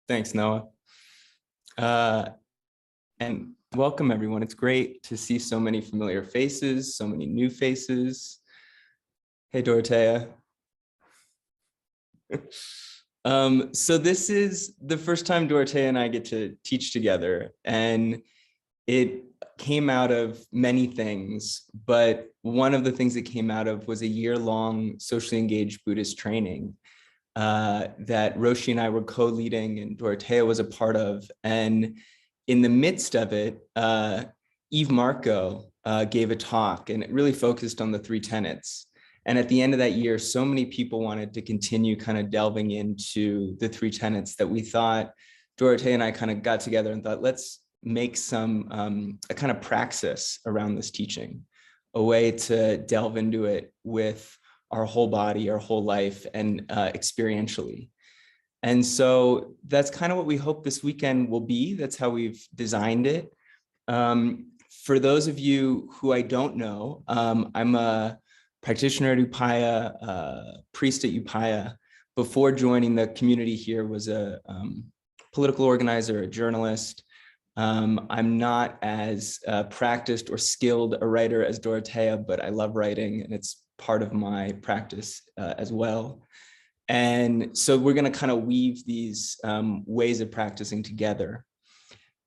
Thanks, Noah. And welcome, everyone. It's great to see so many familiar faces, so many new faces. Hey, Dorothea. So this is the first time Dorothea and I get to teach together, and it came out of many things, but one of the things that came out of was a year-long socially engaged Buddhist training that Roshi and I were co-leading and Dorothea was a part of. And in the midst of it, Eve Marco gave a talk, and it really focused on the three tenets. And at the end of that year, so many people wanted to continue kind of delving into the three tenets that we thought, Dorothea and I kind of got together and thought, let's make some a kind of praxis around this teaching, a way to delve into it with our whole body, our whole life, and experientially. And so that's kind of what we hope this weekend will be. That's how we've designed it. For those of you who I don't know, I'm a practitioner at Upaya, priest at Upaya. Before joining the community here, was a political organizer, a journalist. I'm not as practiced or skilled a writer as Dorothea, but I love writing, and it's part of my practice as well. And so we're going to kind of weave these ways of practicing together.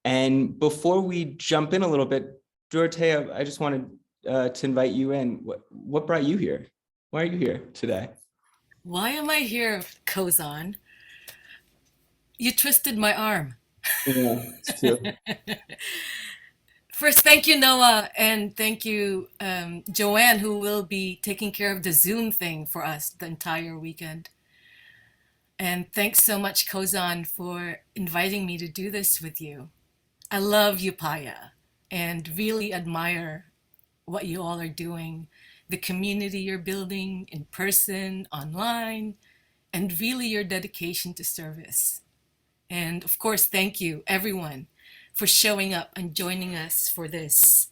And before we jump in a little bit, Dorothea, I just wanted to invite you in. What brought you here? Why are you here today? Why am I here, Kozan? You twisted my arm. Yeah, it's true. First, thank you, Noah, and thank you, Joanne, who will be taking care of the Zoom thing for us the entire weekend. And thanks so much, Kozan, for inviting me to do this with you. I love Upaya and really admire what you all are doing, the community you're building in person, online, and really your dedication to service. And of course, thank you, everyone, for showing up and joining us for this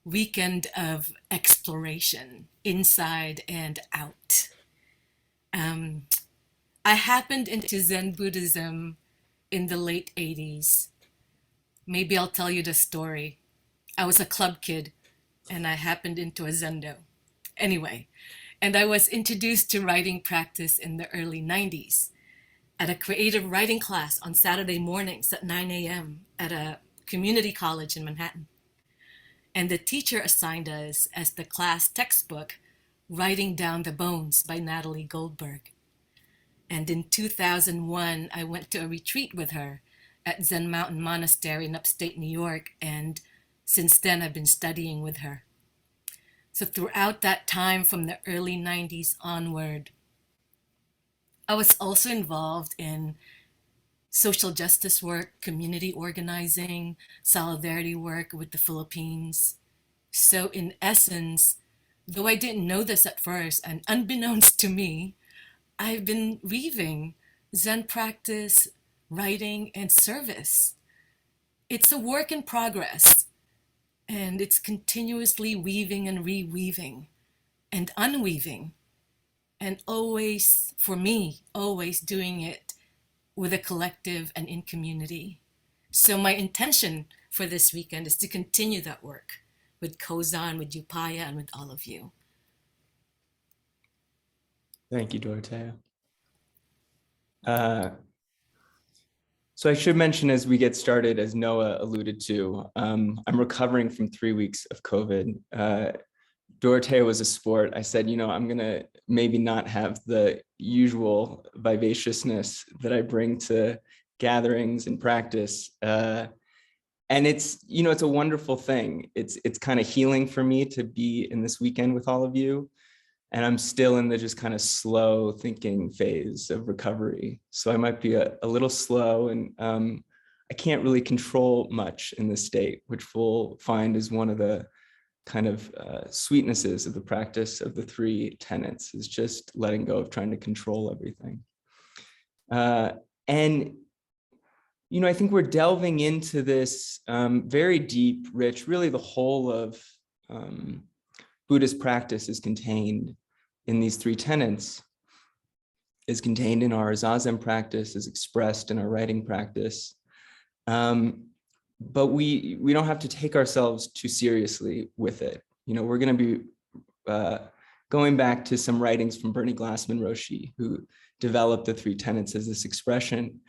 weekend of exploration, inside and out. I happened into Zen Buddhism in the late 80s. Maybe I'll tell you the story. I was a club kid and I happened into a Zendo. Anyway, and I was introduced to writing practice in the early 90s at a creative writing class on Saturday mornings at 9 a.m. at a community college in Manhattan. And the teacher assigned us as the class textbook, Writing Down the Bones by Natalie Goldberg. And in 2001, I went to a retreat with her at Zen Mountain Monastery in upstate New York. And since then, I've been studying with her. So throughout that time, from the early 90s onward, I was also involved in social justice work, community organizing, solidarity work with the Philippines. So in essence, though I didn't know this at first, and unbeknownst to me, I've been weaving Zen practice, writing, and service. It's a work in progress, and it's continuously weaving and reweaving and unweaving. And always, for me, always doing it with a collective and in community. So my intention for this weekend is to continue that work with Kozan, with Upaya, and with all of you. Thank you, Dorothea. So I should mention as we get started, as Noah alluded to, I'm recovering from 3 weeks of COVID. Dorothea was a sport. I said, I'm going to maybe not have the usual vivaciousness that I bring to gatherings and practice. And it's, it's a wonderful thing. It's kind of healing for me to be in this weekend with all of you. And I'm still in the just kind of slow thinking phase of recovery. So I might be a little slow, and I can't really control much in this state, which we'll find is one of the kind of sweetnesses of the practice of the three tenets, is just letting go of trying to control everything. And, I think we're delving into this very deep, rich, really the whole of Buddhist practice is contained in these three tenets. is contained in our Zazen practice, is expressed in our writing practice. But we don't have to take ourselves too seriously with it. You know, we're going to be going back to some writings from Bernie Glassman Roshi, who developed the Three Tenets as this expression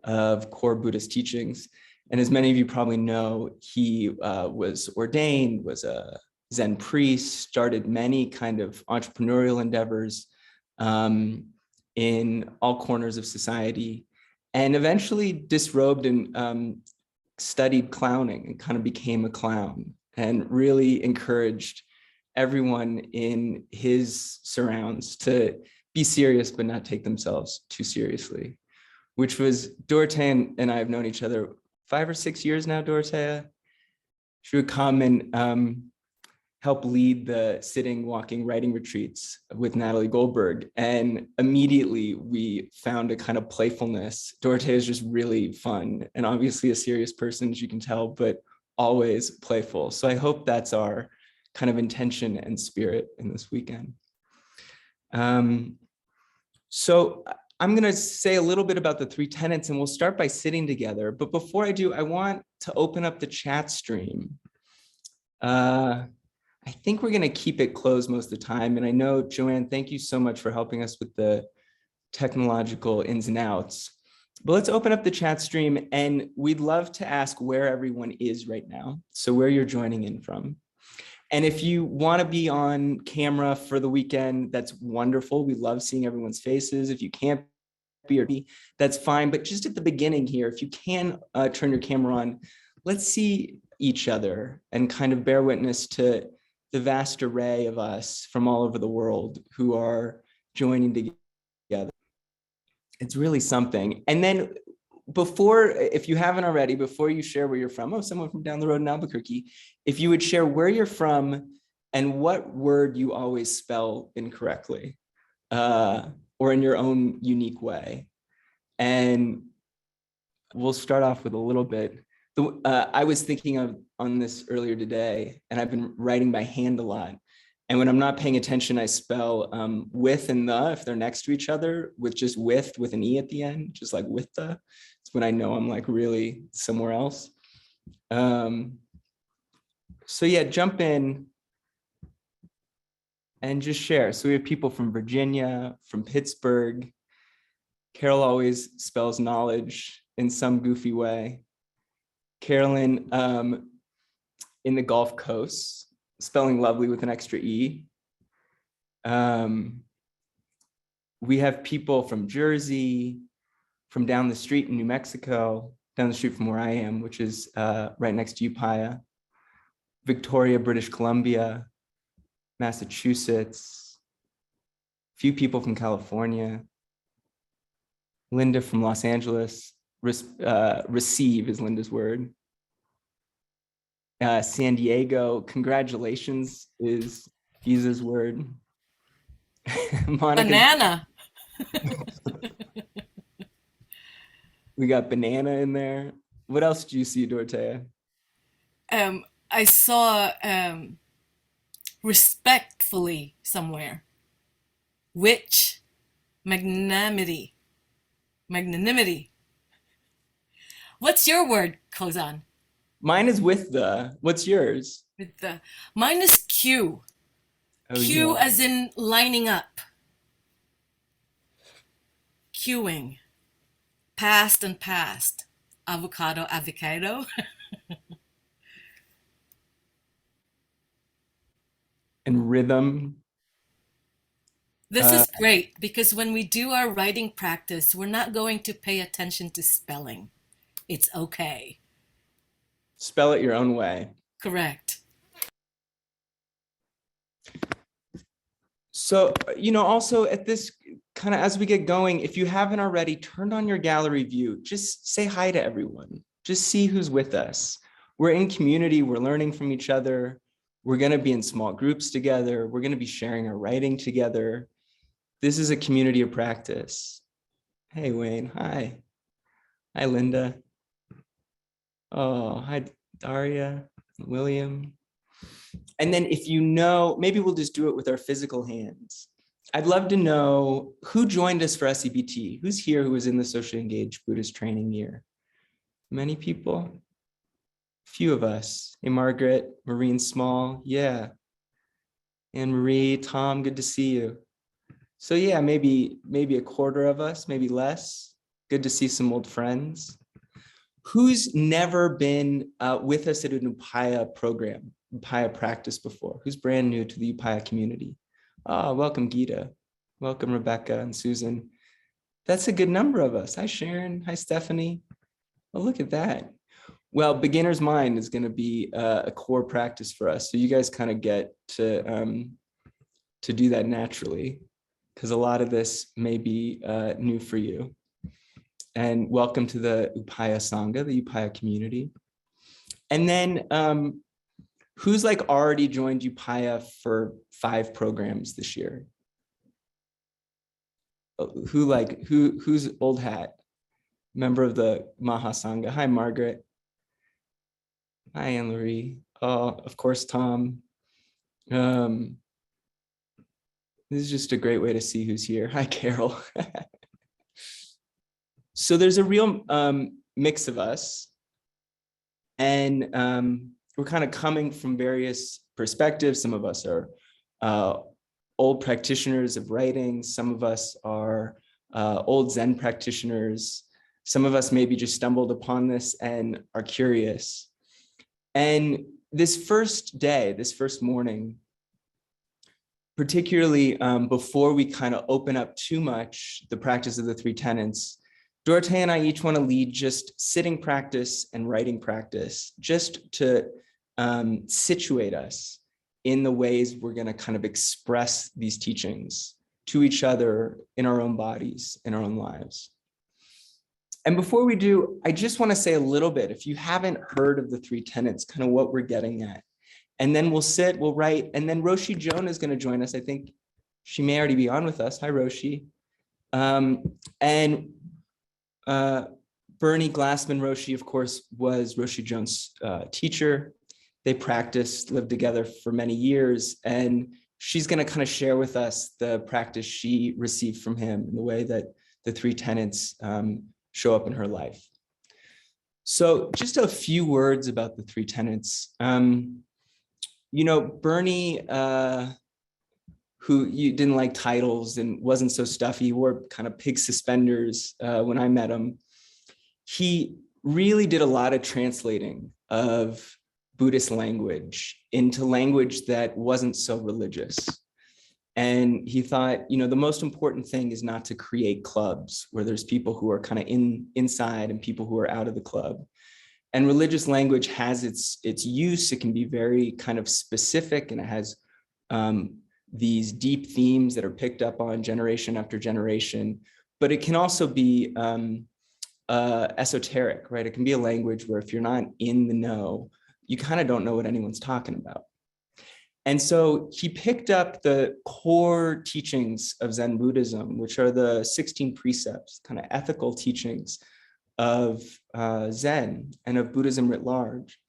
of core Buddhist teachings. And as many of you probably know, he was ordained, was a Zen priest, started many kind of entrepreneurial endeavors in all corners of society, and eventually disrobed and studied clowning and kind of became a clown and really encouraged everyone in his surrounds to be serious but not take themselves too seriously, which was Dorothea and I have known each other 5 or 6 years now, Dorothea. She would come and help lead the sitting, walking, writing retreats with Natalie Goldberg. And immediately we found a kind of playfulness. Dorothea is just really fun and obviously a serious person, as you can tell, but always playful. So I hope that's our kind of intention and spirit in this weekend. So I'm going to say a little bit about the Three Tenets, and we'll start by sitting together. But before I do, I want to open up the chat stream. I think we're going to keep it closed most of the time. And I know, Joanne, thank you so much for helping us with the technological ins and outs. But let's open up the chat stream, and we'd love to ask where everyone is right now. So where you're joining in from. And if you want to be on camera for the weekend, that's wonderful. We love seeing everyone's faces. If you can't be, that's fine. But just at the beginning here, if you can turn your camera on, let's see each other and kind of bear witness to the vast array of us from all over the world who are joining together. It's really something. And then before, if you haven't already, before you share where you're from, someone from down the road in Albuquerque, if you would share where you're from and what word you always spell incorrectly or in your own unique way. And we'll start off with a little bit. I was thinking on this earlier today, and I've been writing by hand a lot. And when I'm not paying attention, I spell with and the, if they're next to each other, with just with an E at the end, just like with the. It's when I know I'm like really somewhere else. So yeah, jump in and just share. So we have people from Virginia, from Pittsburgh. Carol always spells knowledge in some goofy way. Carolyn in the Gulf Coast, spelling lovely with an extra E. We have people from Jersey, from down the street in New Mexico, down the street from where I am, which is right next to Upaya, Victoria, British Columbia, Massachusetts, a few people from California, Linda from Los Angeles, receive is Linda's word. San Diego, congratulations is Giza's word. Monica. Banana. We got banana in there. What else did you see, Dorothea? I saw respectfully somewhere. Which magnanimity. Magnanimity. What's your word, Kozan? Mine is with the. What's yours? With the. Mine is Q. Oh, Q yeah. as in lining up. Queuing. Past and past. Avocado, avocado. And rhythm. This is great because when we do our writing practice, we're not going to pay attention to spelling. It's okay. Spell it your own way. Correct. So, also at this kind of, as we get going, if you haven't already, turned on your gallery view, just say hi to everyone. Just see who's with us. We're in community, we're learning from each other. We're gonna be in small groups together. We're gonna be sharing our writing together. This is a community of practice. Hey, Wayne, hi. Hi, Linda. Oh, hi, Daria, William. And then if maybe we'll just do it with our physical hands. I'd love to know who joined us for SEBT. Who's here who was in the socially engaged Buddhist training year? Many people? Few of us. Hey, Margaret, Maureen Small, yeah. Anne Marie, Tom, good to see you. So yeah, maybe a quarter of us, maybe less. Good to see some old friends. Who's never been with us at an Upaya program, Upaya practice before? Who's brand new to the Upaya community? Welcome, Gita. Welcome, Rebecca and Susan. That's a good number of us. Hi, Sharon. Hi, Stephanie. Oh, look at that. Well, beginner's mind is going to be a core practice for us. So you guys kind of get to do that naturally, because a lot of this may be new for you. And welcome to the Upaya Sangha, the Upaya community. And then who's like already joined Upaya for 5 programs this year? Who's old hat? Member of the Mahasangha. Hi, Margaret. Hi, Anne-Marie. Oh, of course, Tom. This is just a great way to see who's here. Hi, Carol. So there's a real mix of us, and we're kind of coming from various perspectives. Some of us are old practitioners of writing. Some of us are old Zen practitioners. Some of us maybe just stumbled upon this and are curious. And this first day, this first morning, particularly before we kind of open up too much the practice of the 3 tenets, Dorte and I each want to lead just sitting practice and writing practice, just to situate us in the ways we're going to kind of express these teachings to each other in our own bodies, in our own lives. And before we do, I just want to say a little bit, if you haven't heard of the 3 tenets, kind of what we're getting at. And then we'll sit, we'll write, and then Roshi Joan is going to join us. I think she may already be on with us. Hi, Roshi. And Bernie Glassman Roshi, of course, was Roshi Joan's teacher. They practiced, lived together for many years, and she's going to kind of share with us the practice she received from him in the way that the 3 tenets show up in her life. So just a few words about the 3 tenets. You know, Bernie, who you didn't like titles and wasn't so stuffy, wore kind of pig suspenders when I met him. He really did a lot of translating of Buddhist language into language that wasn't so religious. And he thought, you know, the most important thing is not to create clubs where there's people who are kind of inside and people who are out of the club. And religious language has its use. It can be very kind of specific, and it has these deep themes that are picked up on generation after generation. But it can also be esoteric, right? It can be a language where if you're not in the know, you kind of don't know what anyone's talking about. And so he picked up the core teachings of Zen Buddhism, which are the 16 precepts, kind of ethical teachings of Zen and of Buddhism writ large.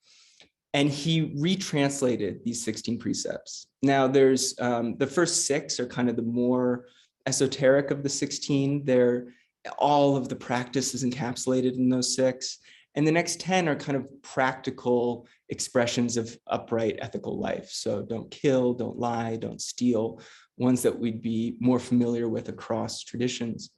And he retranslated these 16 precepts. Now there's the first 6 are kind of the more esoteric of the 16. They're all of the practice is encapsulated in those 6. And the next 10 are kind of practical expressions of upright ethical life. So don't kill, don't lie, don't steal, ones that we'd be more familiar with across traditions.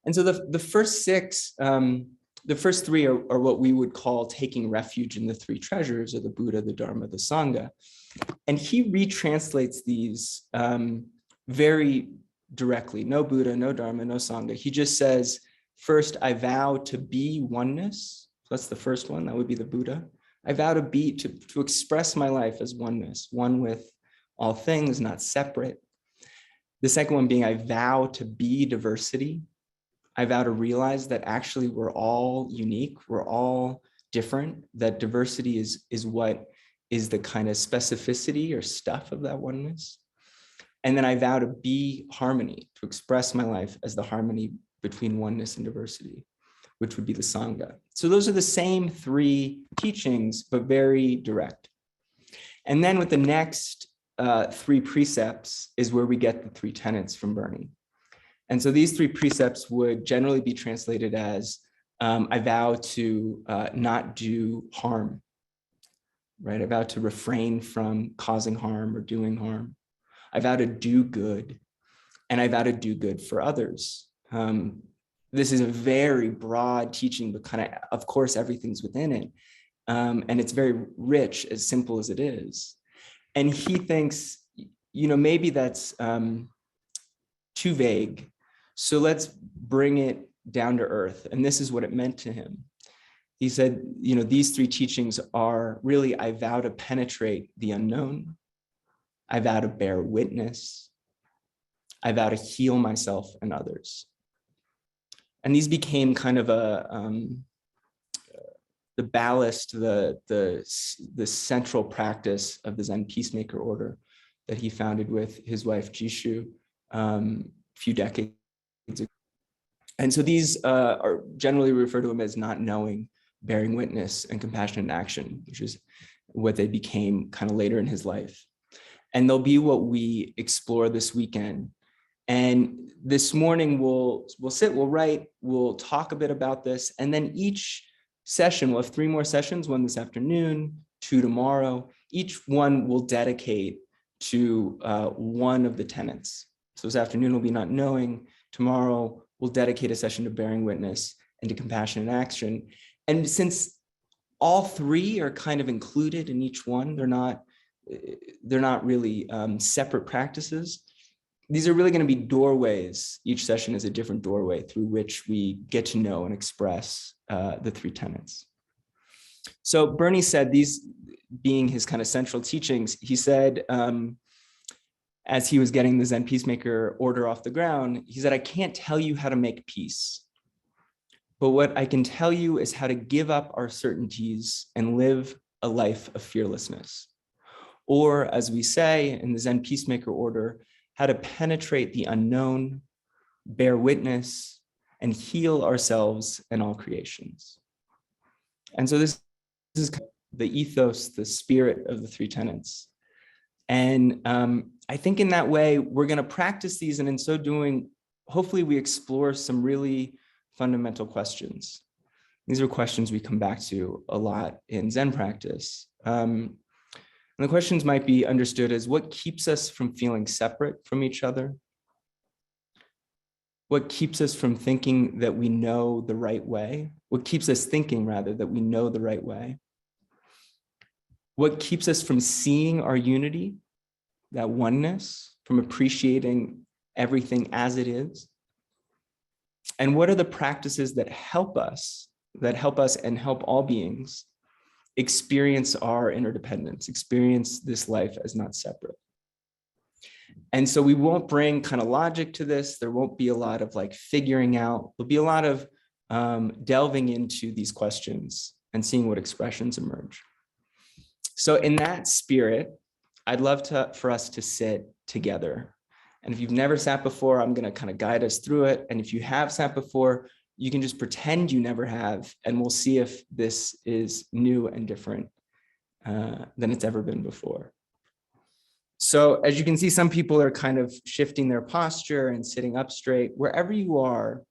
And so the first 6, the first 3 are what we would call taking refuge in the 3 treasures of the Buddha, the Dharma, the Sangha. And he retranslates these very directly. No Buddha, no Dharma, no Sangha. He just says, first, I vow to be oneness. So that's the first one. That would be the Buddha. I vow to be, to express my life as oneness, one with all things, not separate. The second one being, I vow to be diversity. I vow to realize that actually we're all unique, we're all different, that diversity is what is the kind of specificity or stuff of that oneness. And then I vow to be harmony, to express my life as the harmony between oneness and diversity, which would be the Sangha. So those are the same 3 teachings, but very direct. And then with the next three precepts is where we get the three tenets from Bernie. And so these three precepts would generally be translated as, I vow to not do harm, right? I vow to refrain from causing harm or doing harm. I vow to do good, and I vow to do good for others. This is a very broad teaching, but kind of course, everything's within it. And it's very rich, as simple as it is. And he thinks, maybe that's too vague. So let's bring it down to earth. And this is what it meant to him. He said, these three teachings are really, I vow to penetrate the unknown. I vow to bear witness. I vow to heal myself and others. And these became kind of the ballast, the central practice of the Zen peacemaker order that he founded with his wife Jishu a few decades ago. And so these are generally referred to him as not knowing, bearing witness, and compassionate action, which is what they became kind of later in his life. And they'll be what we explore this weekend. And this morning we'll sit, we'll write, we'll talk a bit about this, and then each session, we'll have 3 more sessions, one this afternoon, 2 tomorrow. Each one will dedicate to one of the tenets. So this afternoon will be not knowing. Tomorrow we'll dedicate a session to bearing witness and to compassionate action. And since all 3 are kind of included in each one, they're not really separate practices. These are really going to be doorways. Each session is a different doorway through which we get to know and express the 3 tenets. So Bernie said, these being his kind of central teachings, he said, as he was getting the Zen peacemaker order off the ground, he said, I can't tell you how to make peace, but what I can tell you is how to give up our certainties and live a life of fearlessness. Or as we say in the Zen peacemaker order, how to penetrate the unknown, bear witness, and heal ourselves and all creations. And so this is the ethos, the spirit of the 3 tenets. And I think in that way, we're going to practice these, and in so doing, hopefully we explore some really fundamental questions. These are questions we come back to a lot in Zen practice. And the questions might be understood as, what keeps us from feeling separate from each other? What keeps us from thinking that we know the right way? What keeps us thinking, rather, that we know the right way? What keeps us from seeing our unity, that oneness, from appreciating everything as it is? And what are the practices that help us and help all beings experience our interdependence, experience this life as not separate? And so we won't bring kind of logic to this. There won't be a lot of like figuring out. There'll be a lot of delving into these questions and seeing what expressions emerge. So in that spirit, I'd love for us to sit together. And if you've never sat before, I'm going to kind of guide us through it. And if you have sat before, you can just pretend you never have, and we'll see if this is new and different than it's ever been before. So as you can see, some people are kind of shifting their posture and sitting up straight. Wherever you are,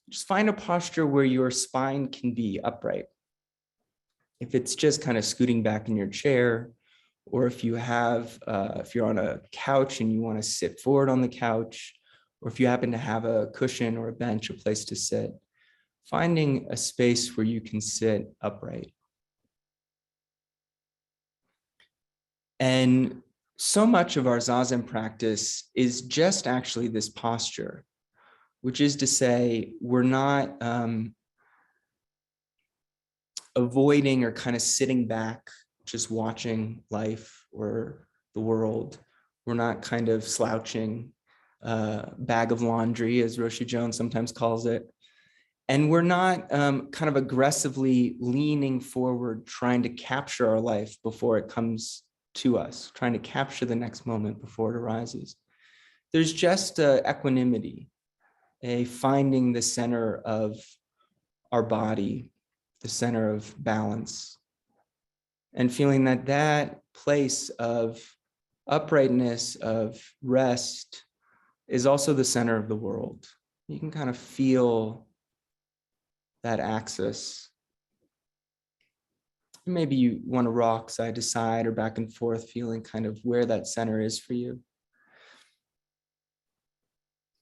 just find a posture where your spine can be upright. If it's just kind of scooting back in your chair, or if you're on a couch and you want to sit forward on the couch, or if you happen to have a cushion or a bench, a place to sit, finding a space where you can sit upright. And so much of our Zazen practice is just actually this posture, which is to say, we're not avoiding or kind of sitting back, just watching life or the world. We're not kind of slouching, bag of laundry, as Roshi Jones sometimes calls it. And we're not kind of aggressively leaning forward, trying to capture our life before it comes to us, trying to capture the next moment before it arises. There's just equanimity, a finding the center of our body, the center of balance, and feeling that place of uprightness, of rest, is also the center of the world. You can kind of feel that axis. Maybe you want to rock side to side or back and forth, feeling kind of where that center is for you.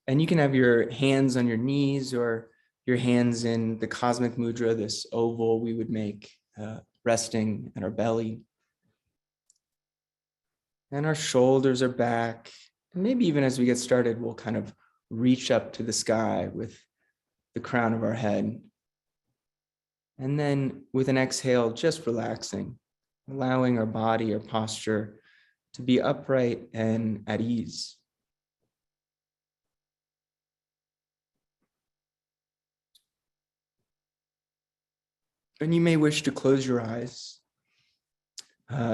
And you can have your hands on your knees or your hands in the cosmic mudra, this oval we would make, resting at our belly. And our shoulders are back. And maybe even as we get started, we'll kind of reach up to the sky with the crown of our head. And then with an exhale, just relaxing, allowing our body, our posture to be upright and at ease. And you may wish to close your eyes.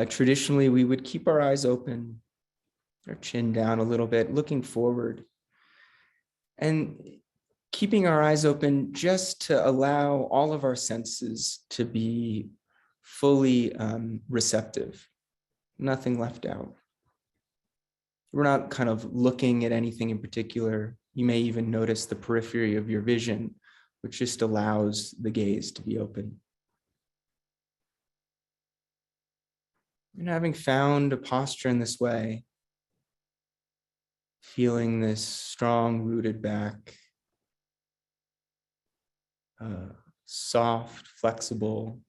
Traditionally, we would keep our eyes open, our chin down a little bit, looking forward. And keeping our eyes open just to allow all of our senses to be fully receptive, nothing left out. We're not kind of looking at anything in particular. You may even notice the periphery of your vision, which just allows the gaze to be open. And having found a posture in this way, feeling this strong rooted back, soft, flexible,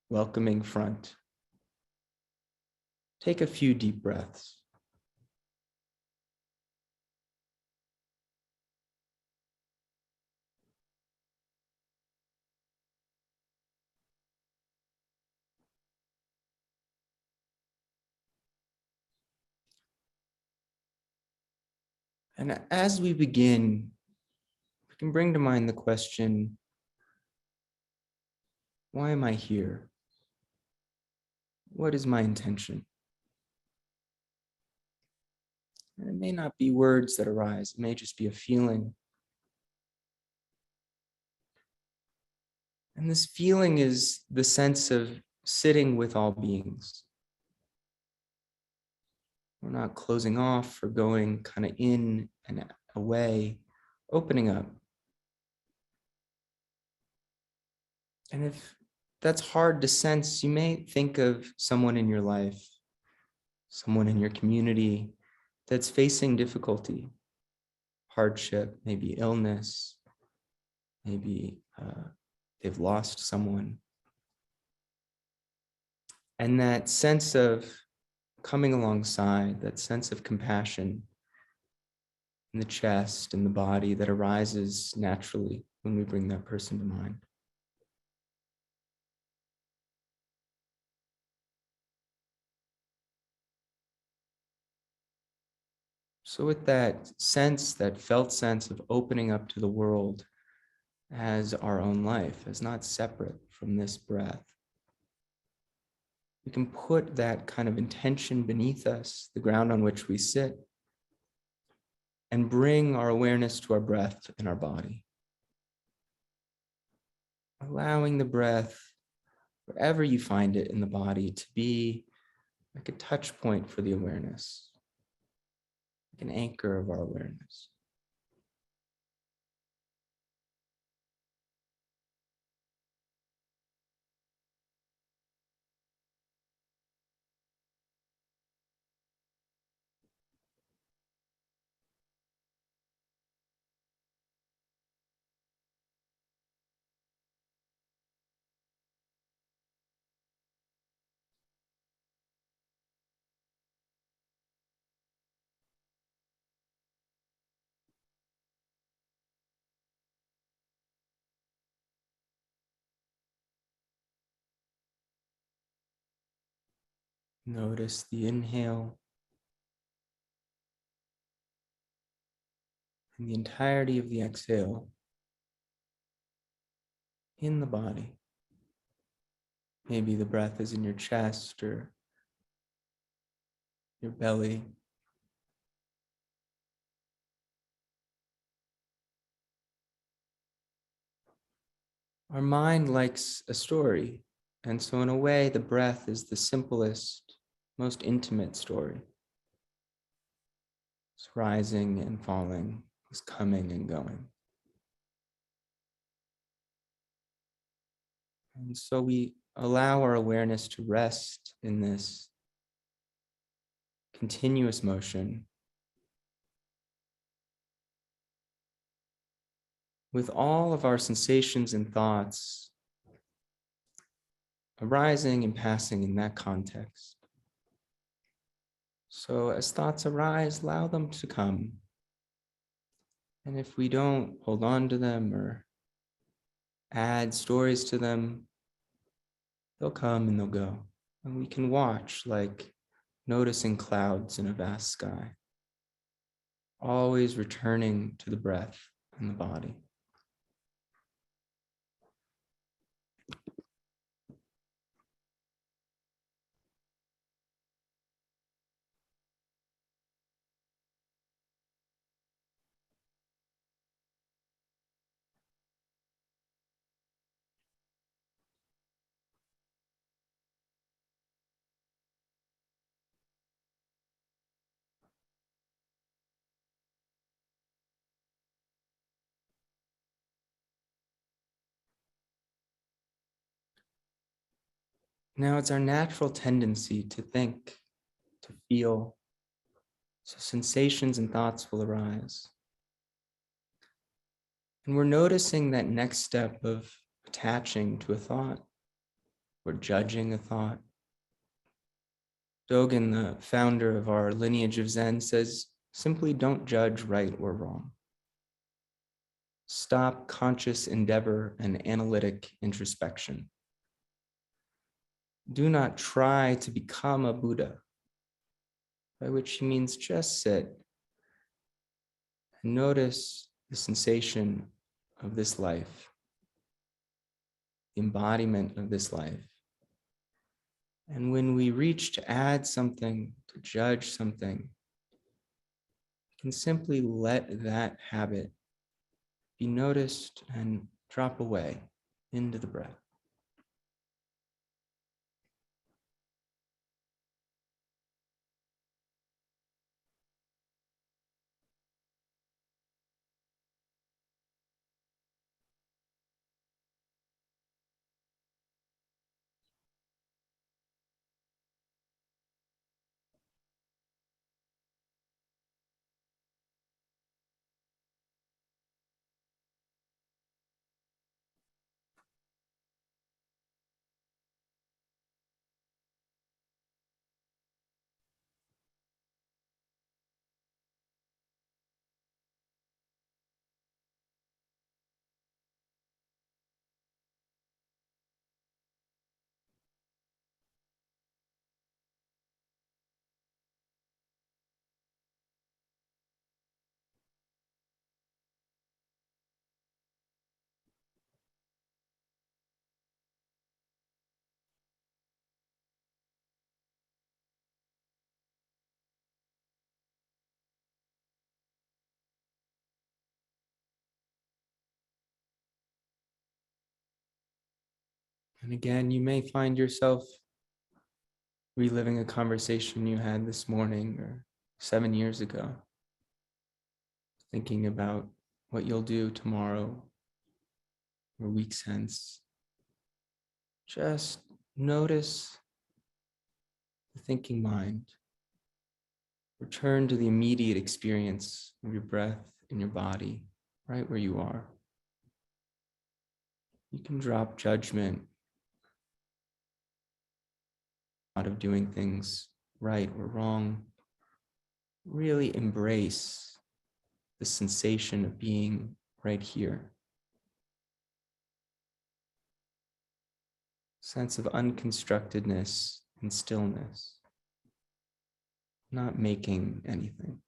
welcoming front. Take a few deep breaths. And as we begin, we can bring to mind the question, why am I here? What is my intention? And it may not be words that arise, it may just be a feeling. And this feeling is the sense of sitting with all beings. We're not closing off or going kind of in and away, opening up. And if that's hard to sense, you may think of someone in your life, someone in your community that's facing difficulty, hardship, maybe illness, maybe they've lost someone. And that sense of coming alongside, that sense of compassion in the chest and the body that arises naturally when we bring that person to mind. So with that sense, that felt sense of opening up to the world as our own life, as not separate from this breath, we can put that kind of intention beneath us, the ground on which we sit, and bring our awareness to our breath in our body. Allowing the breath, wherever you find it in the body, to be like a touch point for the awareness, like an anchor of our awareness. Notice the inhale and the entirety of the exhale in the body. Maybe the breath is in your chest or your belly. Our mind likes a story, and so in a way, the breath is the simplest, most intimate story. This rising and falling, this coming and going. And so we allow our awareness to rest in this continuous motion with all of our sensations and thoughts arising and passing in that context. So as thoughts arise, allow them to come. And if we don't hold on to them or add stories to them, they'll come and they'll go. And we can watch like noticing clouds in a vast sky, always returning to the breath and the body. Now it's our natural tendency to think, to feel, so sensations and thoughts will arise. And we're noticing that next step of attaching to a thought or judging a thought. Dogen, the founder of our lineage of Zen, says, simply don't judge right or wrong. Stop conscious endeavor and analytic introspection. Do not try to become a Buddha, by which he means just sit and notice the sensation of this life, the embodiment of this life. And when we reach to add something, to judge something, we can simply let that habit be noticed and drop away into the breath. And again, you may find yourself reliving a conversation you had this morning or 7 years ago, thinking about what you'll do tomorrow or weeks hence. Just notice the thinking mind. Return to the immediate experience of your breath in your body, right where you are. You can drop judgment out of doing things right or wrong. Really embrace the sensation of being right here. Sense of unconstructedness and stillness, not making anything.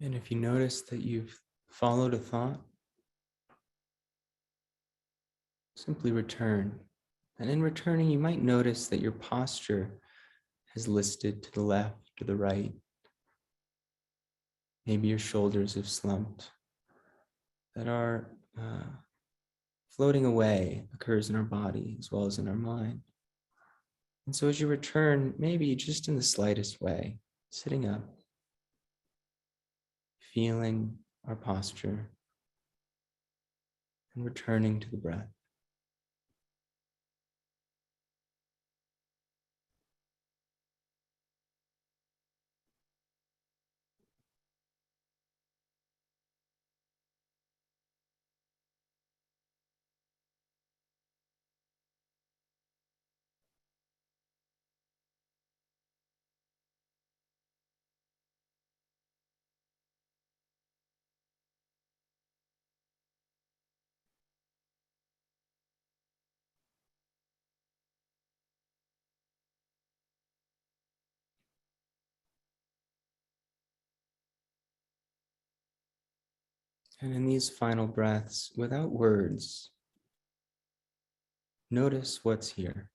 And if you notice that you've followed a thought, simply return. And in returning, you might notice that your posture has listed to the left or the right. Maybe your shoulders have slumped. That our floating away occurs in our body as well as in our mind. And so as you return, maybe just in the slightest way, sitting up, feeling our posture, and returning to the breath. And in these final breaths, without words, notice what's here.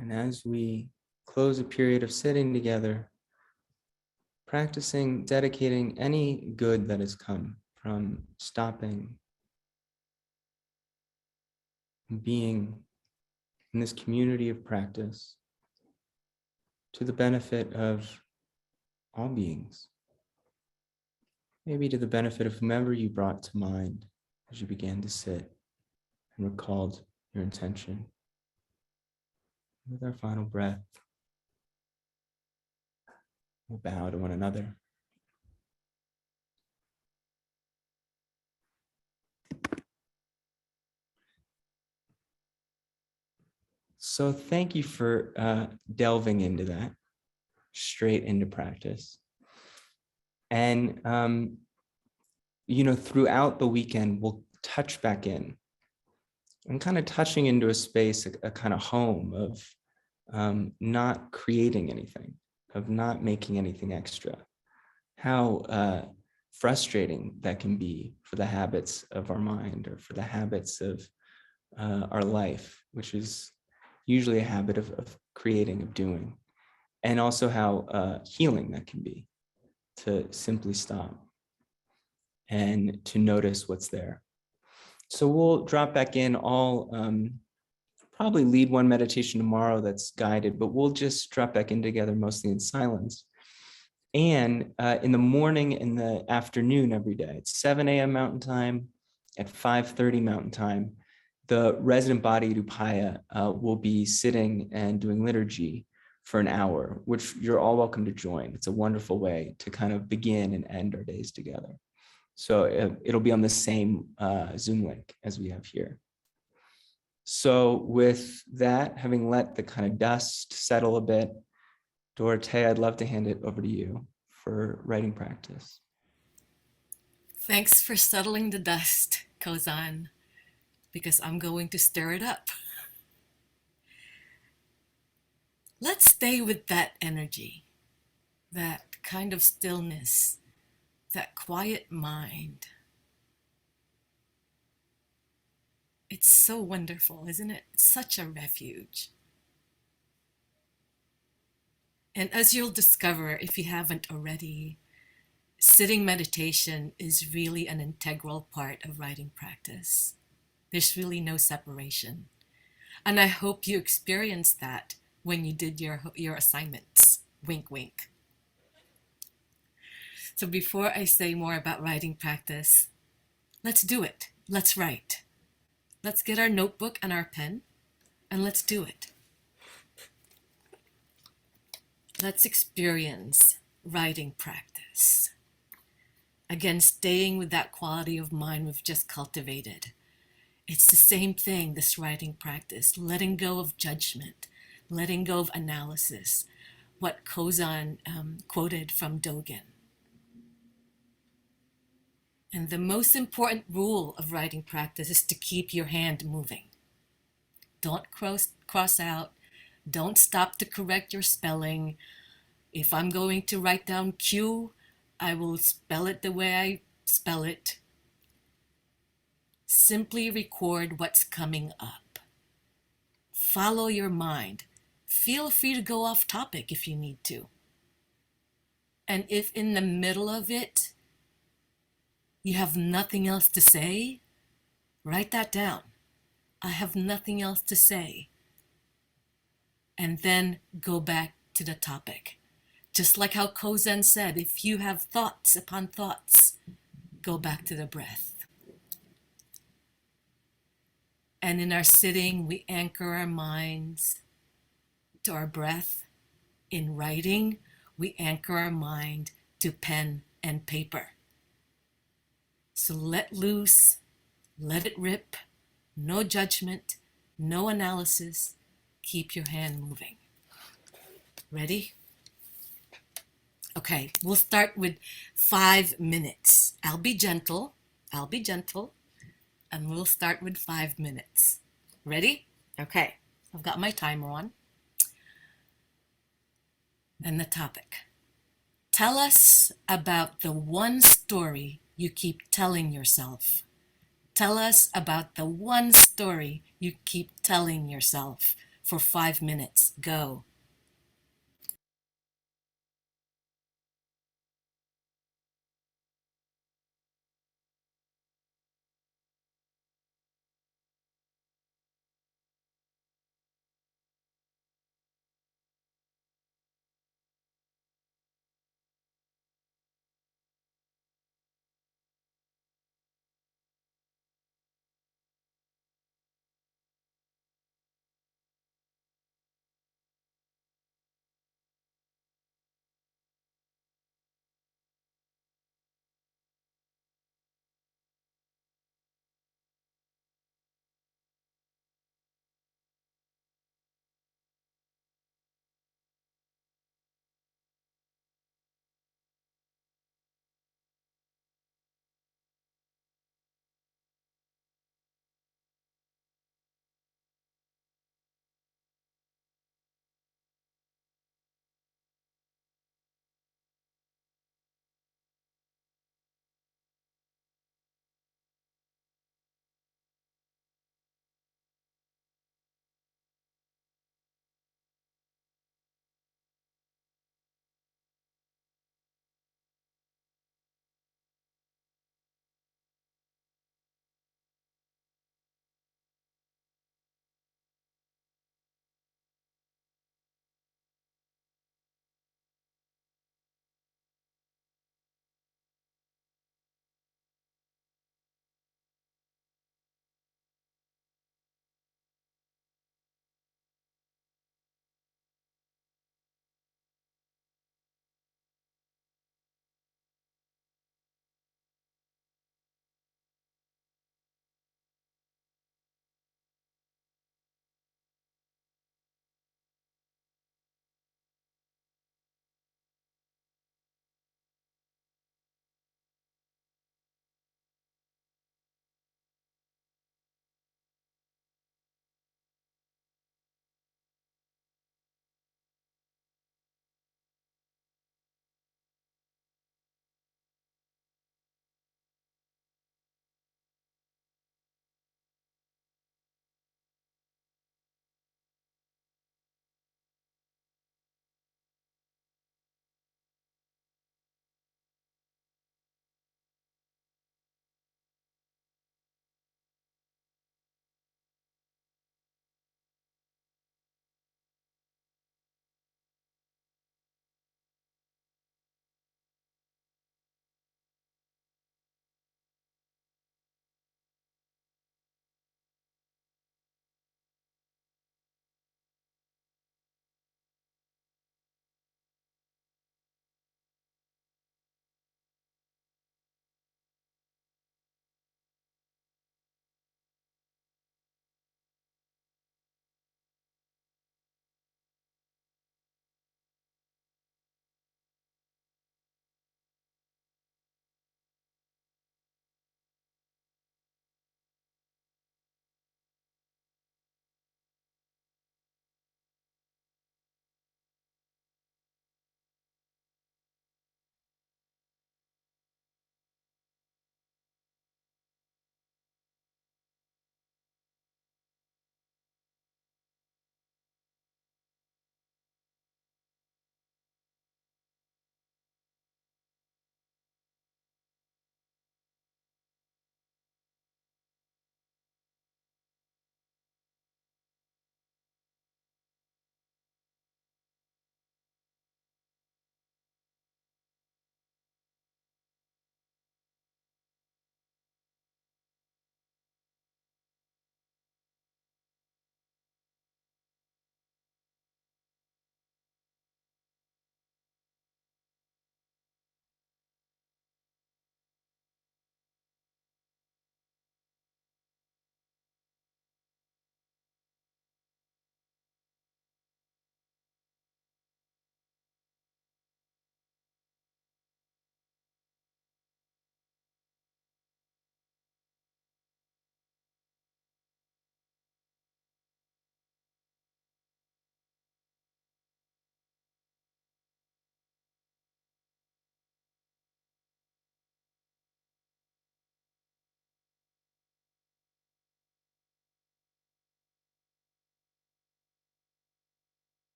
And as we close a period of sitting together, practicing, dedicating any good that has come from stopping, being in this community of practice to the benefit of all beings, maybe to the benefit of whomever you brought to mind as you began to sit and recalled your intention. With our final breath, we'll bow to one another. So thank you for delving into that, straight into practice. And, throughout the weekend, we'll touch back in and kind of touching into a space, a kind of home of not creating anything, of not making anything extra. How frustrating that can be for the habits of our mind or for the habits of our life, which is usually a habit of creating, of doing. And also how healing that can be to simply stop and to notice what's there. So we'll drop back in. I'll probably lead one meditation tomorrow that's guided, but we'll just drop back in together mostly in silence. And in the morning and the afternoon every day, it's 7 a.m. Mountain Time, at 5:30 Mountain Time, the resident body Upaya will be sitting and doing liturgy for an hour, which you're all welcome to join. It's a wonderful way to kind of begin and end our days together. So it'll be on the same Zoom link as we have here. So with that, having let the kind of dust settle a bit, Dorothea, I'd love to hand it over to you for writing practice. Thanks for settling the dust, Kozan, because I'm going to stir it up. Let's stay with that energy, that kind of stillness, that quiet mind. It's so wonderful, isn't it? It's such a refuge. And as you'll discover, if you haven't already, sitting meditation is really an integral part of writing practice. There's really no separation. And I hope you experienced that when you did your assignments. Wink, wink. So before I say more about writing practice, let's do it. Let's write. Let's get our notebook and our pen, and let's do it. Let's experience writing practice. Again, staying with that quality of mind we've just cultivated. It's the same thing, this writing practice, letting go of judgment, letting go of analysis, what Kozan quoted from Dogen. And the most important rule of writing practice is to keep your hand moving. Don't cross out. Don't stop to correct your spelling. If I'm going to write down Q, I will spell it the way I spell it. Simply record what's coming up. Follow your mind. Feel free to go off topic if you need to. And if in the middle of it, you have nothing else to say, write that down. I have nothing else to say. And then go back to the topic. Just like how Kozan said, if you have thoughts upon thoughts, go back to the breath. And in our sitting, we anchor our minds to our breath. In writing, we anchor our mind to pen and paper. So let loose, let it rip, no judgment, no analysis. Keep your hand moving. Ready? Okay, we'll start with 5 minutes. I'll be gentle, and we'll start with 5 minutes. Ready? Okay, I've got my timer on. And the topic. Tell us about the one story you keep telling yourself. Tell us about the one story you keep telling yourself for 5 minutes. Go.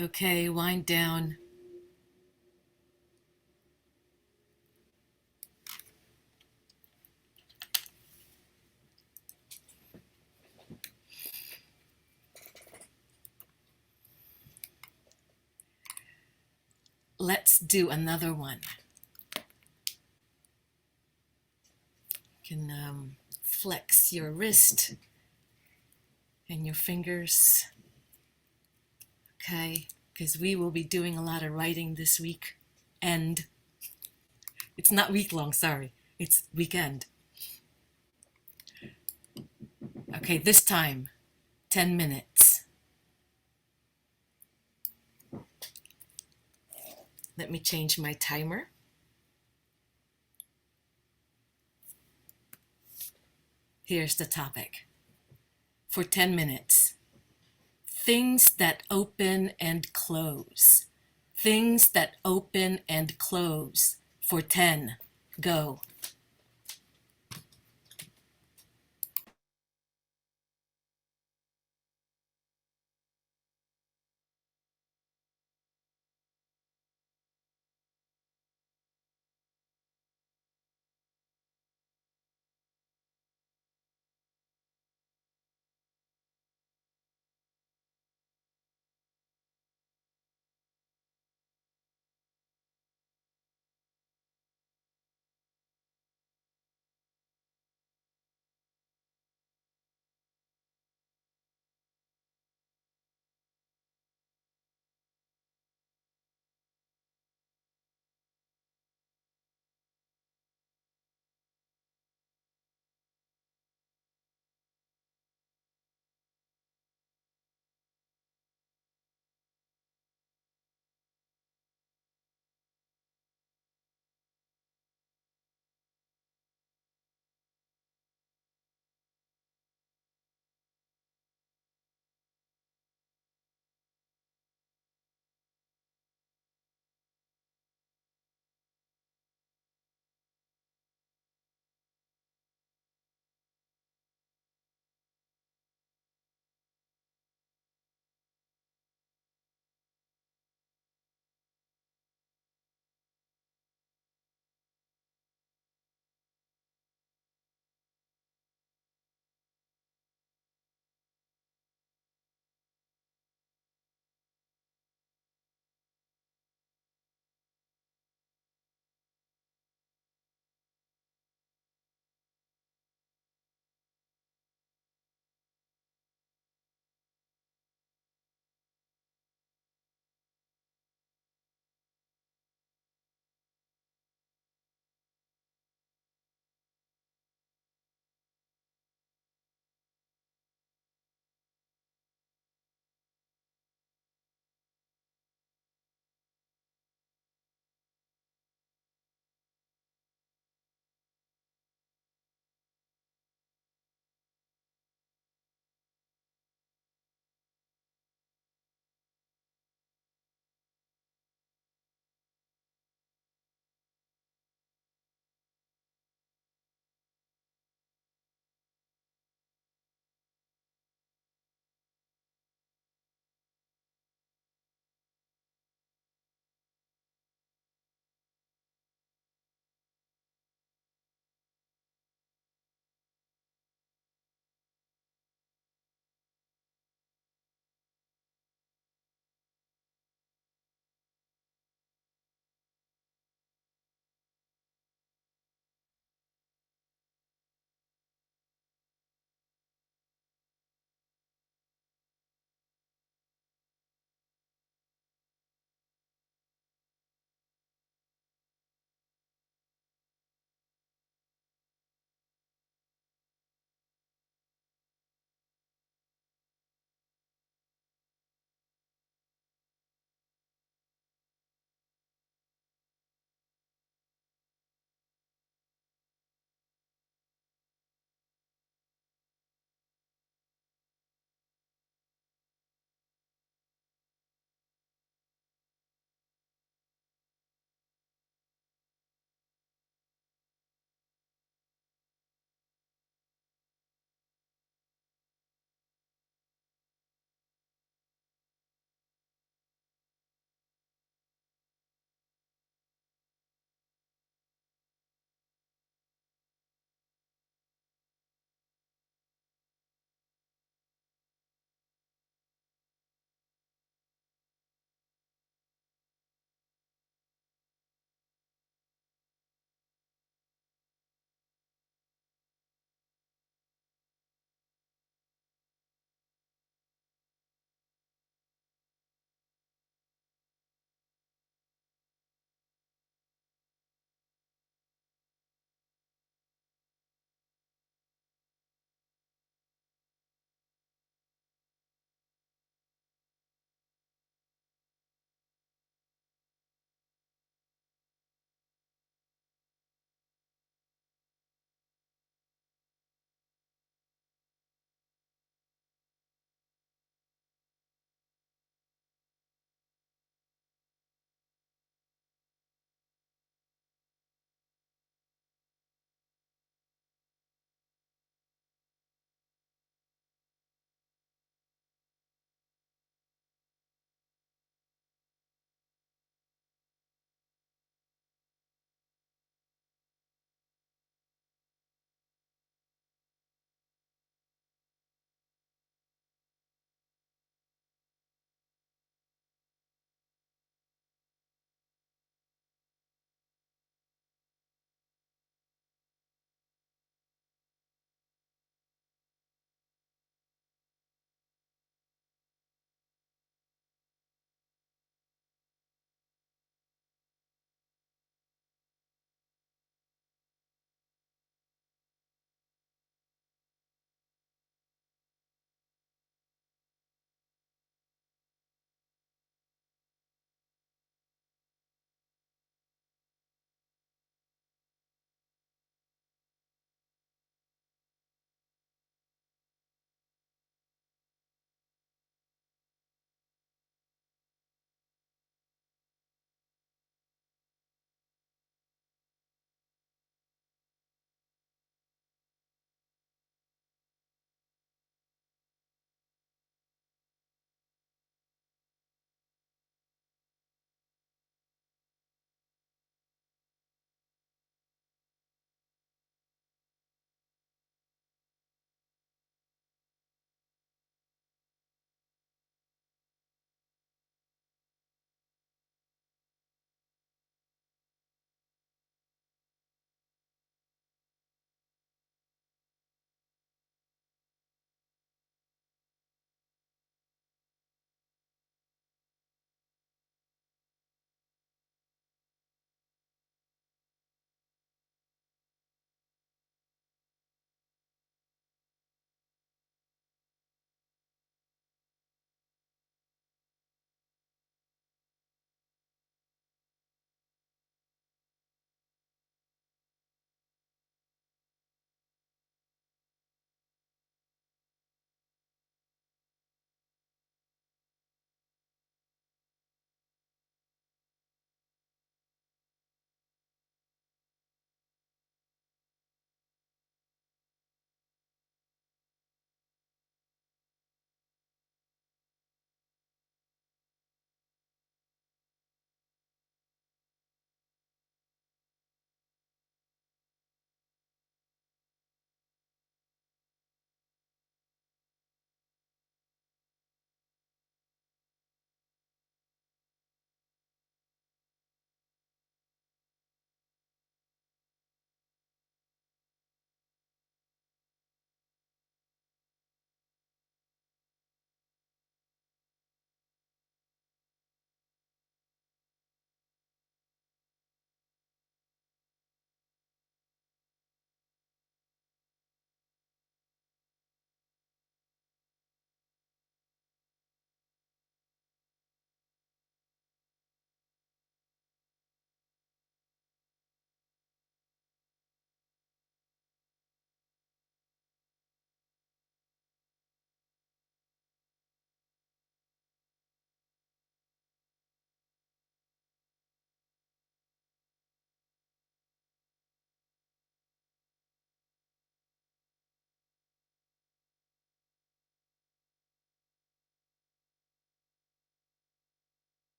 Okay, wind down. Let's do another one. You can flex your wrist and your fingers. Okay, because we will be doing a lot of writing this week. And it's not week long, sorry. It's weekend. Okay, this time, 10 minutes. Let me change my timer. Here's the topic. For 10 minutes. Things that open and close. Things that open and close. For 10. Go.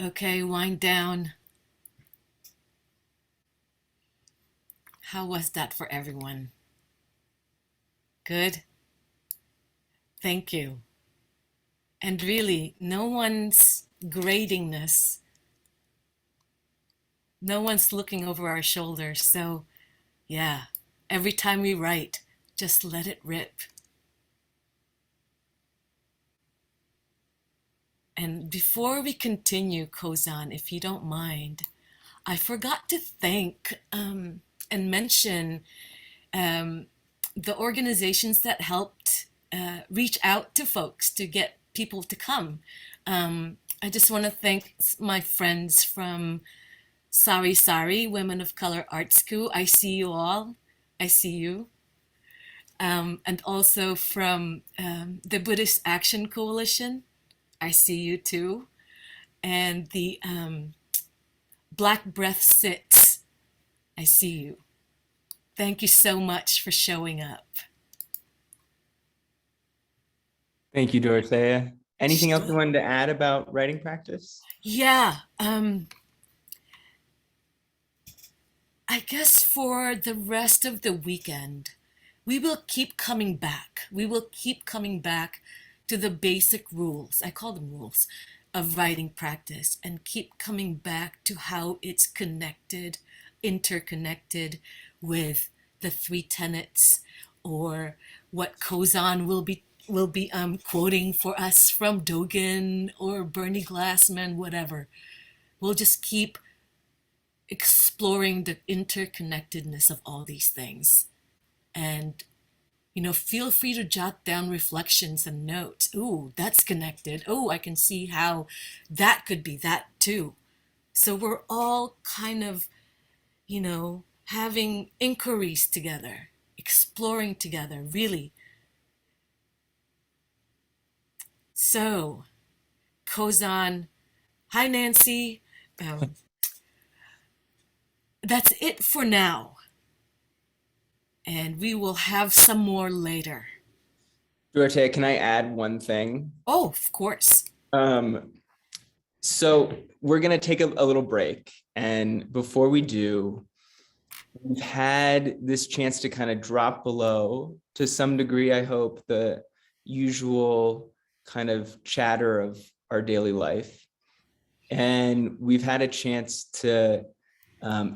Okay, wind down. How was that for everyone? Good? Thank you. And really, no one's grading this. No one's looking over our shoulders. So, yeah, every time we write, just let it rip. And before we continue, Kozan, if you don't mind, I forgot to thank and mention um, the organizations that helped reach out to folks to get people to come. I just want to thank my friends from Sari Sari, Women of Color Art School. I see you all. I see you. And also from the Buddhist Action Coalition. I see you too. And the Black Breath Sits. I see you. Thank you so much for showing up. Thank you, Dorothea. Anything else you Sure. wanted to add about writing practice? Yeah, I guess for the rest of the weekend, we will keep coming back. We will keep coming back to the basic rules. I call them rules of writing practice, and keep coming back to how it's connected, interconnected with the three tenets, or what Kozan will be quoting for us from Dogen or Bernie Glassman, whatever. We'll just keep exploring the interconnectedness of all these things. And, feel free to jot down reflections and notes. Ooh, that's connected. Oh, I can see how that could be that too. So we're all kind of, having inquiries together, exploring together, really. So, Kozan, hi, Nancy. Um, that's it for now. And we will have some more later. Dorothea, can I add one thing? Oh, of course. Um, so we're going to take a little break. And before we do, we've had this chance to kind of drop below, to some degree, I hope, the usual kind of chatter of our daily life. And we've had a chance to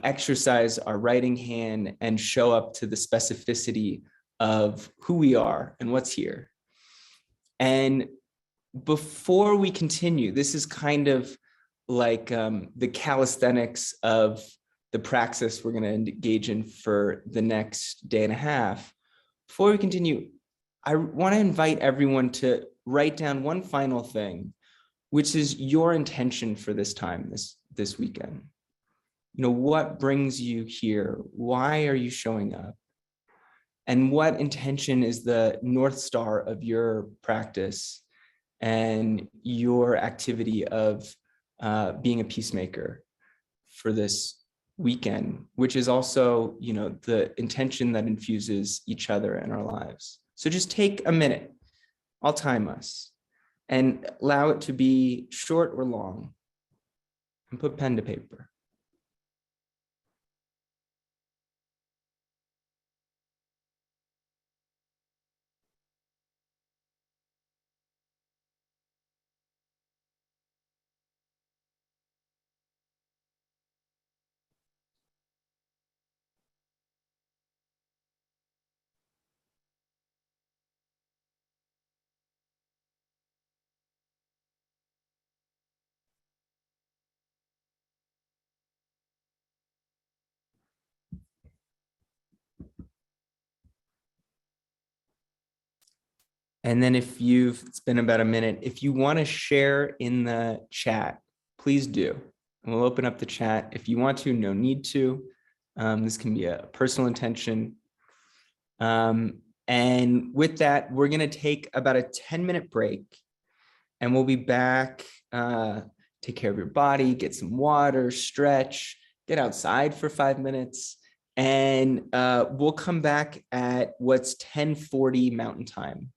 exercise our writing hand and show up to the specificity of who we are and what's here. And before we continue, this is kind of like the calisthenics of the praxis we're going to engage in for the next day and a half. Before we continue, I want to invite everyone to write down one final thing, which is your intention for this time, this weekend. What brings you here? Why are you showing up? And what intention is the North Star of your practice and your activity of being a peacemaker for this weekend, which is also, the intention that infuses each other in our lives. So just take a minute, I'll time us, and allow it to be short or long, and put pen to paper. And then it's been about a minute, if you want to share in the chat, please do. And we'll open up the chat. If you want to, no need to. This can be a personal intention. And with that, we're going to take about a 10-minute break, and we'll be back. Take care of your body, get some water, stretch, get outside for 5 minutes. And we'll come back at what's 10:40 Mountain Time.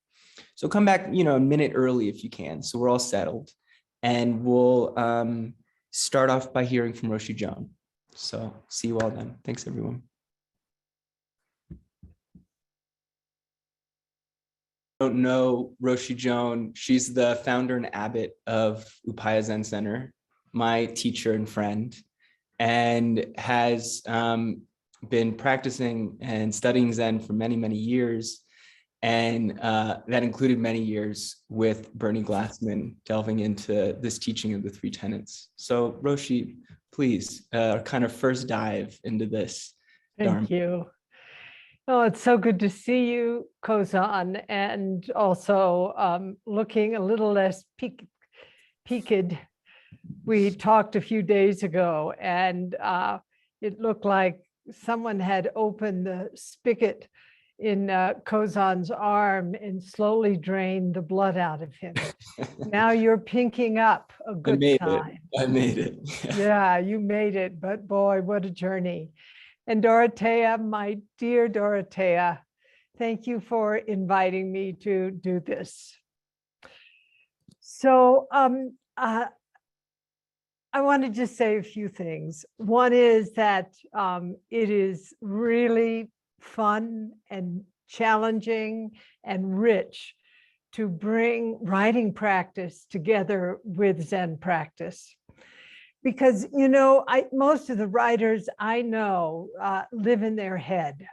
So come back, a minute early if you can. So we're all settled, and we'll start off by hearing from Roshi Joan. So see you all then. Thanks, everyone. Don't know Roshi Joan. She's the founder and abbot of Upaya Zen Center, my teacher and friend, and has been practicing and studying Zen for many, many years. And that included many years with Bernie Glassman delving into this teaching of the Three Tenets. So Roshi, please, kind of first dive into this. Thank you. Oh, it's so good to see you, Kozan, and also looking a little less peaked. We talked a few days ago, and it looked like someone had opened the spigot in Kozan's arm and slowly drained the blood out of him. Now you're pinking up, a good sign. I made it. Yeah, you made it, but boy, what a journey. And Dorothea, my dear Dorothea, thank you for inviting me to do this. So I want to just say a few things. One is that it is really fun and challenging and rich to bring writing practice together with Zen practice. Because, you know, most of the writers I know live in their head,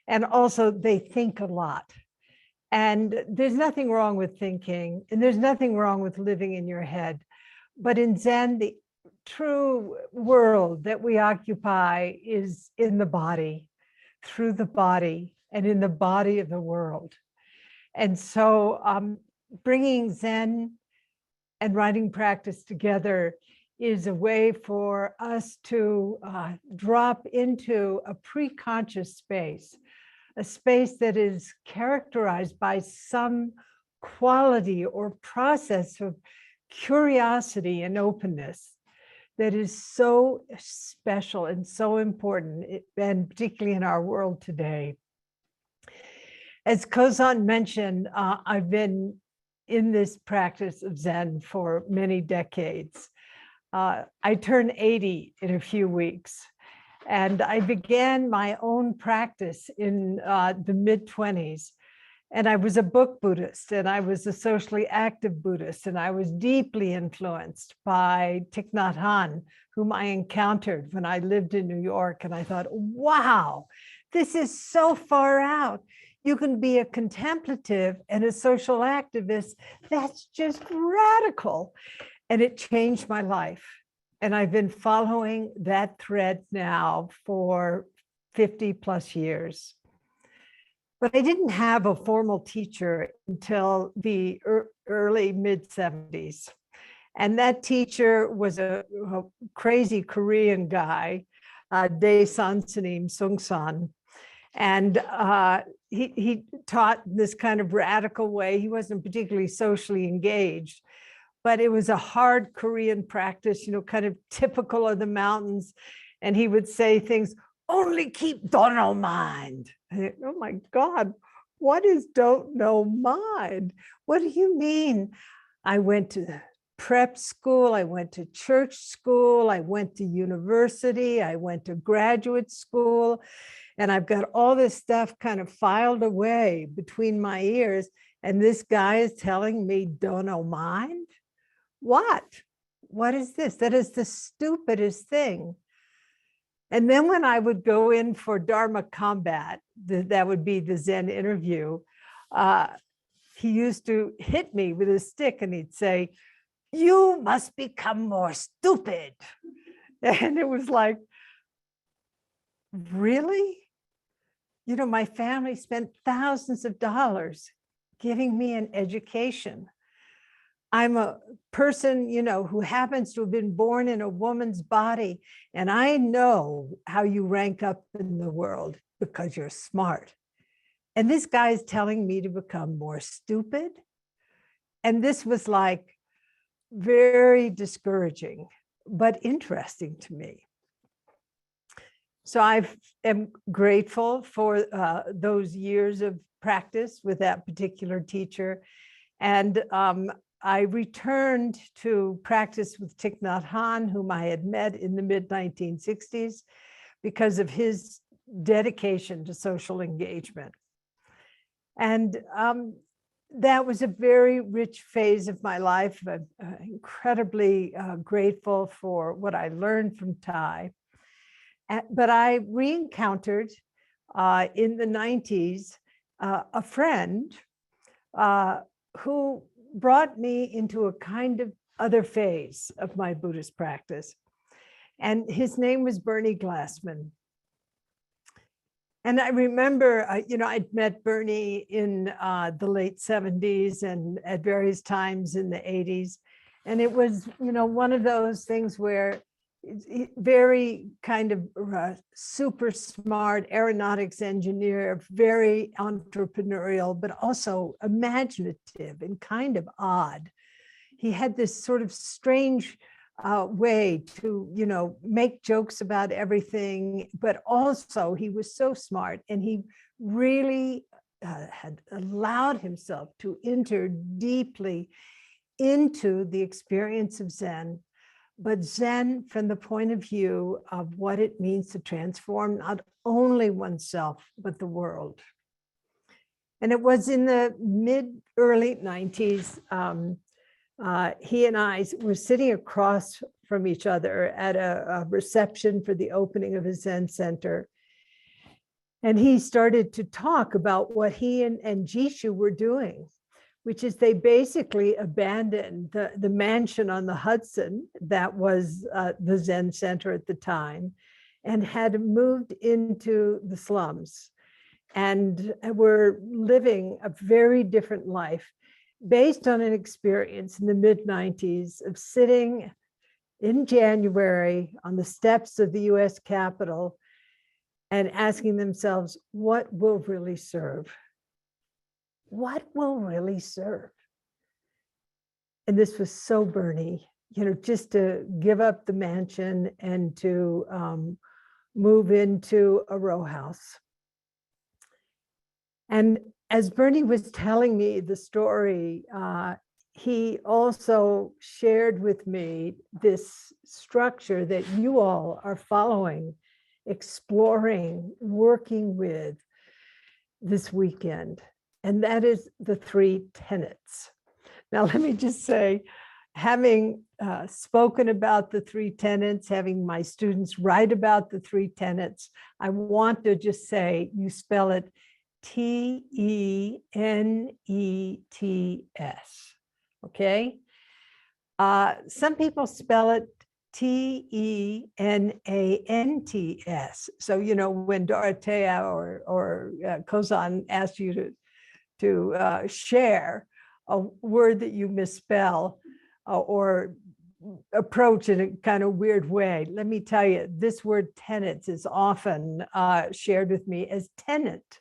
and also they think a lot. And there's nothing wrong with thinking, and there's nothing wrong with living in your head. But in Zen, the true world that we occupy is in the body, through the body, and in the body of the world. And so bringing Zen and writing practice together is a way for us to drop into a pre-conscious space, a space that is characterized by some quality or process of curiosity and openness that is so special and so important, and particularly in our world today. As Kozan mentioned, I've been in this practice of Zen for many decades. I turn 80 in a few weeks, and I began my own practice in the mid-20s. And I was a book Buddhist, and I was a socially active Buddhist, and I was deeply influenced by Thich Nhat Hanh, whom I encountered when I lived in New York. And I thought, wow, this is so far out. You can be a contemplative and a social activist. That's just radical. And it changed my life. And I've been following that thread now for 50 plus years. But I didn't have a formal teacher until the early mid-70s. And that teacher was a crazy Korean guy, Dae Sansanim Sungsan. And he taught this kind of radical way. He wasn't particularly socially engaged, but it was a hard Korean practice, you know, kind of typical of the mountains. And he would say things, only keep don't know mind. Oh my God, what is don't know mind? What do you mean? I went to prep school, I went to church school, I went to university, I went to graduate school, and I've got all this stuff kind of filed away between my ears. And this guy is telling me don't know mind? What? What is this? That is the stupidest thing. And then when I would go in for Dharma combat, that would be the Zen interview, he used to hit me with a stick and he'd say, you must become more stupid. And it was like, really? You know, my family spent thousands of dollars giving me an education. I'm a person, you know, who happens to have been born in a woman's body, and I know how you rank up in the world because you're smart. And this guy is telling me to become more stupid. And this was like very discouraging, but interesting to me. So I am grateful for those years of practice with that particular teacher. And I returned to practice with Thich Nhat Hanh, whom I had met in the mid-1960s because of his dedication to social engagement. And that was a very rich phase of my life. I'm incredibly grateful for what I learned from Thai. But I re-encountered in the 90s a friend who brought me into a kind of other phase of my Buddhist practice. And his name was Bernie Glassman. And I remember, I'd met Bernie in the late 70s and at various times in the 80s. And it was, one of those things where very kind of super smart aeronautics engineer, very entrepreneurial, but also imaginative and kind of odd. He had this sort of strange way to, make jokes about everything, but also he was so smart and he really had allowed himself to enter deeply into the experience of Zen, but Zen from the point of view of what it means to transform not only oneself, but the world. And it was in the early 90s, he and I were sitting across from each other at a reception for the opening of a Zen center. And he started to talk about what he and Jishu were doing, which is they basically abandoned the mansion on the Hudson that was the Zen center at the time and had moved into the slums and were living a very different life based on an experience in the mid-90s of sitting in January on the steps of the US Capitol and asking themselves, what will really serve? What will really serve? And this was so Bernie, just to give up the mansion and to move into a row house. And as Bernie was telling me the story, he also shared with me this structure that you all are following, exploring, working with this weekend. And that is the Three Tenets. Now, let me just say, having spoken about the Three Tenets, having my students write about the Three Tenets, I want to just say, you spell it Tenets, okay? Some people spell it Tenants. So, when Dorothea or Kozan asked you to share a word that you misspell or approach in a kind of weird way, let me tell you, this word tenants is often shared with me as tenant.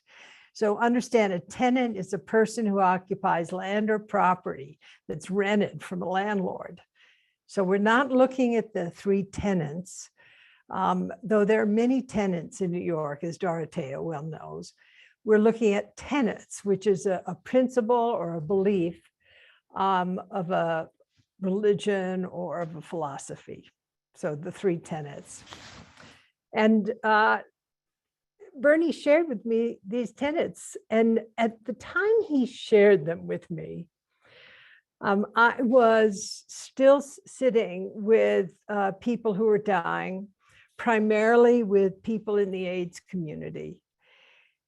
So understand, a tenant is a person who occupies land or property that's rented from a landlord. So we're not looking at the three tenants, though there are many tenants in New York, as Dorothea well knows. We're looking at tenets, which is a principle or a belief of a religion or of a philosophy. So the three tenets. And Bernie shared with me these tenets. And at the time he shared them with me, I was still sitting with people who were dying, primarily with people in the AIDS community.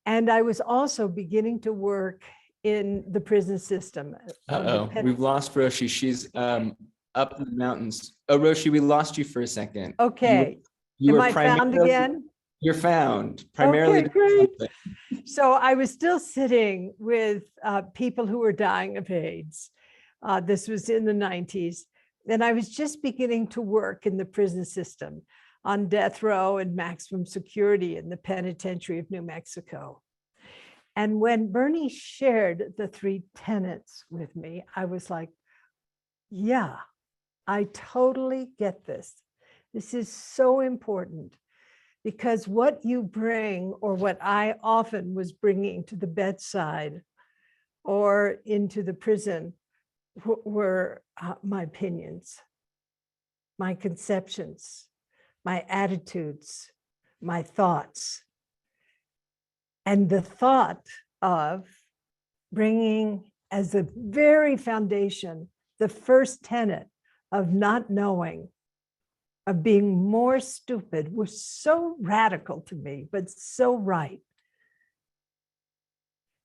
And I was also beginning to work in the prison system. We've lost Roshi. She's up in the mountains. Oh, Roshi, we lost you for a second. Okay. You Am were I found again? You're found, primarily. Okay, great. So I was still sitting with people who were dying of AIDS. This was in the 90s. And I was just beginning to work in the prison system on death row and maximum security in the penitentiary of New Mexico. And when Bernie shared the three tenets with me, I was like, yeah, I totally get this. This is so important because what you bring, or what I often was bringing to the bedside or into the prison, were my opinions, my conceptions, my attitudes, my thoughts. And the thought of bringing as the very foundation, the first tenet of not knowing, of being more stupid, was so radical to me, but so right.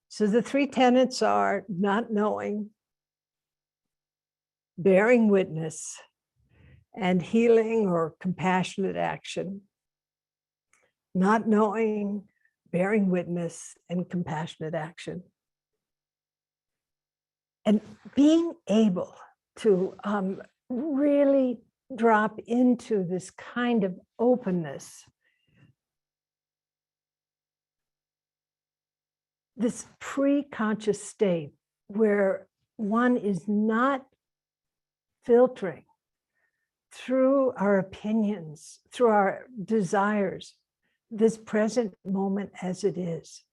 So the three tenets are not knowing, bearing witness, and healing or compassionate action. Not knowing, bearing witness, and compassionate action. And being able to really drop into this kind of openness, this pre-conscious state where one is not filtering through our opinions, through our desires, this present moment as it is.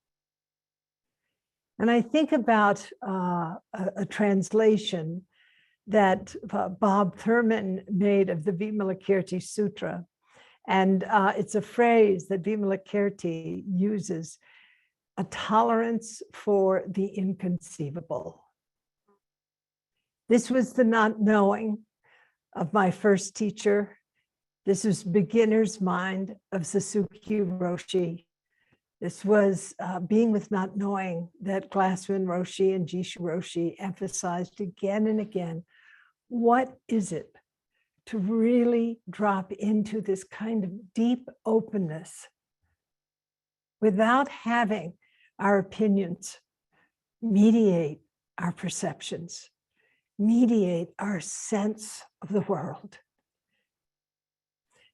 And I think about a translation that Bob Thurman made of the Vimalakirti Sutra. And it's a phrase that Vimalakirti uses, a tolerance for the inconceivable. This was the not knowing of my first teacher. This was beginner's mind of Sasuke Roshi. This was being with not knowing that Glassman Roshi and Jishu Roshi emphasized again and again. What is it to really drop into this kind of deep openness without having our opinions mediate our perceptions, mediate our sense of the world?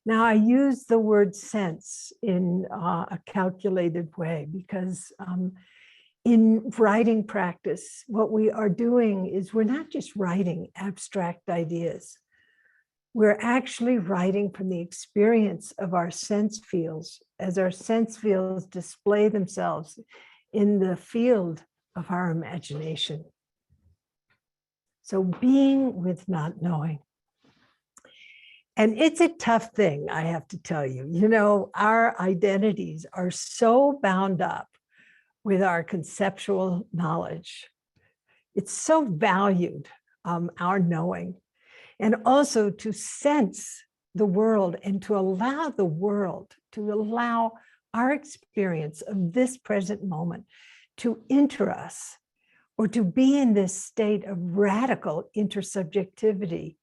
Now, I use the word sense in a calculated way because in writing practice, what we are doing is we're not just writing abstract ideas. We're actually writing from the experience of our sense fields as our sense fields display themselves in the field of our imagination. So being with not knowing. And it's a tough thing, I have to tell you. You know, our identities are so bound up with our conceptual knowledge. It's so valued, our knowing. And also to sense the world and to allow the world, to allow our experience of this present moment to enter us, or to be in this state of radical intersubjectivity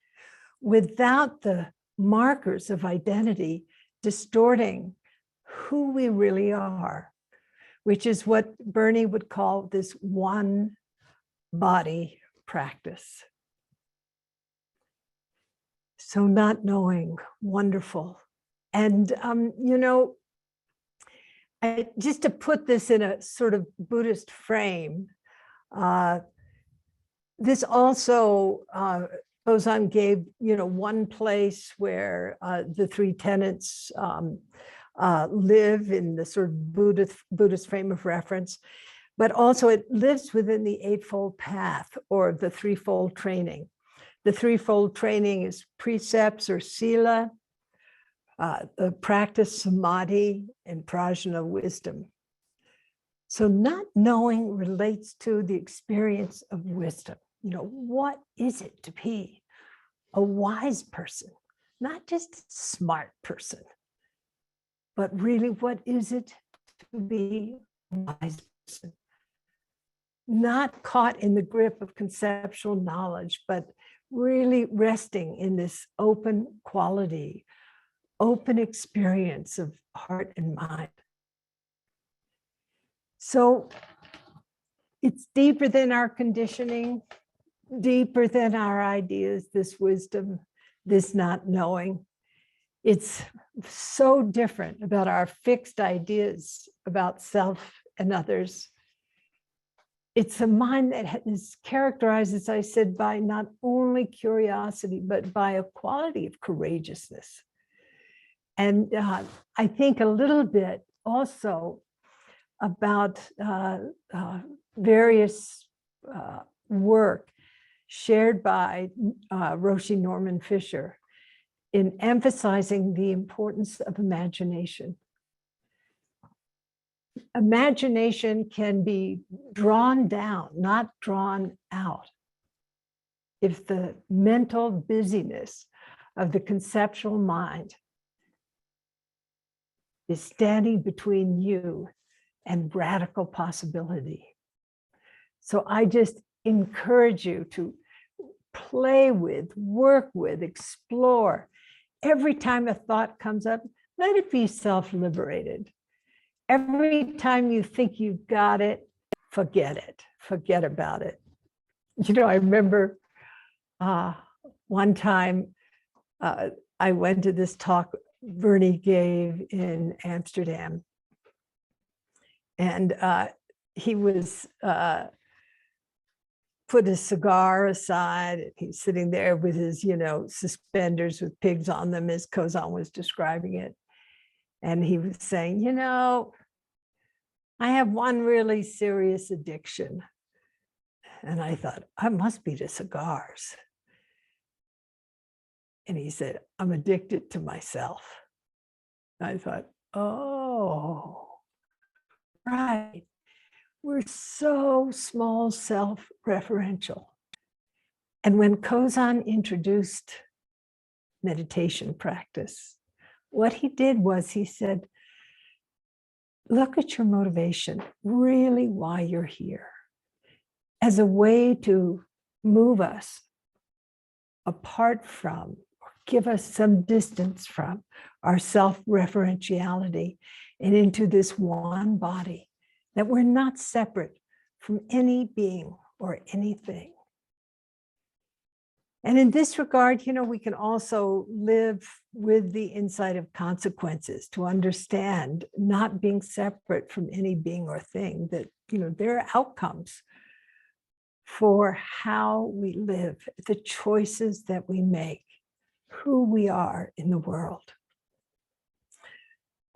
without the markers of identity distorting who we really are, which is what Bernie would call this one body practice. So not knowing, wonderful. And, you know, just to put this in a sort of Buddhist frame, this also, Bozan gave, you know, one place where the three tenets live in the sort of Buddhist frame of reference, but also it lives within the Eightfold Path or the threefold training. The threefold training is precepts or sila, the practice samadhi, and prajna wisdom. So not knowing relates to the experience of wisdom. You know, what is it to be a wise person? Not just a smart person, but really what is it to be a wise person? Not caught in the grip of conceptual knowledge, but really resting in this open quality, open experience of heart and mind. So it's deeper than our conditioning, deeper than our ideas, this wisdom, this not knowing. It's so different about our fixed ideas about self and others. It's a mind that is characterized, as I said, by not only curiosity, but by a quality of courageousness. And I think a little bit also about various work shared by Roshi Norman Fisher in emphasizing the importance of imagination. Imagination can be drawn down, not drawn out. If the mental busyness of the conceptual mind is standing between you and radical possibility. So I just encourage you to play with, work with, explore. Every time a thought comes up, let it be self-liberated. Every time you think you've got it, forget about it. You know, I remember one time I went to this talk Bernie gave in Amsterdam, and he was put his cigar aside. He's sitting there with his, suspenders with pigs on them, as Kozan was describing it. And he was saying, I have one really serious addiction. And I thought, I must be to cigars. And he said, I'm addicted to myself. I thought, oh, right. We're so small self-referential. And when Kozan introduced meditation practice, what he did was he said, look at your motivation, really why you're here, as a way to move us apart from, or give us some distance from our self-referentiality and into this one body, that we're not separate from any being or anything. And in this regard, we can also live with the insight of consequences to understand not being separate from any being or thing, that, there are outcomes for how we live, the choices that we make, who we are in the world.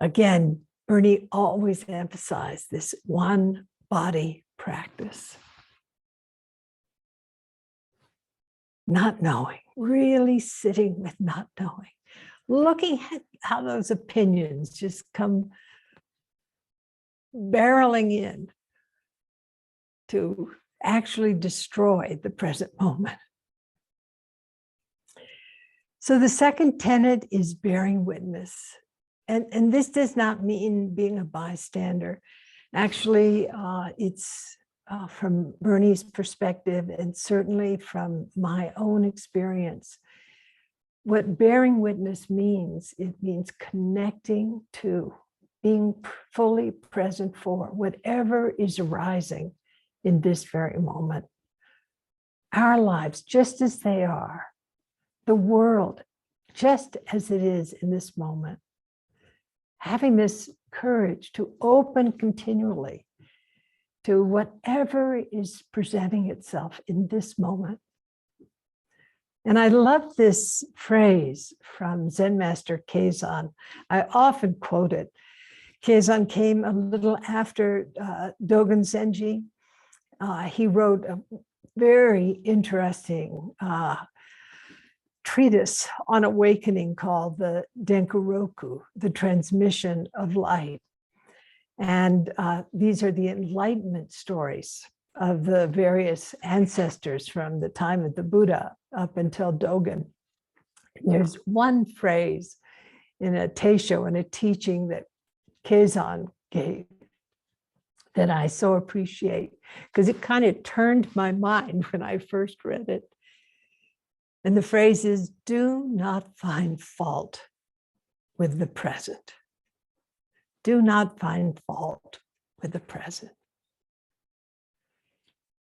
Again, Bernie always emphasized this one body practice. Not knowing, really sitting with not knowing, looking at how those opinions just come barreling in to actually destroy the present moment. So the second tenet is bearing witness. And this does not mean being a bystander. Actually, it's from Bernie's perspective, and certainly from my own experience, what bearing witness means, it means connecting to, being fully present for whatever is arising in this very moment. Our lives, just as they are, the world, just as it is in this moment. Having this courage to open continually to whatever is presenting itself in this moment. And I love this phrase from Zen Master Keizan. I often quote it. Keizan came a little after Dogen Zenji. He wrote a very interesting treatise on awakening called the Denkuroku, the transmission of light. And these are the enlightenment stories of the various ancestors from the time of the Buddha up until Dogen. There's one phrase in a teisho, in a teaching that Keizan gave, that I so appreciate, because it kind of turned my mind when I first read it. And the phrase is, do not find fault with the present. Do not find fault with the present.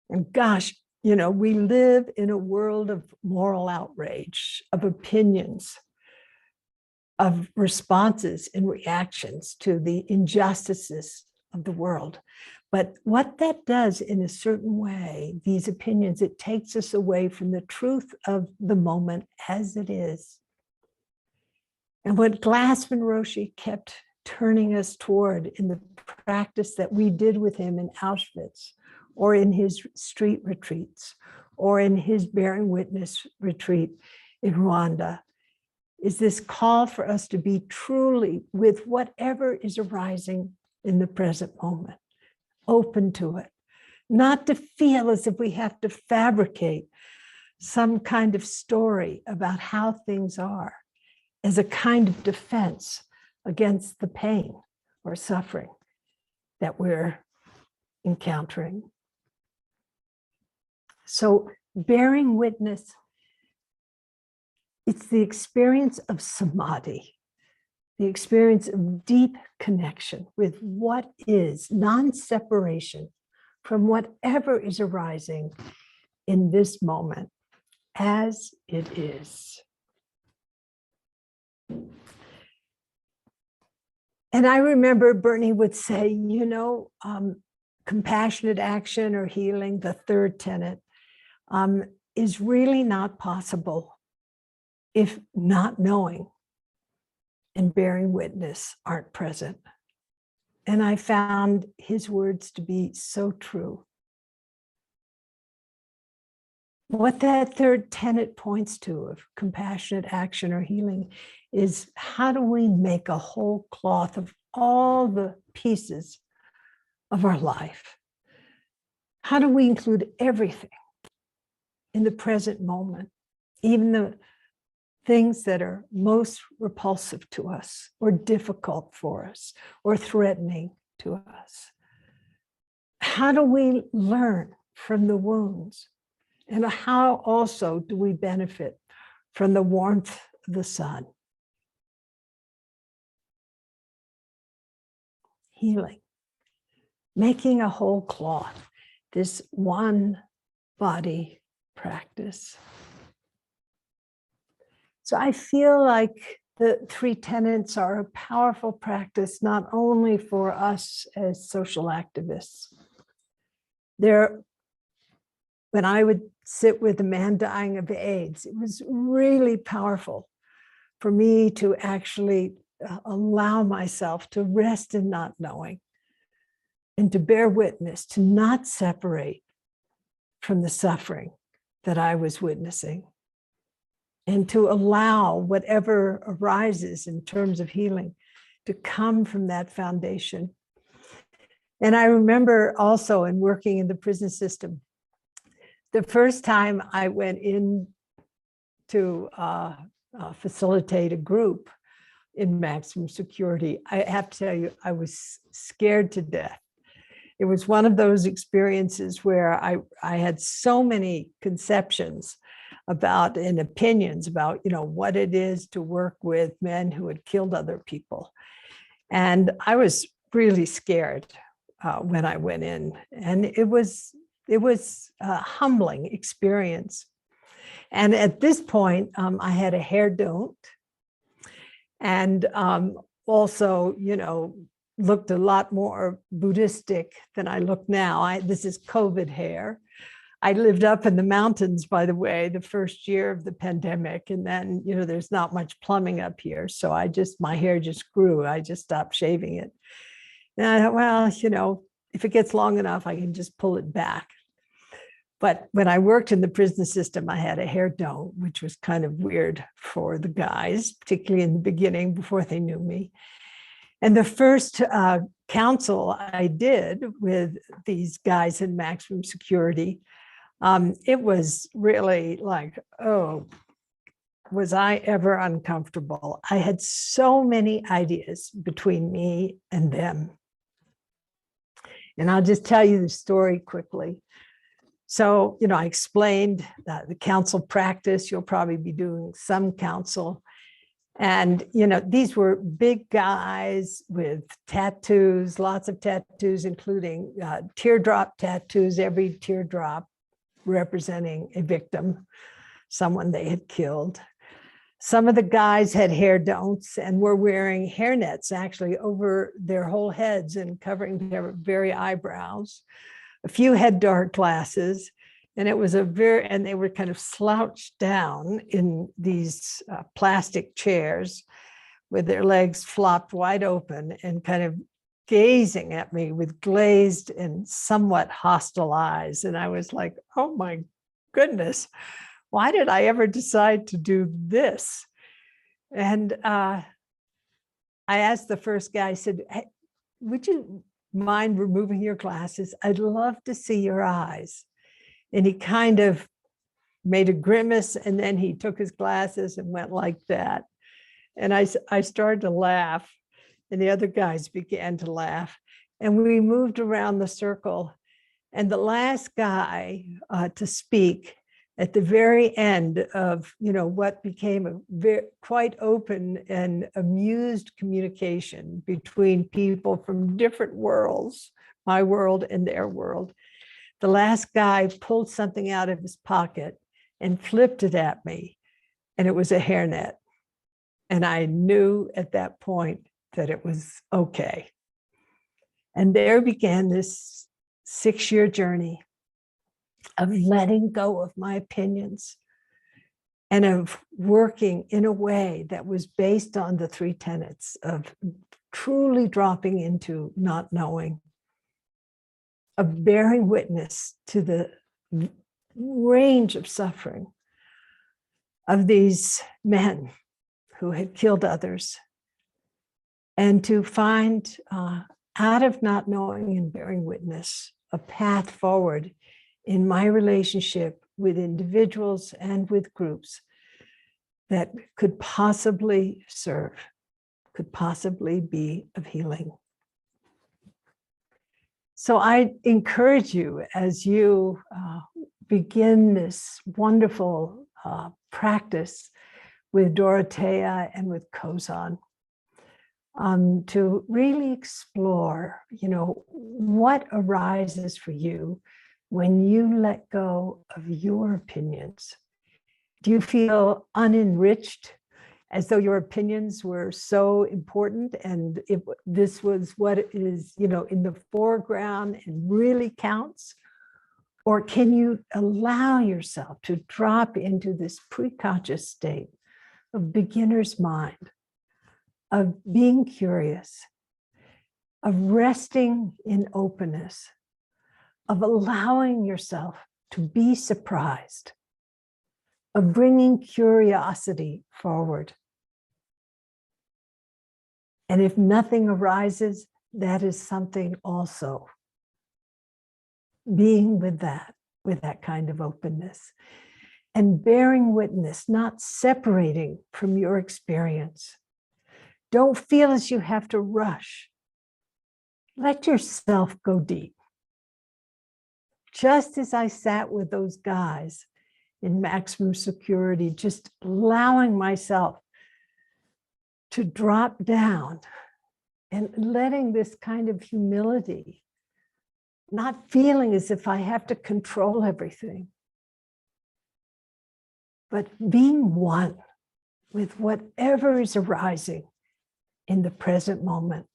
And gosh, we live in a world of moral outrage, of opinions, of responses and reactions to the injustices of the world. But what that does in a certain way, these opinions, it takes us away from the truth of the moment as it is. And what Glassman Roshi kept turning us toward in the practice that we did with him in Auschwitz, or in his street retreats, or in his bearing witness retreat in Rwanda, is this call for us to be truly with whatever is arising in the present moment, open to it, not to feel as if we have to fabricate some kind of story about how things are as a kind of defense against the pain or suffering that we're encountering. So bearing witness, it's the experience of samadhi, the experience of deep connection with what is, non-separation from whatever is arising in this moment as it is. And I remember Bernie would say, you know, compassionate action or healing, the third tenet, is really not possible if not knowing and bearing witness aren't present. And I found his words to be so true. What that third tenet points to of compassionate action or healing is, how do we make a whole cloth of all the pieces of our life? How do we include everything in the present moment, even the things that are most repulsive to us or difficult for us or threatening to us? How do we learn from the wounds? And how also do we benefit from the warmth of the sun? Healing, making a whole cloth, this one body practice. So I feel like the three tenets are a powerful practice, not only for us as social activists. When I would sit with a man dying of AIDS, it was really powerful for me to actually allow myself to rest in not knowing and to bear witness, to not separate from the suffering that I was witnessing, and to allow whatever arises in terms of healing to come from that foundation. And I remember also in working in the prison system, the first time I went in to facilitate a group in maximum security, I have to tell you, I was scared to death. It was one of those experiences where I had so many conceptions about and opinions about, you know, what it is to work with men who had killed other people. And I was really scared when I went in, and it was a humbling experience. And at this point, I had a hair don't, and also, you know, looked a lot more Buddhistic than I look now. This is COVID hair. I lived up in the mountains, by the way, the first year of the pandemic. And then, you know, there's not much plumbing up here. So my hair just grew. I just stopped shaving it. And I thought, well, you know, if it gets long enough, I can just pull it back. But when I worked in the prison system, I had a hair don't, which was kind of weird for the guys, particularly in the beginning before they knew me. And the first counsel I did with these guys in maximum security, it was really like, oh, was I ever uncomfortable? I had so many ideas between me and them. And I'll just tell you the story quickly. So, you know, I explained that the counsel practice, you'll probably be doing some counsel. And, you know, these were big guys with tattoos, lots of tattoos, including teardrop tattoos, every teardrop representing a victim, someone they had killed. Some of the guys had hair don'ts and were wearing hairnets actually over their whole heads and covering their very eyebrows. A few had dark glasses, and it was and they were kind of slouched down in these plastic chairs with their legs flopped wide open and kind of gazing at me with glazed and somewhat hostile eyes. And I was like, oh my goodness, why did I ever decide to do this? And I asked the first guy, I said, hey, would you mind removing your glasses? I'd love to see your eyes. And he kind of made a grimace, and then he took his glasses and went like that. And I started to laugh, and the other guys began to laugh. And we moved around the circle. And the last guy to speak at the very end of, what became a quite open and amused communication between people from different worlds, my world and their world. The last guy pulled something out of his pocket and flipped it at me, and it was a hairnet. And I knew at that point that it was okay. And there began this 6-year journey of letting go of my opinions and of working in a way that was based on the 3 tenets of truly dropping into not knowing, of bearing witness to the range of suffering of these men who had killed others, and to find out of not knowing and bearing witness a path forward in my relationship with individuals and with groups that could possibly serve, could possibly be of healing. So I encourage you, as you begin this wonderful practice with Dorothea and with Kozan, to really explore, what arises for you when you let go of your opinions. Do you feel unenriched, as though your opinions were so important and this was what is, in the foreground and really counts? Or can you allow yourself to drop into this preconscious state of beginner's mind, of being curious, of resting in openness, of allowing yourself to be surprised, of bringing curiosity forward? And if nothing arises, that is something also. Being with that kind of openness, and bearing witness, not separating from your experience. Don't feel as you have to rush. Let yourself go deep. Just as I sat with those guys in maximum security, just allowing myself to drop down and letting this kind of humility, not feeling as if I have to control everything, but being one with whatever is arising in the present moment.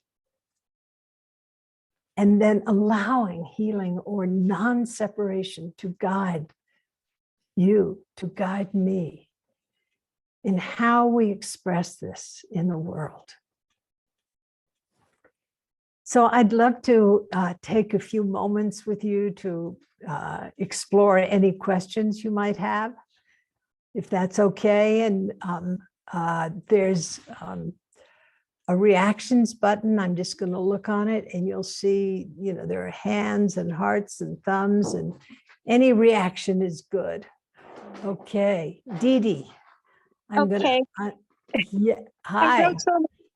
And then allowing healing or non-separation to guide you, to guide me in how we express this in the world. So I'd love to take a few moments with you to explore any questions you might have, if that's okay. And there's a reactions button. I'm just going to look on it and you'll see, there are hands and hearts and thumbs, and any reaction is good. Okay, Dee Dee. Okay. Yeah, hi.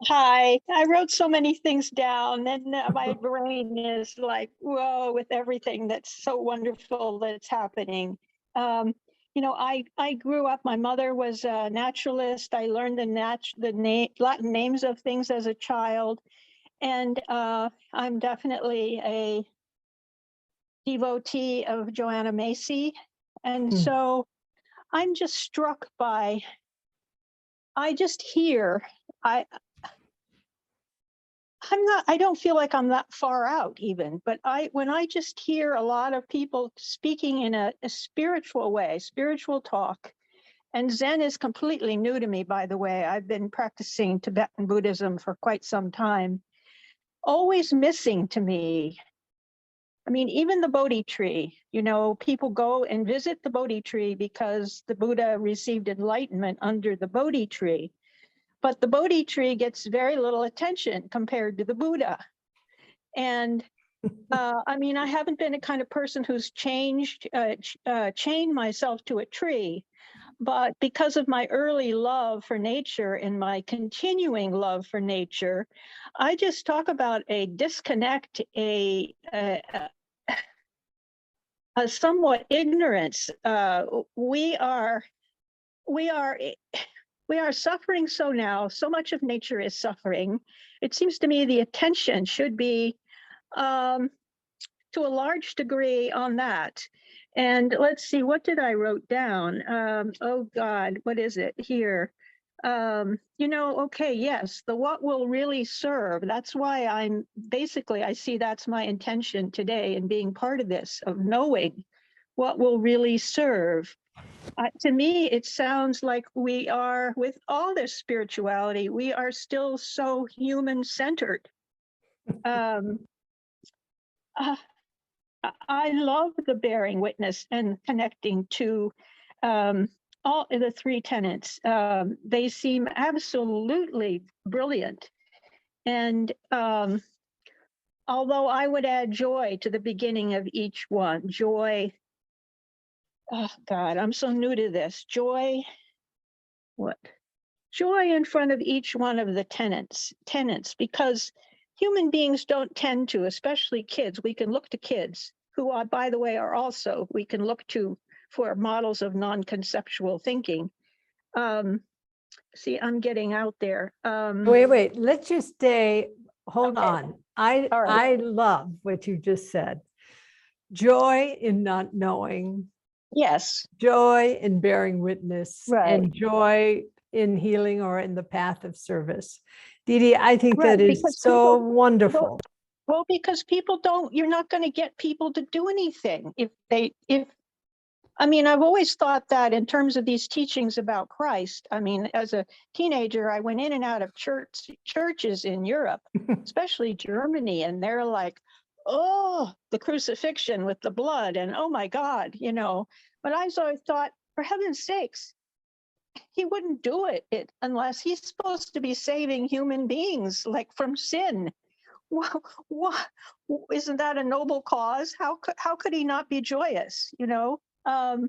I wrote so many things down, and my brain is like, whoa, with everything that's so wonderful that's happening. I grew up, my mother was a naturalist. I learned the Latin names of things as a child. And I'm definitely a devotee of Joanna Macy. And so I'm just struck by, I just hear, I don't feel like I'm that far out even, but when I just hear a lot of people speaking in a spiritual way, spiritual talk, and Zen is completely new to me, by the way. I've been practicing Tibetan Buddhism for quite some time. Always missing to me I mean, even the Bodhi tree, you know, people go and visit the Bodhi tree because the Buddha received enlightenment under the Bodhi tree. But the Bodhi tree gets very little attention compared to the Buddha. And I mean, I haven't been a kind of person who's chained myself to a tree, but because of my early love for nature and my continuing love for nature, I just talk about a disconnect, a somewhat ignorance. We are suffering so now. So much of nature is suffering. It seems to me the attention should be to a large degree on that. And let's see, what did I wrote down? Oh God, what is it here? You know, okay, yes, the what will really serve. That's why I see that's my intention today in being part of this, of knowing what will really serve. To me, it sounds like we are, with all this spirituality, we are still so human-centered. I love the bearing witness and connecting to all the three tenets. They seem absolutely brilliant. And although I would add joy to the beginning of each one, joy, oh God, I'm so new to this. Joy, what? Joy in front of each one of the tenets, because human beings don't tend to, especially kids. We can look to kids who are, by the way, are also, we can look to for models of non-conceptual thinking. See, I'm getting out there. Wait, let's just stay, hold Okay. on. All right. I love what you just said. Joy in not knowing, Yes, joy in bearing witness, Right. and joy in healing or in the path of service. Didi, I think Right, that is because so people- wonderful. well, because you're not going to get people to do anything I mean, I've always thought that in terms of these teachings about Christ. I mean, as a teenager, I went in and out of churches in Europe, especially Germany, and they're like, oh, the crucifixion with the blood, and oh my God, you know. But I always thought, for heaven's sakes, he wouldn't do it unless he's supposed to be saving human beings, like from sin. What isn't that a noble cause? How could he not be joyous? You know. And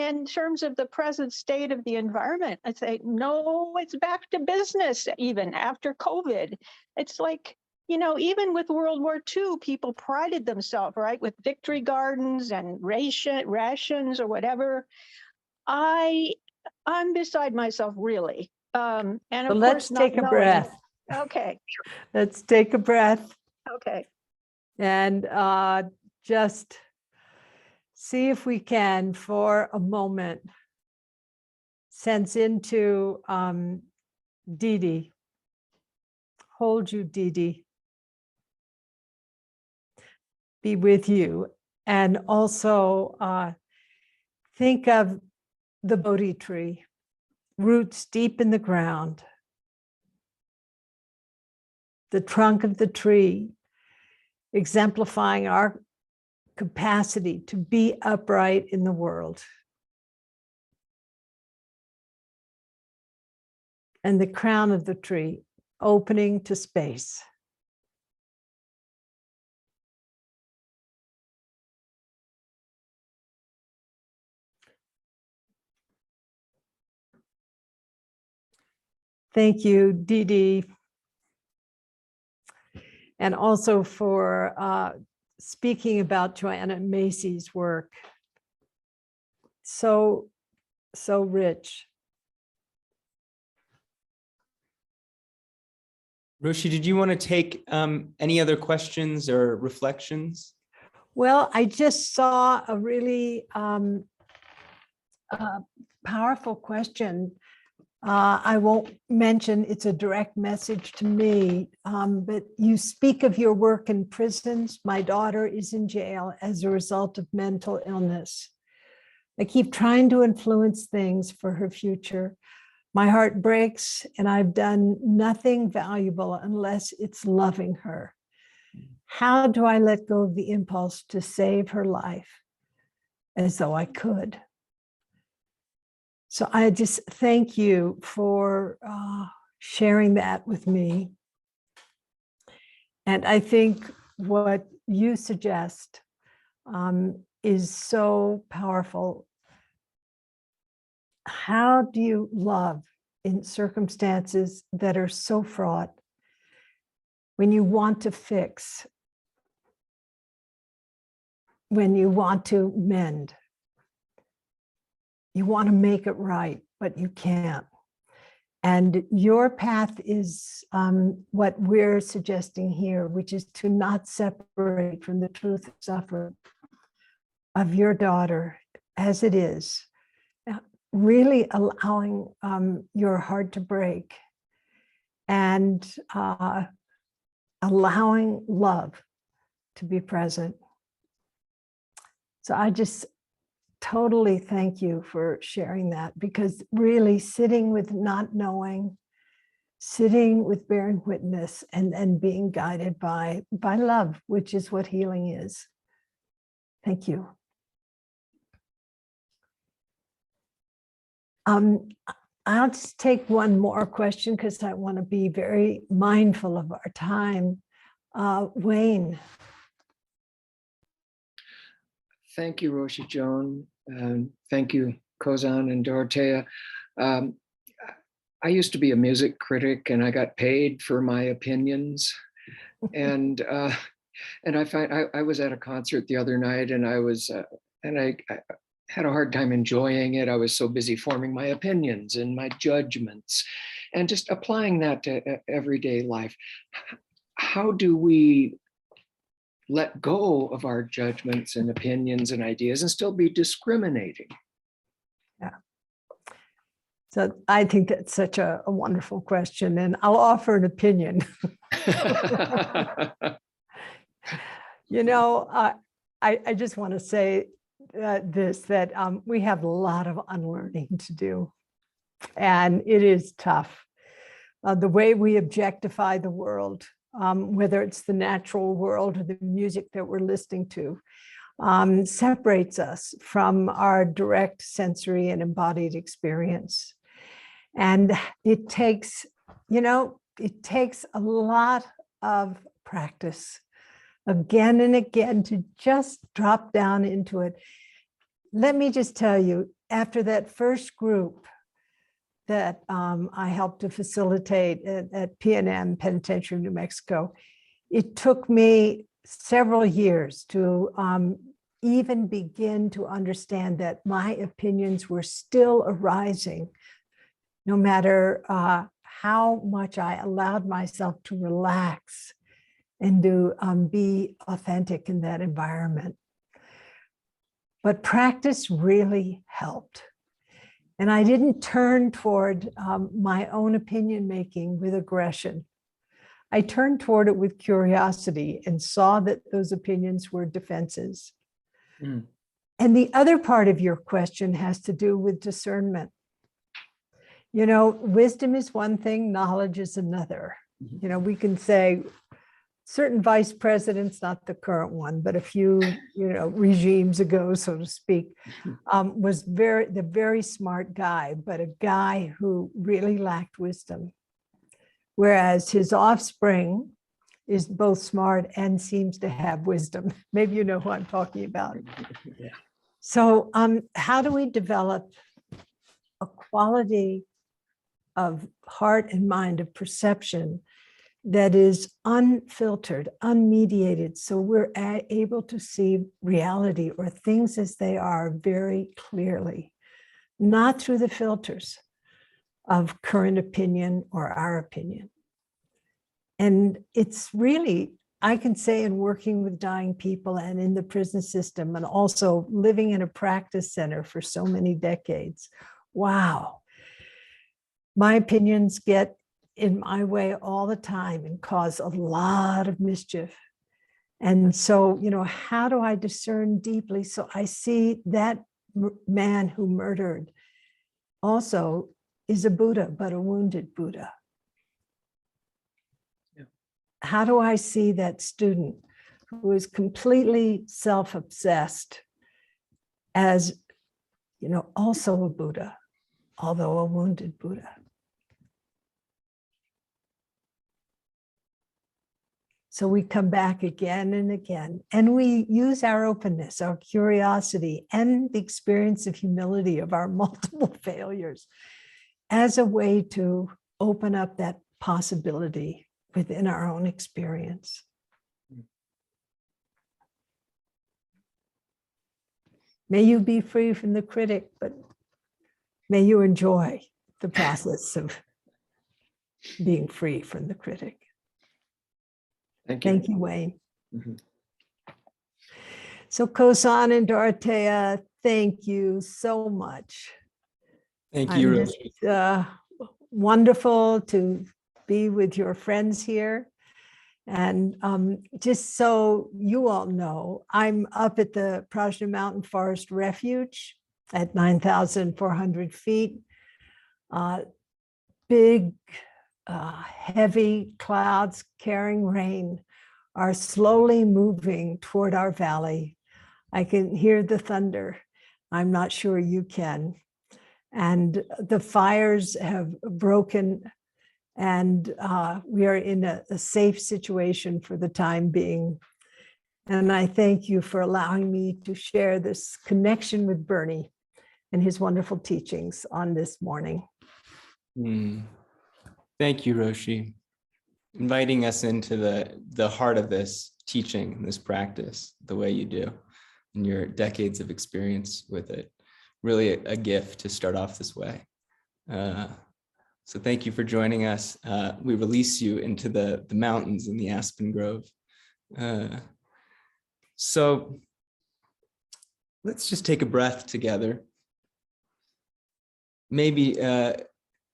in terms of the present state of the environment, I say, no, it's back to business even after COVID. It's like, you know, even with World War II, people prided themselves, right, with victory gardens and rations or whatever. I'm beside myself, really. And So of let's course, not take a knowing. breath. Okay, Let's take a breath okay. and just see if we can, for a moment, sense into Didi. Hold you, Didi. Be with you. And also think of the Bodhi tree, roots deep in the ground. The trunk of the tree, exemplifying our capacity to be upright in the world. And the crown of the tree, opening to space. Thank you, Didi. And also for speaking about Joanna Macy's work. So rich. Roshi, did you want to take any other questions or reflections? Well, I just saw a really powerful question. I won't mention it's a direct message to me, but you speak of your work in prisons. My daughter is in jail as a result of mental illness. I keep trying to influence things for her future. My heart breaks, and I've done nothing valuable unless it's loving her. How do I let go of the impulse to save her life as though I could? So I just thank you for sharing that with me. And I think what you suggest is so powerful. How do you love in circumstances that are so fraught, when you want to fix, when you want to mend, you want to make it right, but you can't? And your path is what we're suggesting here, which is to not separate from the truth of suffering of your daughter as it is, really allowing your heart to break and allowing love to be present. So I just totally thank you for sharing that, because really sitting with not knowing, sitting with bearing witness, and being guided by love, which is what healing is. Thank you. I'll just take one more question because I want to be very mindful of our time. Wayne. Thank you, Roshi Joan. Thank you, Kozan and Dorothea. I used to be a music critic, and I got paid for my opinions. And I was at a concert the other night, and I had a hard time enjoying it. I was so busy forming my opinions and my judgments, and just applying that to everyday life. How do we let go of our judgments and opinions and ideas and still be discriminating? Yeah. So I think that's such a wonderful question, and I'll offer an opinion. You know, I just want to say that we have a lot of unlearning to do, and it is tough. The way we objectify the world, whether it's the natural world or the music that we're listening to, separates us from our direct sensory and embodied experience. And it takes, it takes a lot of practice again and again to just drop down into it. Let me just tell you, after that first group that I helped to facilitate at PNM Penitentiary, New Mexico, it took me several years to even begin to understand that my opinions were still arising, no matter how much I allowed myself to relax and to be authentic in that environment. But practice really helped. And I didn't turn toward my own opinion making with aggression. I turned toward it with curiosity and saw that those opinions were defenses. Mm. And the other part of your question has to do with discernment. You know, wisdom is one thing, knowledge is another. You know, we can say certain vice presidents, not the current one, but a few, regimes ago, so to speak, was the very smart guy, but a guy who really lacked wisdom. Whereas his offspring is both smart and seems to have wisdom. Maybe you know who I'm talking about. Yeah. So how do we develop a quality of heart and mind, of perception, that is unfiltered, unmediated, so we're able to see reality or things as they are very clearly, not through the filters of current opinion or our opinion? And it's really, I can say, in working with dying people and in the prison system, and also living in a practice center for so many decades, wow, my opinions get in my way all the time and cause a lot of mischief. And so, how do I discern deeply? So I see that man who murdered also is a Buddha, but a wounded Buddha. Yeah. How do I see that student who is completely self-obsessed as, also a Buddha, although a wounded Buddha. So we come back again and again, and we use our openness, our curiosity, and the experience of humility of our multiple failures as a way to open up that possibility within our own experience. May you be free from the critic, but may you enjoy the process of being free from the critic. Thank you. Thank you, Wayne. Mhm. So Kozan and Dorothea, thank you so much. Thank you, And Roshi. it's wonderful to be with your friends here. And just so you all know, I'm up at the Prajna Mountain Forest Refuge at 9,400 feet. Big, heavy clouds carrying rain are slowly moving toward our valley. I can hear the thunder. I'm not sure you can. And the fires have broken, and we are in a safe situation for the time being. And I thank you for allowing me to share this connection with Bernie and his wonderful teachings on this morning. Thank you, Roshi, inviting us into the heart of this teaching, this practice, the way you do, and your decades of experience with it. Really a gift to start off this way. So thank you for joining us. We release you into the mountains in the Aspen Grove. So let's just take a breath together. Maybe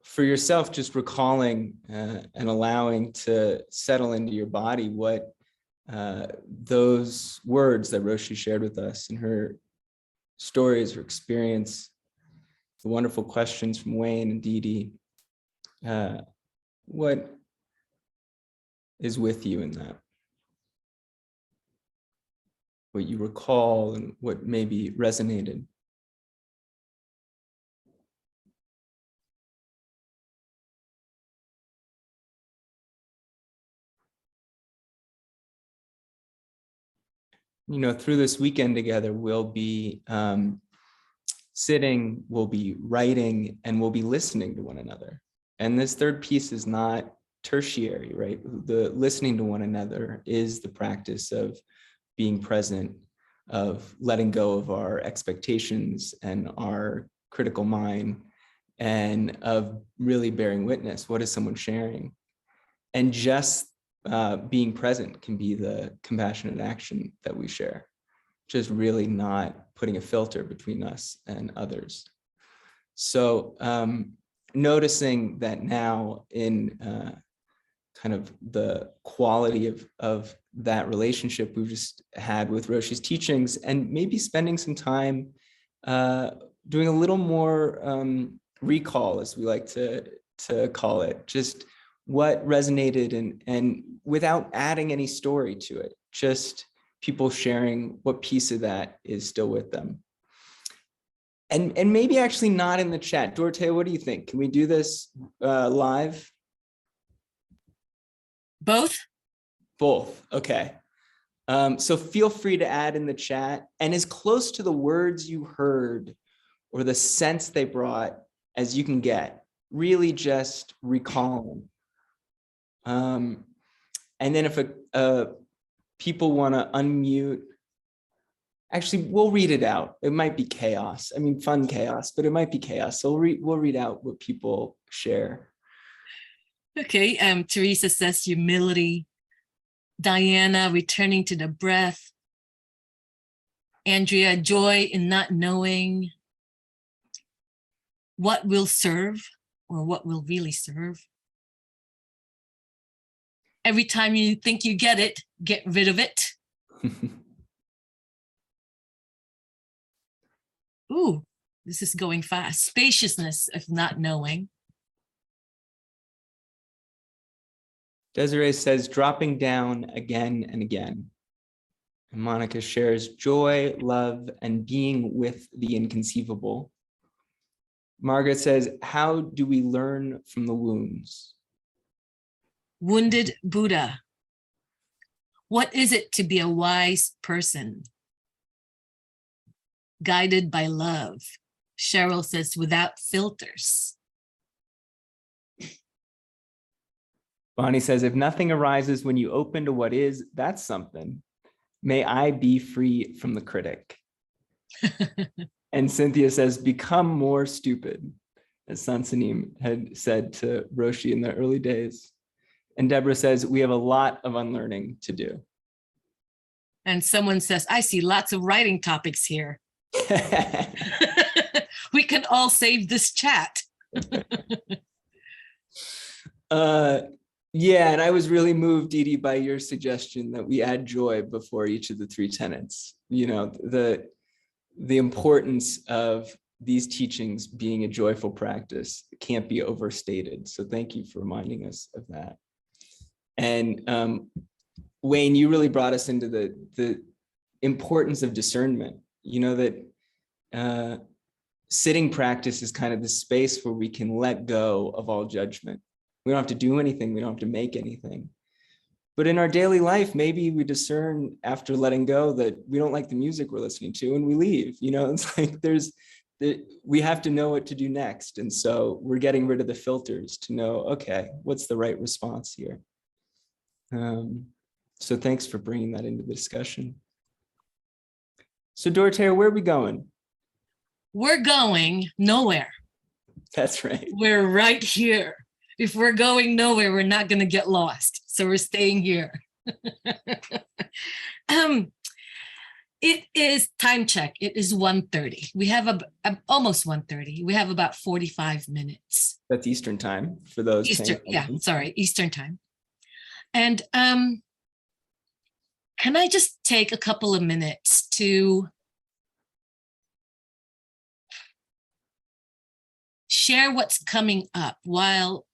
for yourself, just recalling and allowing to settle into your body what those words that Roshi shared with us in her stories, her experience, the wonderful questions from Wayne and Dee Dee. What is with you in that? What you recall and what maybe resonated? Through this weekend together, we'll be sitting, we'll be writing, and we'll be listening to one another. And this third piece is not tertiary, right? The listening to one another is the practice of being present, of letting go of our expectations and our critical mind, and of really bearing witness. What is someone sharing? And just being present can be the compassionate action that we share. Just really not putting a filter between us and others. So noticing that now in kind of the quality of that relationship we've just had with Roshi's teachings, and maybe spending some time doing a little more recall, as we like to call it, just what resonated, and without adding any story to it, just people sharing what piece of that is still with them. And maybe actually not in the chat. Dorothea, what do you think? Can we do this live? Both? Both, okay. So feel free to add in the chat, and as close to the words you heard or the sense they brought as you can get, really just recalling. And then if people want to unmute, actually, we'll read it out. It might be chaos. I mean, fun chaos, but it might be chaos. So we'll read out what people share. Okay, Teresa says humility. Diana, returning to the breath. Andrea, joy in not knowing what will serve or what will really serve. Every time you think you get it, get rid of it. Ooh, this is going fast. Spaciousness of not knowing. Desiree says, dropping down again and again. And Monica shares joy, love, and being with the inconceivable. Margaret says, how do we learn from the wounds? Wounded Buddha. What is it to be a wise person? Guided by love. Cheryl says, without filters. Bonnie says, if nothing arises when you open to what is, that's something. May I be free from the critic. And Cynthia says, become more stupid, as Sansanim had said to Roshi in the early days. And Deborah says, we have a lot of unlearning to do. And someone says, I see lots of writing topics here. We can all save this chat. Yeah, and I was really moved, Dee Dee, by your suggestion that we add joy before each of the three tenets. You know, the importance of these teachings being a joyful practice can't be overstated. So thank you for reminding us of that. And Wayne, you really brought us into the importance of discernment. You know, that sitting practice is kind of the space where we can let go of all judgment. We don't have to do anything. We don't have to make anything. But in our daily life, maybe we discern after letting go that we don't like the music we're listening to and we leave. You know, it's like we have to know what to do next. And so we're getting rid of the filters to know, okay, what's the right response here? So thanks for bringing that into the discussion. So Dorothea, where are we going? We're going nowhere. That's right. We're right here. If we're going nowhere, we're not going to get lost. So we're staying here. It is time check. It is 1:30. We have almost 1:30. We have about 45 minutes. That's Eastern time for those. Eastern, yeah, sorry, Eastern time. And can I just take a couple of minutes to share what's coming up while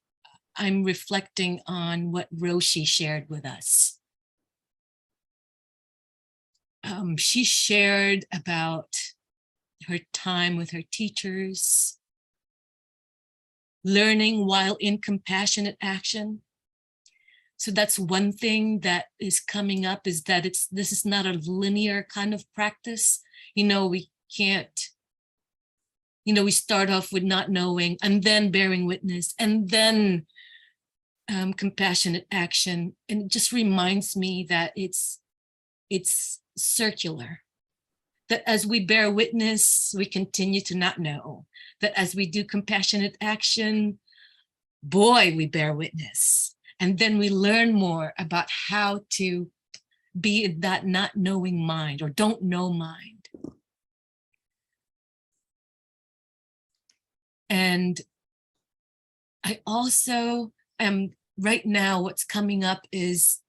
I'm reflecting on what Roshi shared with us. She shared about her time with her teachers, learning while in compassionate action. So that's one thing that is coming up, is that this is not a linear kind of practice. You know, we can't, you know, we start off with not knowing and then bearing witness and then compassionate action. And it just reminds me that it's circular, that as we bear witness, we continue to not know, that as we do compassionate action, boy, we bear witness. And then we learn more about how to be in that not knowing mind or don't know mind. And I also am right now, what's coming up is,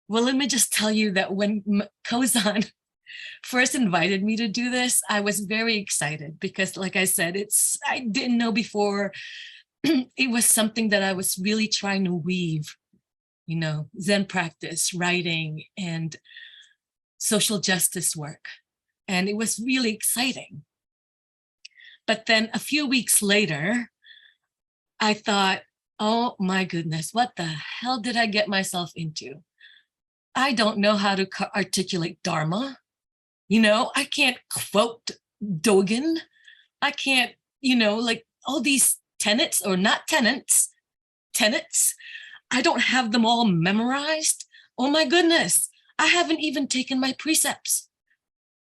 well, let me just tell you that when Kozan first invited me to do this, I was very excited because, like I said, I didn't know before. It was something that I was really trying to weave, you know, Zen practice, writing, and social justice work. And it was really exciting. But then a few weeks later, I thought, oh my goodness, what the hell did I get myself into? I don't know how to articulate Dharma. You know, I can't quote Dogen. I can't, you know, like all these tenets or not tenets. I don't have them all memorized. Oh my goodness. I haven't even taken my precepts.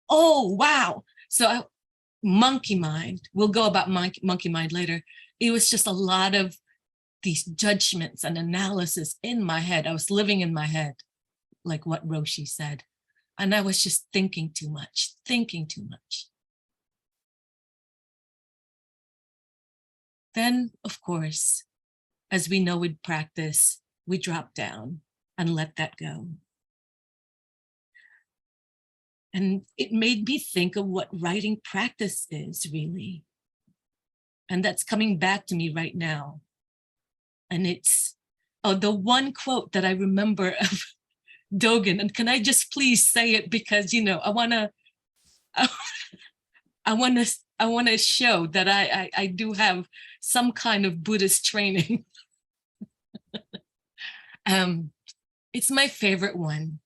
Oh, wow. So monkey mind, we'll go about monkey mind later. It was just a lot of these judgments and analysis in my head. I was living in my head, like what Roshi said. And I was just thinking too much. Then, of course, as we know with practice, we drop down and let that go. And it made me think of what writing practice is really. And that's coming back to me right now. And it's the one quote that I remember of Dogen. And can I just please say it because, you know, I want to show that I do have some kind of Buddhist training. It's my favorite one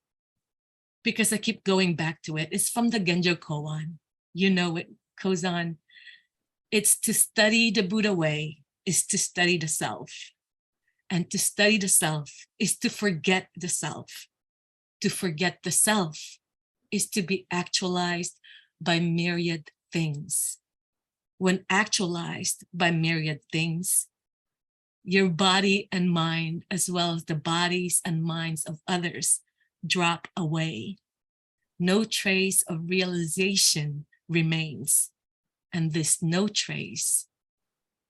because I keep going back to it. It's from the Genjo Koan. You know it, Kozan. It's to study the Buddha way is to study the self. And to study the self is to forget the self. To forget the self is to be actualized by myriad things. When actualized by myriad things, your body and mind, as well as the bodies and minds of others, drop away. No trace of realization remains, and this no trace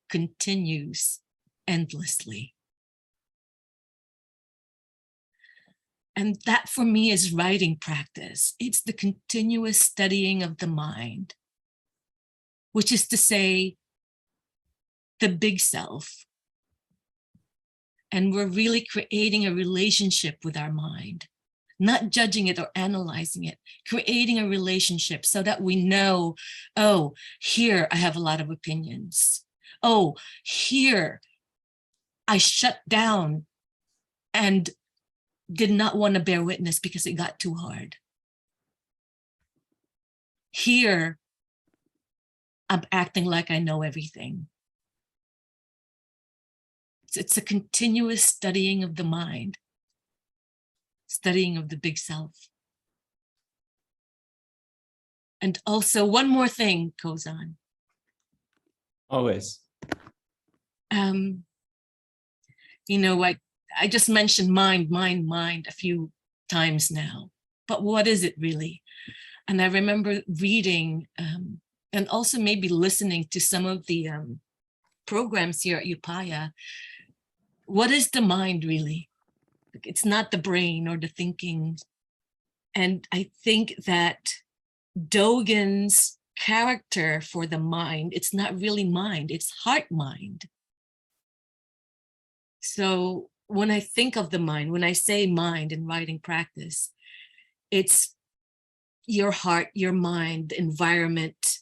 continues endlessly. And that for me is writing practice. It's the continuous studying of the mind, which is to say, the big self. And we're really creating a relationship with our mind, not judging it or analyzing it, creating a relationship so that we know, oh, here I have a lot of opinions. Oh, here I shut down and did not want to bear witness because it got too hard. Here, I'm acting like I know everything. It's a continuous studying of the mind, studying of the big self. And also one more thing, Kozan. Always. You know, I just mentioned mind a few times now, but what is it really? And I remember reading and also maybe listening to some of the programs here at Upaya. What is the mind really? It's not the brain or the thinking. And I think that Dogen's character for the mind, it's not really mind, it's heart mind. So when I think of the mind, when I say mind in writing practice, it's your heart, your mind, the environment,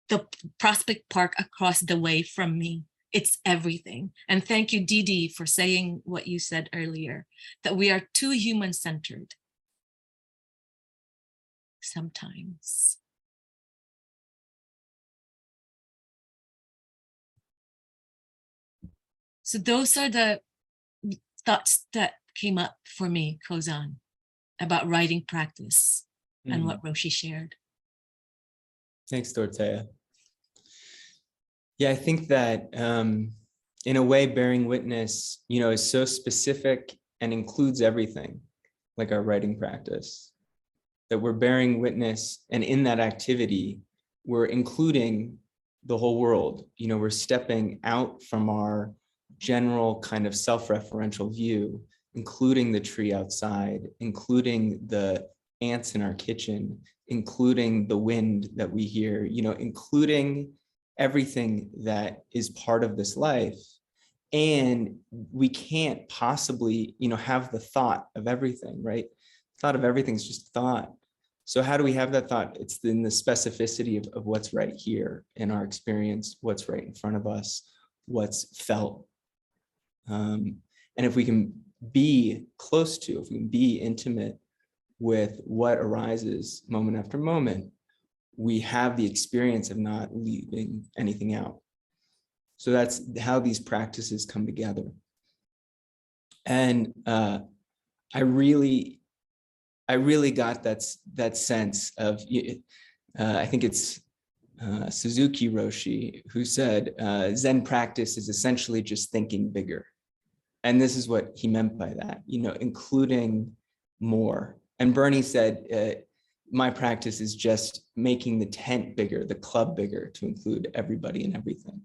the Prospect Park across the way from me. It's everything. And thank you, Didi, for saying what you said earlier, that we are too human-centered sometimes. So those are the thoughts that came up for me, Kozan, about writing practice and what Roshi shared. Thanks, Dorothea. Yeah, I think that in a way, bearing witness, you know, is so specific and includes everything, like our writing practice, that we're bearing witness, and in that activity, we're including the whole world. You know, we're stepping out from our general kind of self-referential view, including the tree outside, including the ants in our kitchen, including the wind that we hear, you know, including everything that is part of this life. And we can't possibly, you know, have the thought of everything, right? Thought of everything is just thought. So how do we have that thought? It's in the specificity of what's right here in our experience, what's right in front of us, what's felt. And if we can be close to, if we can be intimate with what arises moment after moment, we have the experience of not leaving anything out. So that's how these practices come together. And I really got that sense of, I think it's Suzuki Roshi who said, Zen practice is essentially just thinking bigger. And this is what he meant by that, you know, including more. And Bernie said, my practice is just making the tent bigger, the club bigger, to include everybody and everything.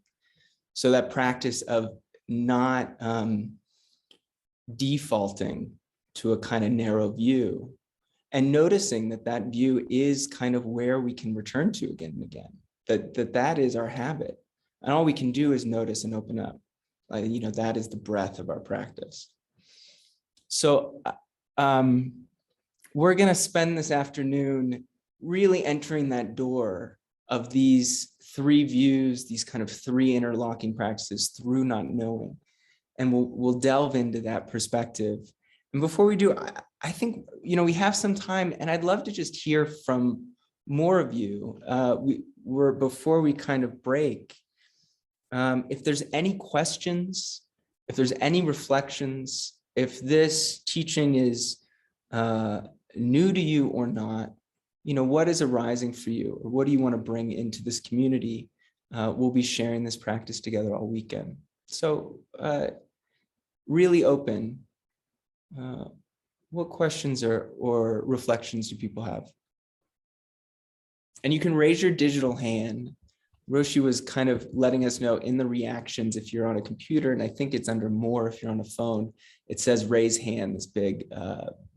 So that practice of not defaulting to a kind of narrow view, and noticing that that view is kind of where we can return to again and again, that is our habit. And all we can do is notice and open up. You know, that is the breadth of our practice. So we're going to spend this afternoon really entering that door of these three views, these kind of three interlocking practices through not knowing. And we'll delve into that perspective. And before we do, I think, we have some time, and I'd love to just hear from more of you. Before we kind of break, if there's any questions, if there's any reflections, if this teaching is new to you or not, what is arising for you, or what do you want to bring into this community? We'll be sharing this practice together all weekend. So really open. What questions or reflections do people have? And you can raise your digital hand. Roshi was kind of letting us know in the reactions if you're on a computer, and I think it's under more if you're on a phone. It says raise hand, this big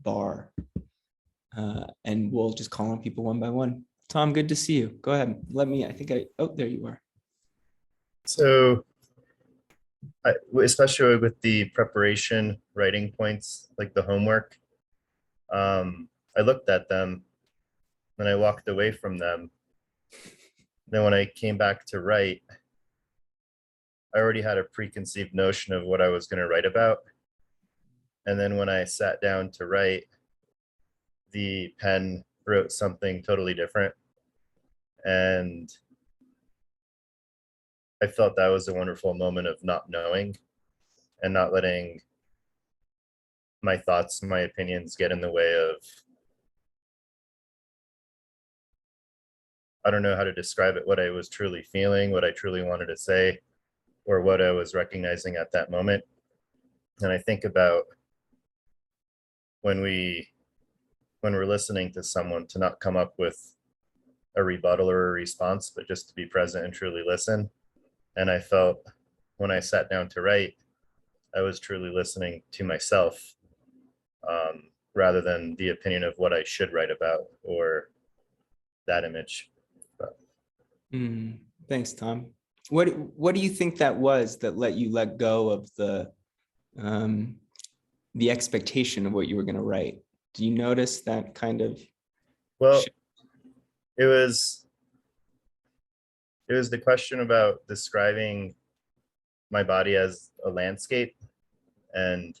bar. And we'll just call on people one by one. Tom, good to see you. Go ahead. Oh, there you are. So, especially with the preparation writing points, like the homework, I looked at them and I walked away from them. Then when I came back to write, I already had a preconceived notion of what I was going to write about. And then when I sat down to write, the pen wrote something totally different. And I felt that was a wonderful moment of not knowing and not letting my thoughts, my opinions get in the way of, I don't know how to describe it, what I was truly feeling, what I truly wanted to say, or what I was recognizing at that moment. And I think about when we're listening to someone, to not come up with a rebuttal or a response, but just to be present and truly listen. And I felt when I sat down to write, I was truly listening to myself, rather than the opinion of what I should write about or that image. Thanks, Tom. What do you think that was that let you let go of the expectation of what you were going to write? Do you notice that kind of? Well, it was the question about describing my body as a landscape. And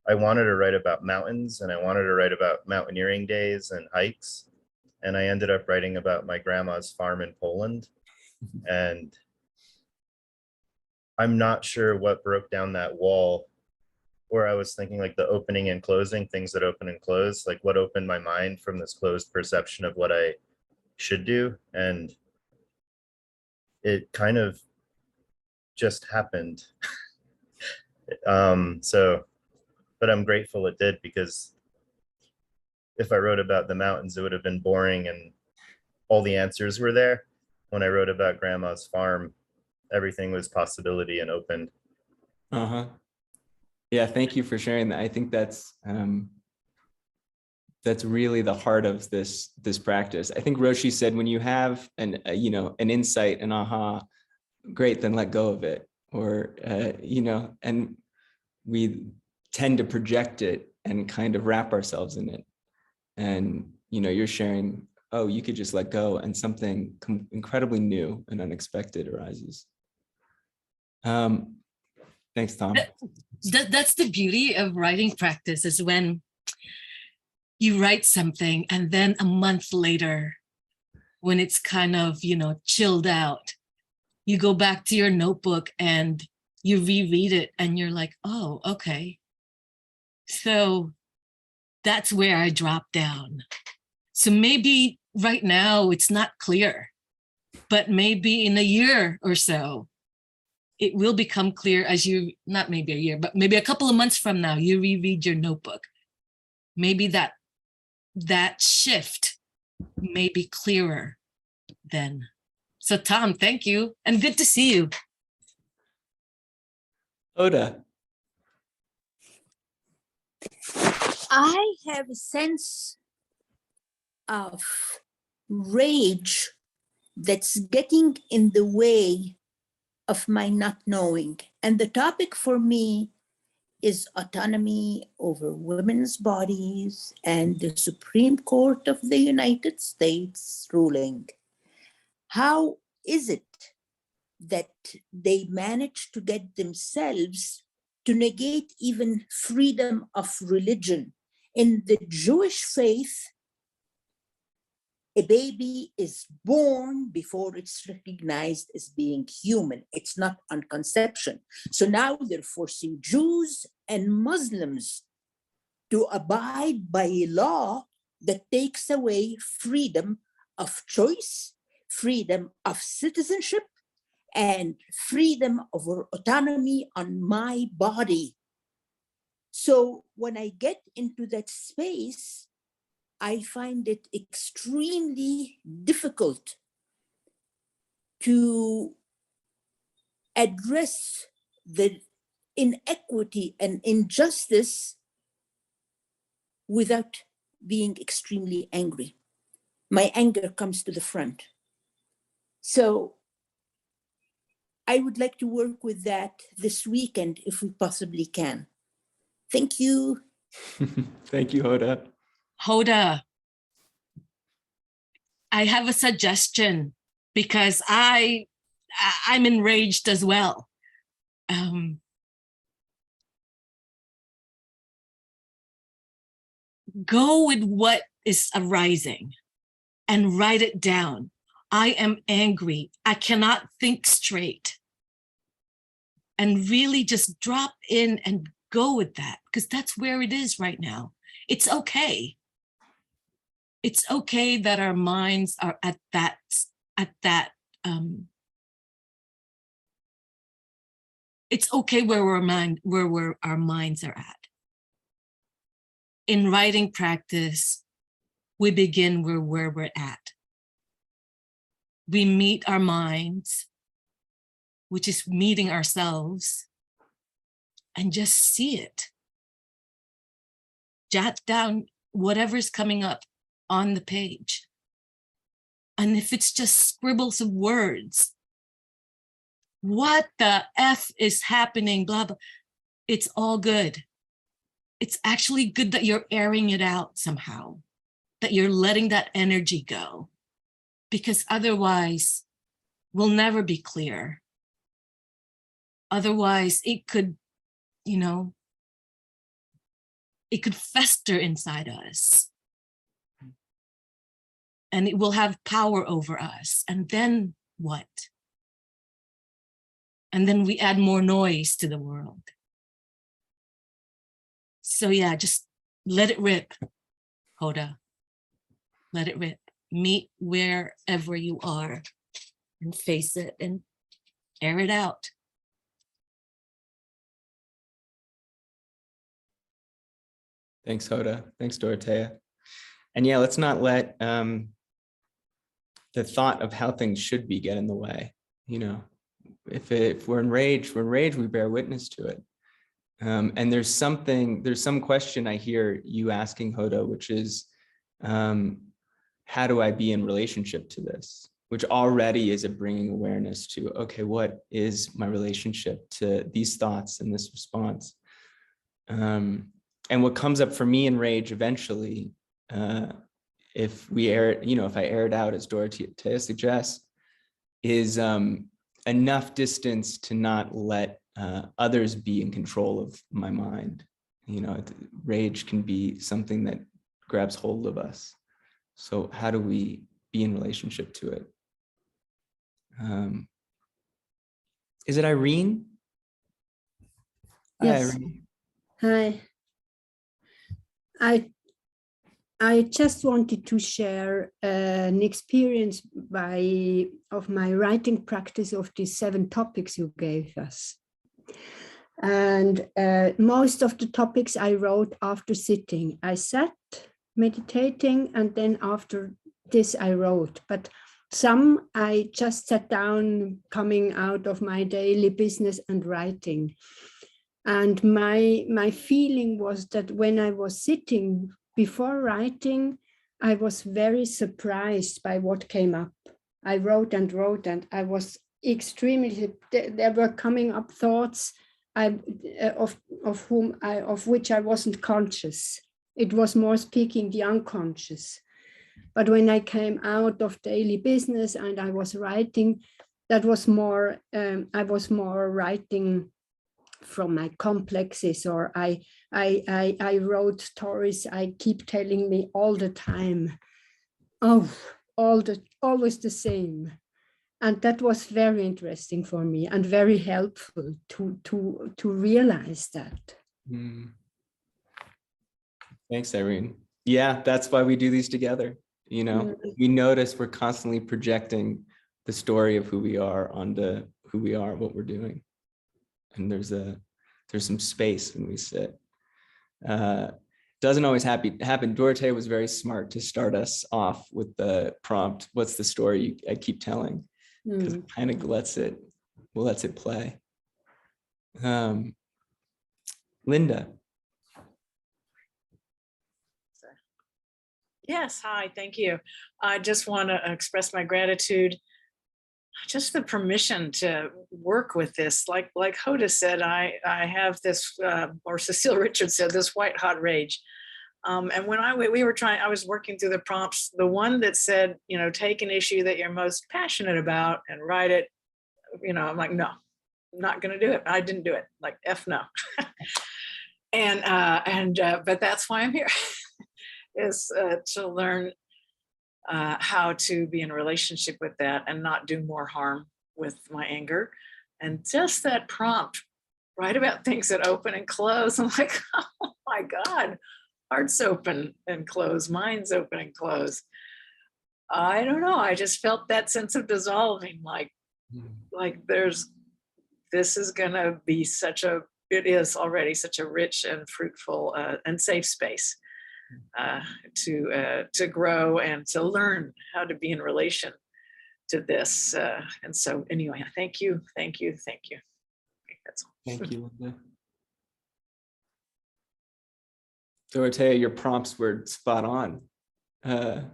I wanted to write about mountains, and I wanted to write about mountaineering days and hikes. And I ended up writing about my grandma's farm in Poland. And I'm not sure what broke down that wall, or I was thinking like the opening and closing, things that open and close, like what opened my mind from this closed perception of what I should do. And it kind of just happened. But I'm grateful it did, because if I wrote about the mountains, it would have been boring and all the answers were there. When I wrote about grandma's farm, everything was possibility and open. Yeah, thank you for sharing that. I think that's really the heart of this practice. I think Roshi said when you have an insight, an aha, great, then let go of it. Or and we tend to project it and kind of wrap ourselves in it. And you're sharing, oh, you could just let go, and something incredibly new and unexpected arises. Thanks, Tom. That's the beauty of writing practice, is when you write something and then a month later, when it's kind of, chilled out, you go back to your notebook and you reread it and you're like, oh, okay. So that's where I drop down. So maybe right now it's not clear, but maybe in a year or so, it will become clear as you, not maybe a year, but maybe a couple of months from now, you reread your notebook. Maybe that shift may be clearer then. So Tom, thank you. And good to see you. Oda. I have a sense of rage that's getting in the way of my not knowing. And the topic for me is autonomy over women's bodies and the Supreme Court of the United States ruling. How is it that they manage to get themselves to negate even freedom of religion? In the Jewish faith, a baby is born before it's recognized as being human. It's not on conception. So now they're forcing Jews and Muslims to abide by a law that takes away freedom of choice, freedom of citizenship, and freedom of autonomy on my body. So when I get into that space, I find it extremely difficult to address the inequity and injustice without being extremely angry. My anger comes to the front. So I would like to work with that this weekend if we possibly can. Thank you. Thank you, Hoda. Hoda, I have a suggestion because I'm enraged as well. Go with what is arising and write it down. I am angry. I cannot think straight. And really just drop in and go with that, because that's where it is right now. It's okay. It's okay that our minds are at that it's okay where our minds are at. In writing practice, we begin where we're at. We meet our minds, which is meeting ourselves, and just see it. Jot down whatever's coming up on the page. And if it's just scribbles of words, what the F is happening, blah, blah, it's all good. It's actually good that you're airing it out somehow, that you're letting that energy go, because otherwise we'll never be clear. Otherwise it could, it could fester inside us and it will have power over us. And then what? And then we add more noise to the world. So yeah, just let it rip, Hoda. Let it rip. Meet wherever you are and face it and air it out. Thanks, Hoda. Thanks, Dorothea. And yeah, let's not let the thought of how things should be get in the way. If we're enraged, we bear witness to it. And there's some question I hear you asking, Hoda, which is, how do I be in relationship to this? Which already is a bringing awareness to, okay, what is my relationship to these thoughts and this response? And what comes up for me in rage eventually, if we air it, if I air it out, as Dorothea suggests, is enough distance to not let others be in control of my mind. Rage can be something that grabs hold of us. So how do we be in relationship to it? Is it Irene? Yes. Hi, Irene. Hi. I just wanted to share an experience of my writing practice of these 7 topics you gave us. And most of the topics I wrote after sitting. I sat meditating, and then after this I wrote. But some I just sat down coming out of my daily business and writing. And my feeling was that when I was sitting before writing, I was very surprised by what came up. I wrote and wrote, and I was extremely, there were coming up thoughts of which I wasn't conscious. It was more speaking the unconscious. But when I came out of daily business and I was writing, that was more, I was more writing from my complexes, or I wrote stories I keep telling me all the time. Oh, always the same. And that was very interesting for me and very helpful to realize that. Mm. Thanks, Irene. Yeah, that's why we do these together. You know, we notice we're constantly projecting the story of who we are onto who we are, what we're doing. And there's some space when we sit. Doesn't always happen. Dorothea was very smart to start us off with the prompt, what's the story I keep telling? Because it kind of lets it play. Linda. Yes, hi, thank you. I just want to express my gratitude, just the permission to work with this. Like Hoda said, I have this, or Cecile Richards said, this white hot rage. And when I was working through the prompts, the one that said, you know, take an issue that you're most passionate about and write it, you know, I'm like, no, I'm not going to do it. I didn't do it. Like, F no. But that's why I'm here. Is to learn how to be in a relationship with that and not do more harm with my anger. And just that prompt, write about things that open and close. I'm like, oh my God, hearts open and close, minds open and close. I don't know. I just felt that sense of dissolving, like this is gonna be it is already such a rich and fruitful and safe space. To grow and to learn how to be in relation to this. And so anyway, thank you. That's all. Thank you, Linda. Dorothea, your prompts were spot on. I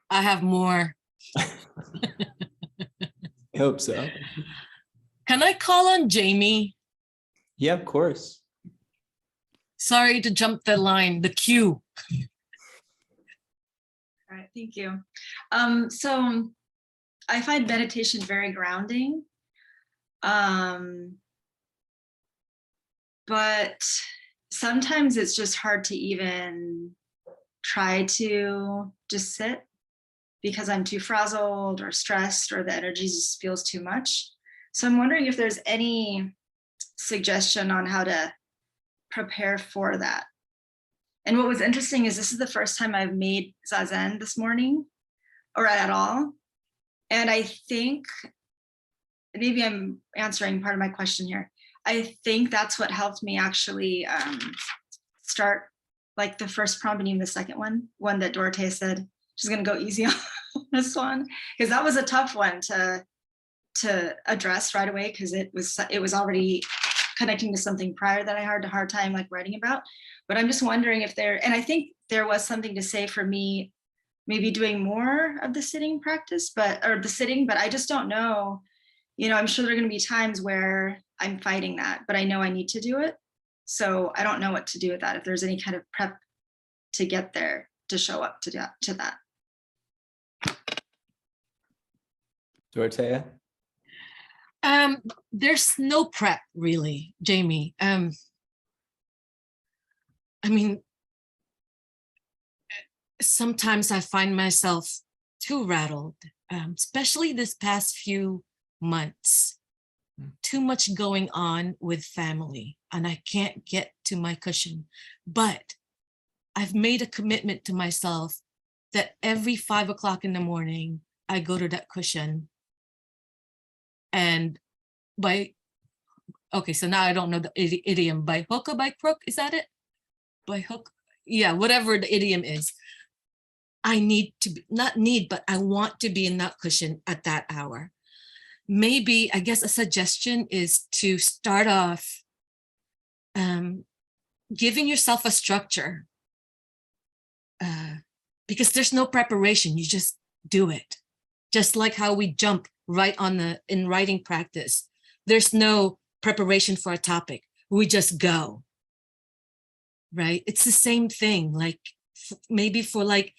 have more. I hope so. Can I call on Jamie? Yeah, of course. Sorry to jump the line, the queue. All right, thank you. So I find meditation very grounding, but sometimes it's just hard to even try to just sit because I'm too frazzled or stressed or the energy just feels too much. So I'm wondering if there's any suggestion on how to prepare for that. And what was interesting is this is the first time I've made Zazen this morning or at all. And I think maybe I'm answering part of my question here. I think that's what helped me actually start like the first prompt and even the second one that Dorothea said, she's gonna go easy on this one. Because that was a tough one to address right away because it was already connecting to something prior that I had a hard time like writing about. But I'm just wondering if and I think there was something to say for me, maybe doing more of the sitting practice, but I just don't know. You know, I'm sure there are going to be times where I'm fighting that, but I know I need to do it. So I don't know what to do with that. If there's any kind of prep to get there, to show up to that. Dorothea? There's no prep really, Jamie. I mean, sometimes I find myself too rattled, especially this past few months. Too much going on with family and I can't get to my cushion. But I've made a commitment to myself that every 5 o'clock in the morning, I go to that cushion. And so now I don't know the idiom, by hook or by crook, is that it? By hook, yeah, whatever the idiom is. I need to be, not need, but I want to be in that cushion at that hour. Maybe, I guess a suggestion is to start off giving yourself a structure because there's no preparation, you just do it. Just like how we jump right on in writing practice. There's no preparation for a topic. We just go, right? It's the same thing. Like maybe for like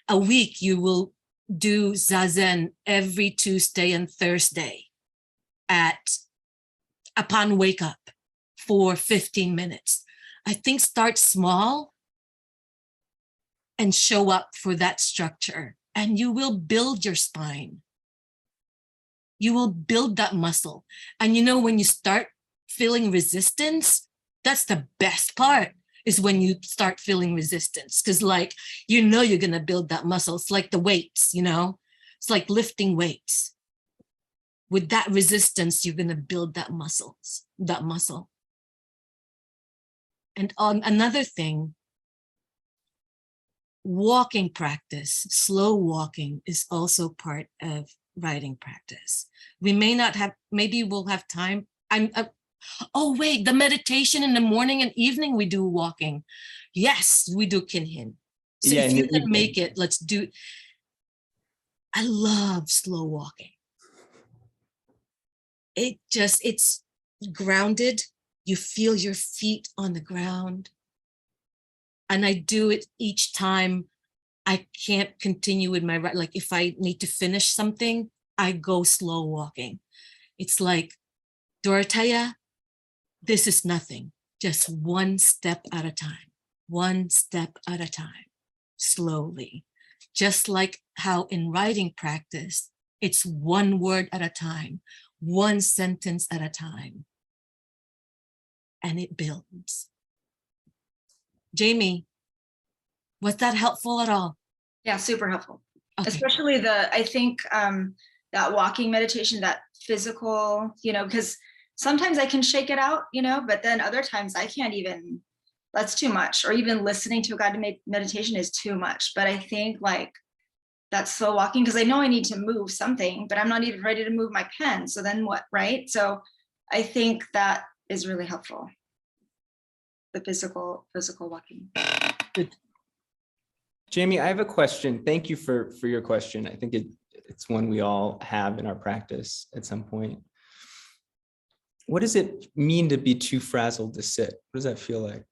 a week, you will do Zazen every Tuesday and Thursday upon wake up for 15 minutes. I think start small and show up for that structure, and you will build your spine. You will build that muscle. And you know, when you start feeling resistance, that's the best part, is when you start feeling resistance. Because like, you know, you're going to build that muscle. It's like the weights, you know, it's like lifting weights. With that resistance, you're going to build that muscle. And on another thing, walking practice, slow walking is also part of writing practice. We may not have, maybe we'll have time. Oh wait, the meditation in the morning and evening, we do walking. Yes, we do kinhin. So Yeah, if and you can make it, let's do. I love slow walking. It's grounded. You feel your feet on the ground. And I do it each time I can't continue with my, like if I need to finish something, I go slow walking. It's like, Dorothea, this is nothing. Just one step at a time, slowly. Just like how in writing practice, it's one word at a time, one sentence at a time, and it builds. Jamie, was that helpful at all? Yeah, super helpful. Okay. Especially I think that walking meditation, that physical, you know, because sometimes I can shake it out, you know, but then other times I can't even, that's too much. Or even listening to a guided meditation is too much. But I think like that slow walking, because I know I need to move something, but I'm not even ready to move my pen. So then what, right? So I think that is really helpful. The physical walking. Good. Jamie, I have a question. Thank you for your question. I think it's one we all have in our practice at some point. What does it mean to be too frazzled to sit? What does that feel like?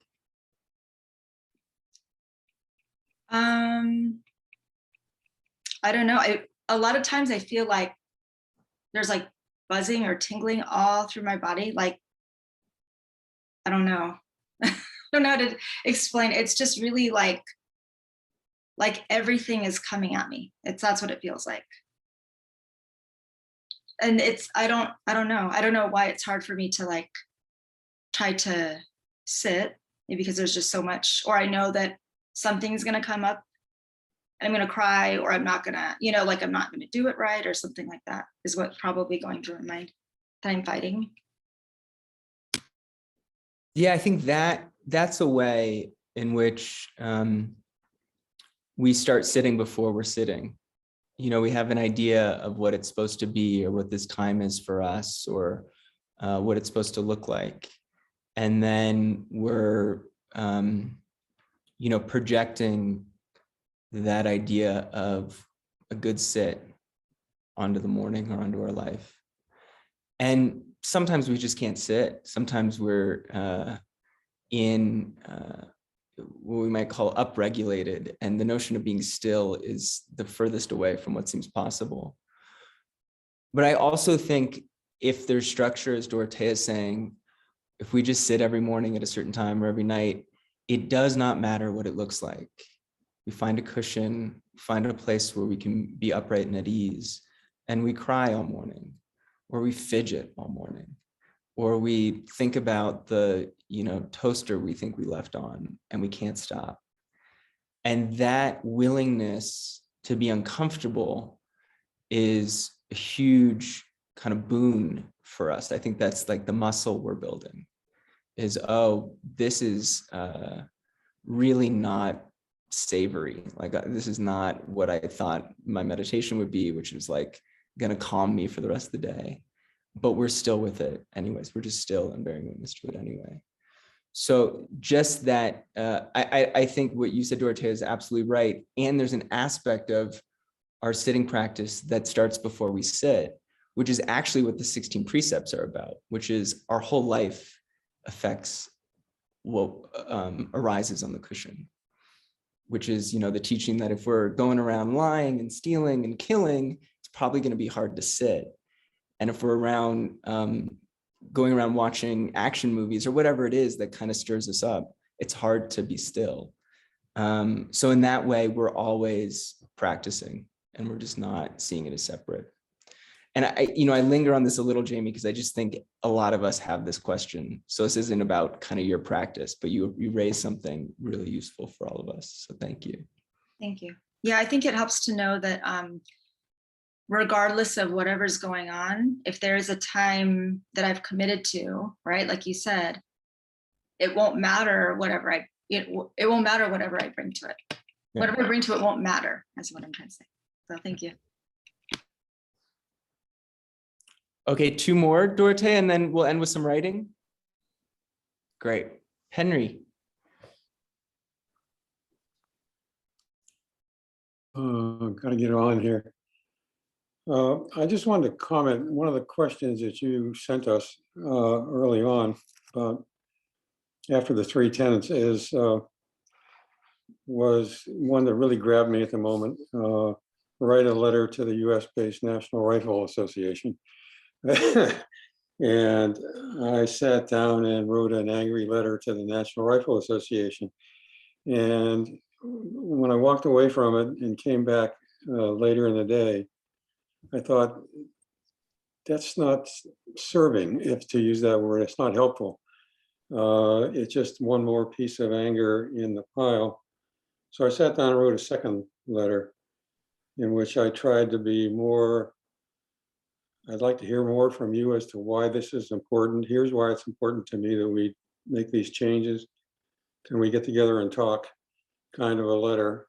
I don't know. A lot of times I feel like there's like buzzing or tingling all through my body. Like, I don't know. I don't know how to explain. It's just really like everything is coming at me. That's what it feels like. And I don't know. I don't know why it's hard for me to like try to sit, maybe because there's just so much, or I know that something's going to come up and I'm going to cry, or I'm not going to, you know, like I'm not going to do it right or something like that is what's probably going through my mind that I'm fighting. Yeah, I think that's a way in which we start sitting before we're sitting. You know, we have an idea of what it's supposed to be or what this time is for us, or what it's supposed to look like. And then we're, you know, projecting that idea of a good sit onto the morning or onto our life. And sometimes we just can't sit. Sometimes we're in what we might call upregulated, and the notion of being still is the furthest away from what seems possible. But I also think if there's structure, as Dorothea is saying, if we just sit every morning at a certain time or every night, it does not matter what it looks like. We find a cushion, find a place where we can be upright and at ease, and we cry all morning, or we fidget all morning, or we think about the, you know, toaster we think we left on and we can't stop. And that willingness to be uncomfortable is a huge kind of boon for us. I think that's like the muscle we're building is, oh, this is really not savory. Like this is not what I thought my meditation would be, which is like gonna calm me for the rest of the day. But we're still with it anyways. We're just still and bearing witness to it anyway. So just that, I think what you said, Dorothea, is absolutely right. And there's an aspect of our sitting practice that starts before we sit, which is actually what the 16 precepts are about, which is our whole life affects what arises on the cushion, which is, the teaching that if we're going around lying and stealing and killing, it's probably going to be hard to sit. And if we're going around watching action movies or whatever it is that kind of stirs us up, it's hard to be still. So in that way, we're always practicing and we're just not seeing it as separate. And I linger on this a little, Jamie, because I just think a lot of us have this question. So this isn't about kind of your practice, but you raised something really useful for all of us. So thank you. Thank you. Yeah, I think it helps to know that regardless of whatever's going on, if there is a time that I've committed to, right, like you said, it won't matter whatever it won't matter whatever I bring to it. Yeah. Whatever I bring to it won't matter. That's what I'm trying to say. So thank you. Okay, 2 more, Dorothea, and then we'll end with some writing. Great. Henry. Got to get on here. I just wanted to comment. One of the questions that you sent us early on after the 3 tenets was one that really grabbed me at the moment. Write a letter to the US-based National Rifle Association. And I sat down and wrote an angry letter to the National Rifle Association. And when I walked away from it and came back later in the day, I thought, that's not serving, if to use that word. It's not helpful. It's just one more piece of anger in the pile. So I sat down and wrote a second letter in which I tried to be more, I'd like to hear more from you as to why this is important. Here's why it's important to me that we make these changes. Can we get together and talk? Kind of a letter.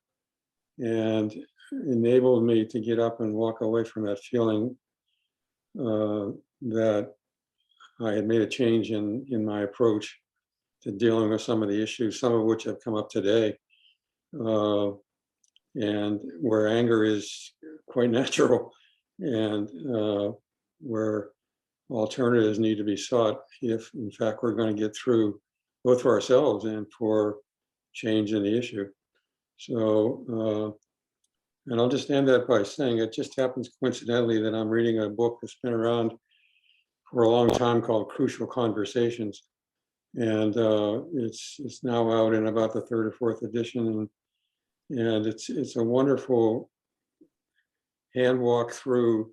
And enabled me to get up and walk away from that feeling that I had made a change in my approach to dealing with some of the issues, some of which have come up today, and where anger is quite natural, and where alternatives need to be sought if, in fact, we're going to get through both for ourselves and for change in the issue. So, and I'll just end that by saying it just happens coincidentally that I'm reading a book that's been around for a long time called Crucial Conversations. And it's now out in about the 3rd or 4th edition. And it's a wonderful hand walk through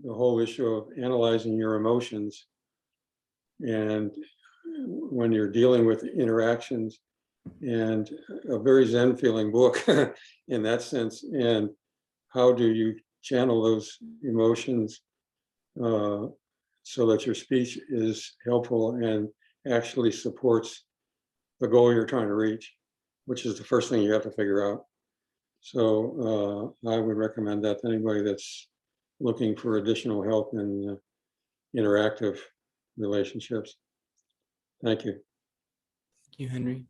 the whole issue of analyzing your emotions. And when you're dealing with interactions, and a very Zen feeling book in that sense. And how do you channel those emotions so that your speech is helpful and actually supports the goal you're trying to reach, which is the first thing you have to figure out. So I would recommend that to anybody that's looking for additional help in interactive relationships. Thank you. Thank you, Henry.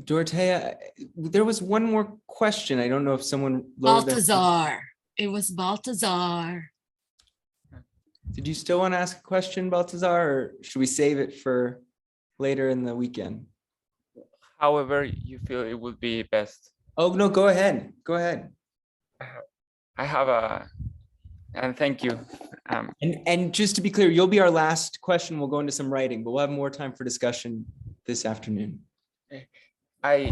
Dorothea, there was one more question. I don't know if someone lowered Balthazar. It was Balthazar. Did you still want to ask a question, Balthazar, or should we save it for later in the weekend? However you feel it would be best. Oh, no, go ahead. Go ahead. I have and thank you. And just to be clear, you'll be our last question. We'll go into some writing, but we'll have more time for discussion this afternoon. I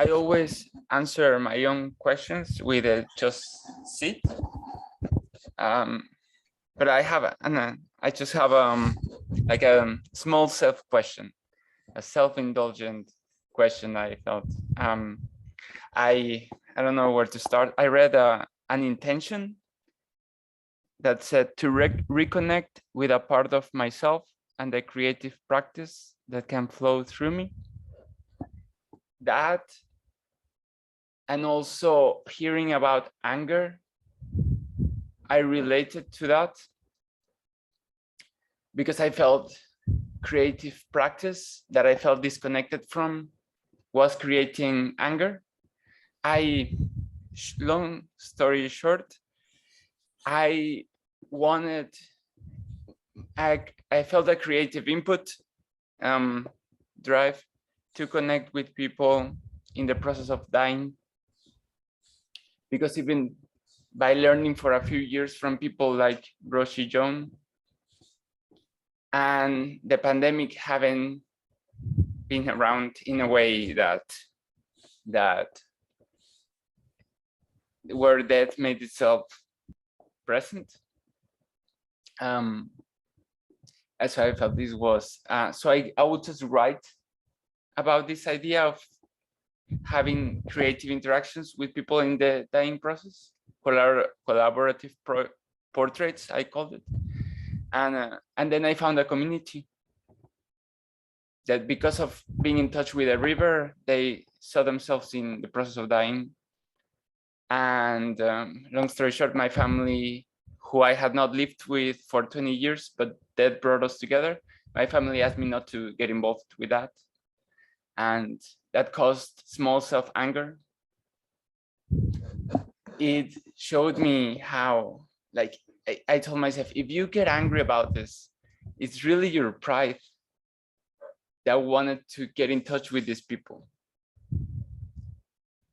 always answer my own questions with a just sit. But I just have like a small self question, a self-indulgent question. I felt I don't know where to start. I read an intention that said to reconnect with a part of myself and the creative practice that can flow through me. That, and also hearing about anger, I related to that because I felt creative practice that I felt disconnected from was creating anger. I long story short, I felt a creative input drive to connect with people in the process of dying. Because even by learning for a few years from people like Roshi Joan, and the pandemic haven't been around in a way that where death made itself present. As I felt this was, so I would just write about this idea of having creative interactions with people in the dying process, collaborative portraits, I called it. And then I found a community that, because of being in touch with a river, they saw themselves in the process of dying. And long story short, my family, who I had not lived with for 20 years, but that brought us together, my family asked me not to get involved with that. And that caused small self-anger. It showed me how, like, I told myself, if you get angry about this, it's really your pride that wanted to get in touch with these people.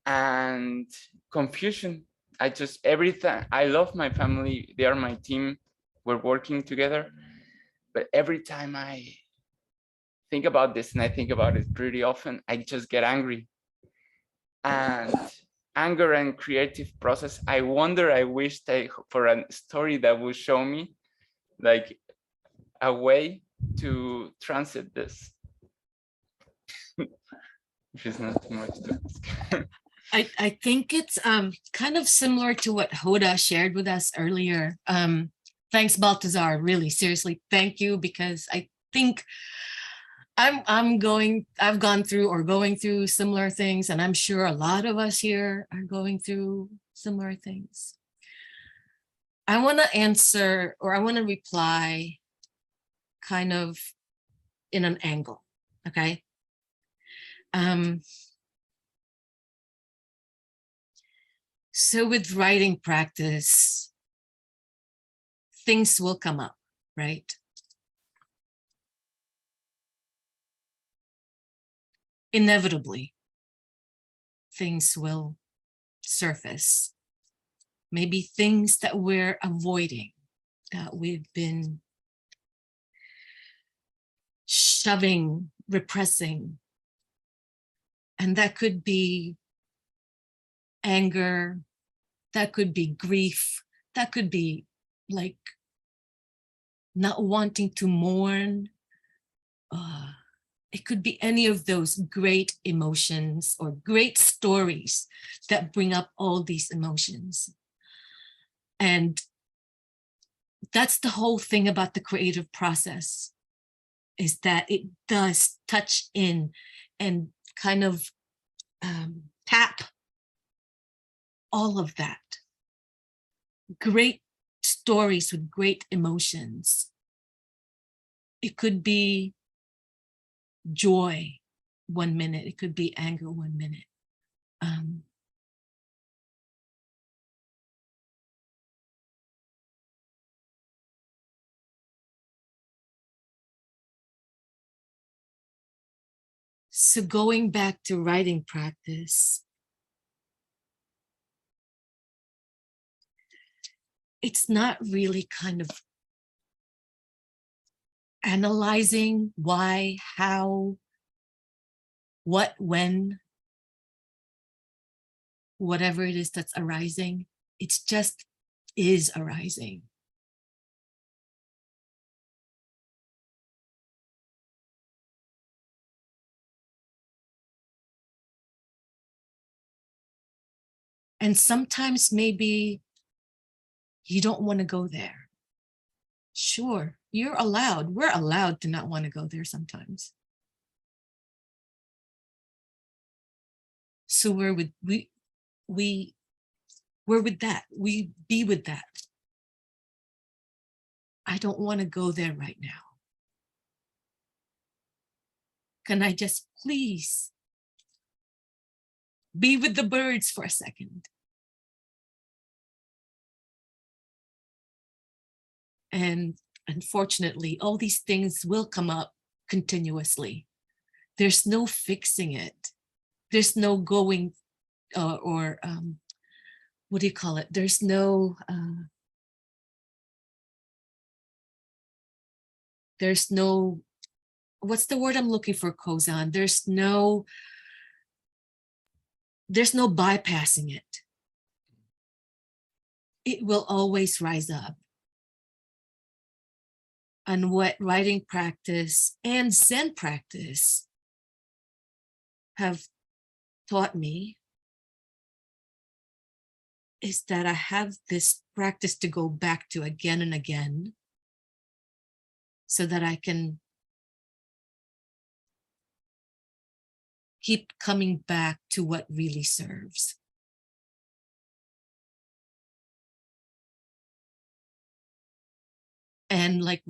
And confusion. Every time, I love my family, they are my team, we're working together. But every time I think about this, and I think about it pretty often, I just get angry. And anger and creative process, I wished for a story that would show me like a way to transit this. Which is not too much to ask. I think it's kind of similar to what Hoda shared with us earlier. Thanks, Baltazar, really, seriously, thank you, because I think I've gone through or going through similar things, and I'm sure a lot of us here are going through similar things. I want to answer, or I want to reply kind of in an angle, okay? So with writing practice, things will come up, right? Inevitably, things will surface. Maybe things that we're avoiding, that we've been shoving, repressing. And that could be anger, that could be grief, that could be like not wanting to mourn. It could be any of those great emotions or great stories that bring up all these emotions. And that's the whole thing about the creative process, is that it does touch in and kind of tap all of that. Great stories with great emotions. It could be joy 1 minute, it could be anger 1 minute. So going back to writing practice, it's not really kind of analyzing why, how, what, when, whatever it is that's arising. It's just is arising. And sometimes maybe you don't want to go there. Sure, you're allowed. We're allowed to not want to go there sometimes. So we're with that. We be with that. I don't want to go there right now. Can I just please be with the birds for a second? And unfortunately, all these things will come up continuously. There's no fixing it. There's no going or what do you call it? There's no what's the word I'm looking for, Kozan? There's no bypassing it. It will always rise up. And what writing practice and Zen practice have taught me is that I have this practice to go back to again and again so that I can keep coming back to what really serves. And like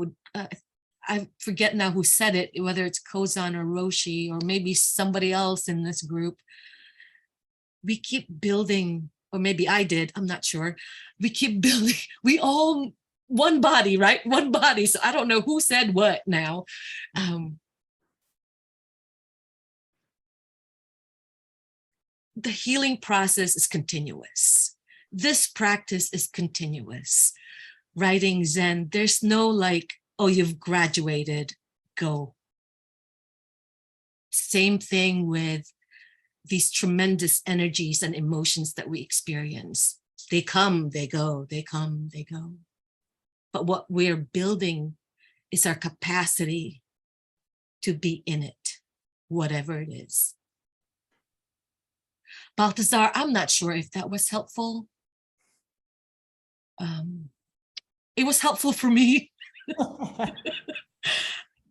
I forget now who said it, whether it's Kozan or Roshi or maybe somebody else in this group, we keep building, or maybe I did, I'm not sure. We keep building, we all one body, right? One body. So I don't know who said what now. The healing process is continuous. This practice is continuous. Writing Zen, there's no like, oh, you've graduated, go. Same thing with these tremendous energies and emotions that we experience. They come, they go, they come, they go. But what we're building is our capacity to be in it, whatever it is. Balthazar, I'm not sure if that was helpful. It was helpful for me.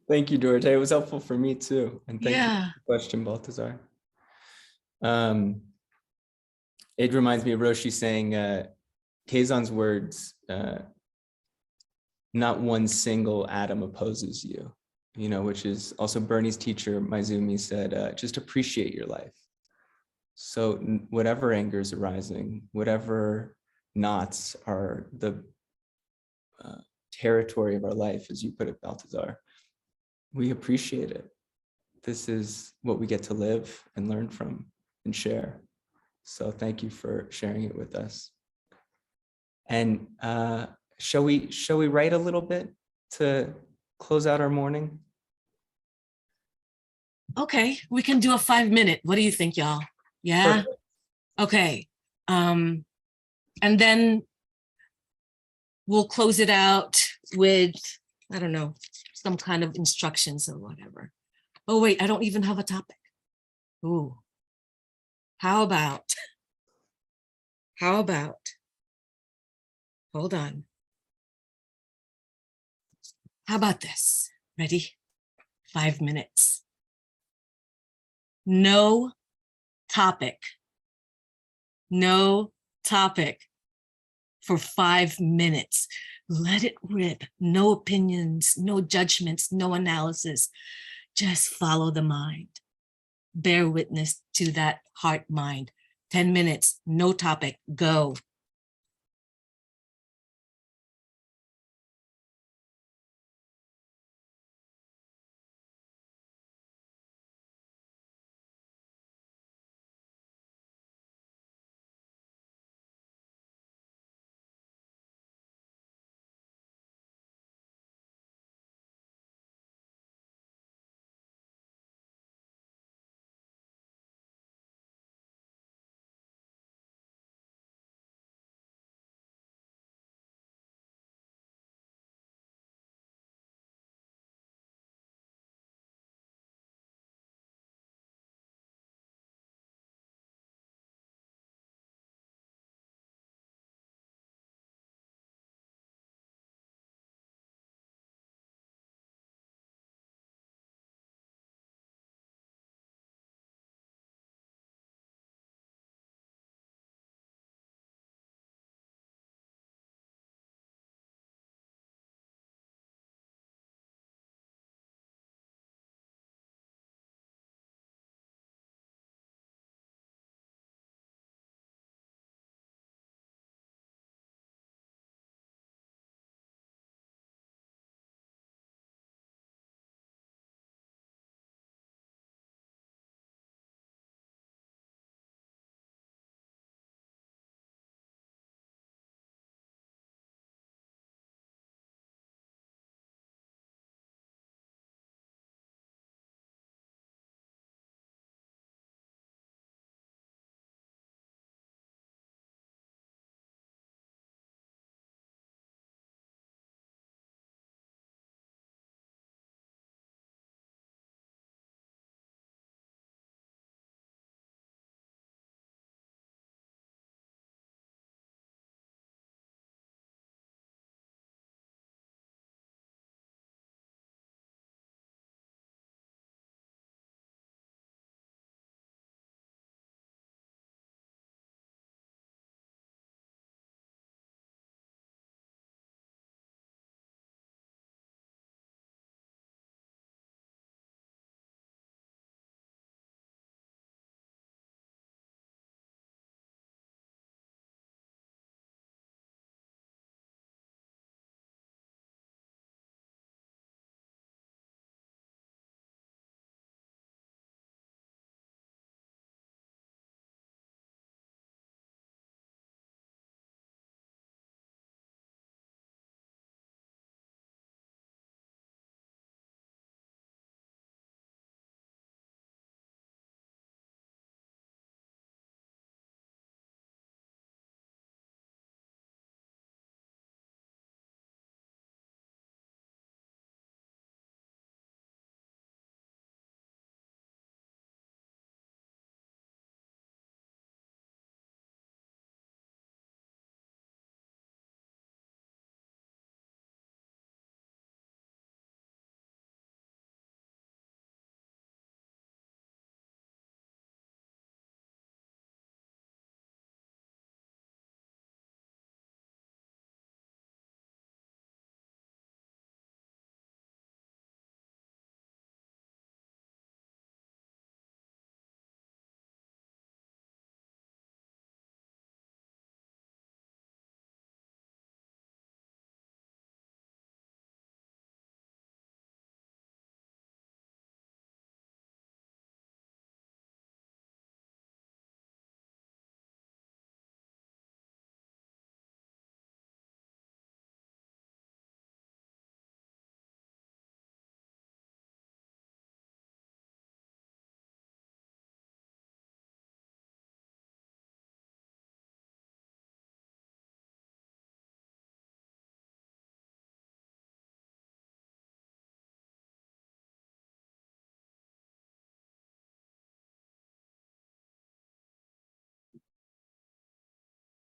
Thank you, Dorothea. It was helpful for me too. And thank you for the question, Balthazar. It reminds me of Roshi saying, Kazan's words, not one single atom opposes you, which is also Bernie's teacher, Maizumi, said, just appreciate your life. So whatever anger is arising, whatever knots are the territory of our life, as you put it, Balthazar, we appreciate it. This is what we get to live and learn from and share. So thank you for sharing it with us. And shall we write a little bit to close out our morning? Okay, we can do a 5-minute. What do you think, y'all? Yeah. Perfect. Okay. And then we'll close it out with, I don't know, some kind of instructions or whatever. Oh, wait, I don't even have a topic. Ooh. How about, hold on. How about this? Ready? 5 minutes. No topic for 5 minutes. Let it rip. No opinions, no judgments, no analysis. Just follow the mind. Bear witness to that heart mind. 10 minutes, no topic, go.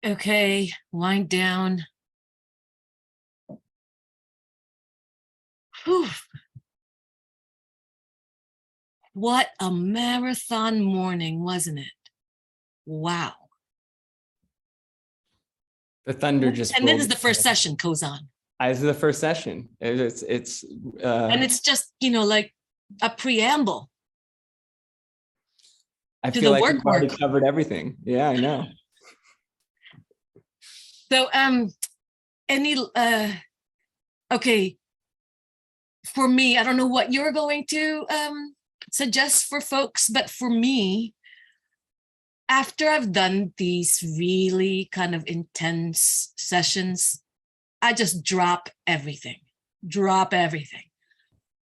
Okay, wind down. Whew. What a marathon morning, wasn't it? Wow. The thunder just And this rolled is the first session, Kozan. This is the first session. And it's just, you know, like a preamble. I to feel the like we've already work. covered everything. Yeah, I know. So okay, for me, I don't know what you're going to suggest for folks, but for me, after I've done these really kind of intense sessions, I just drop everything.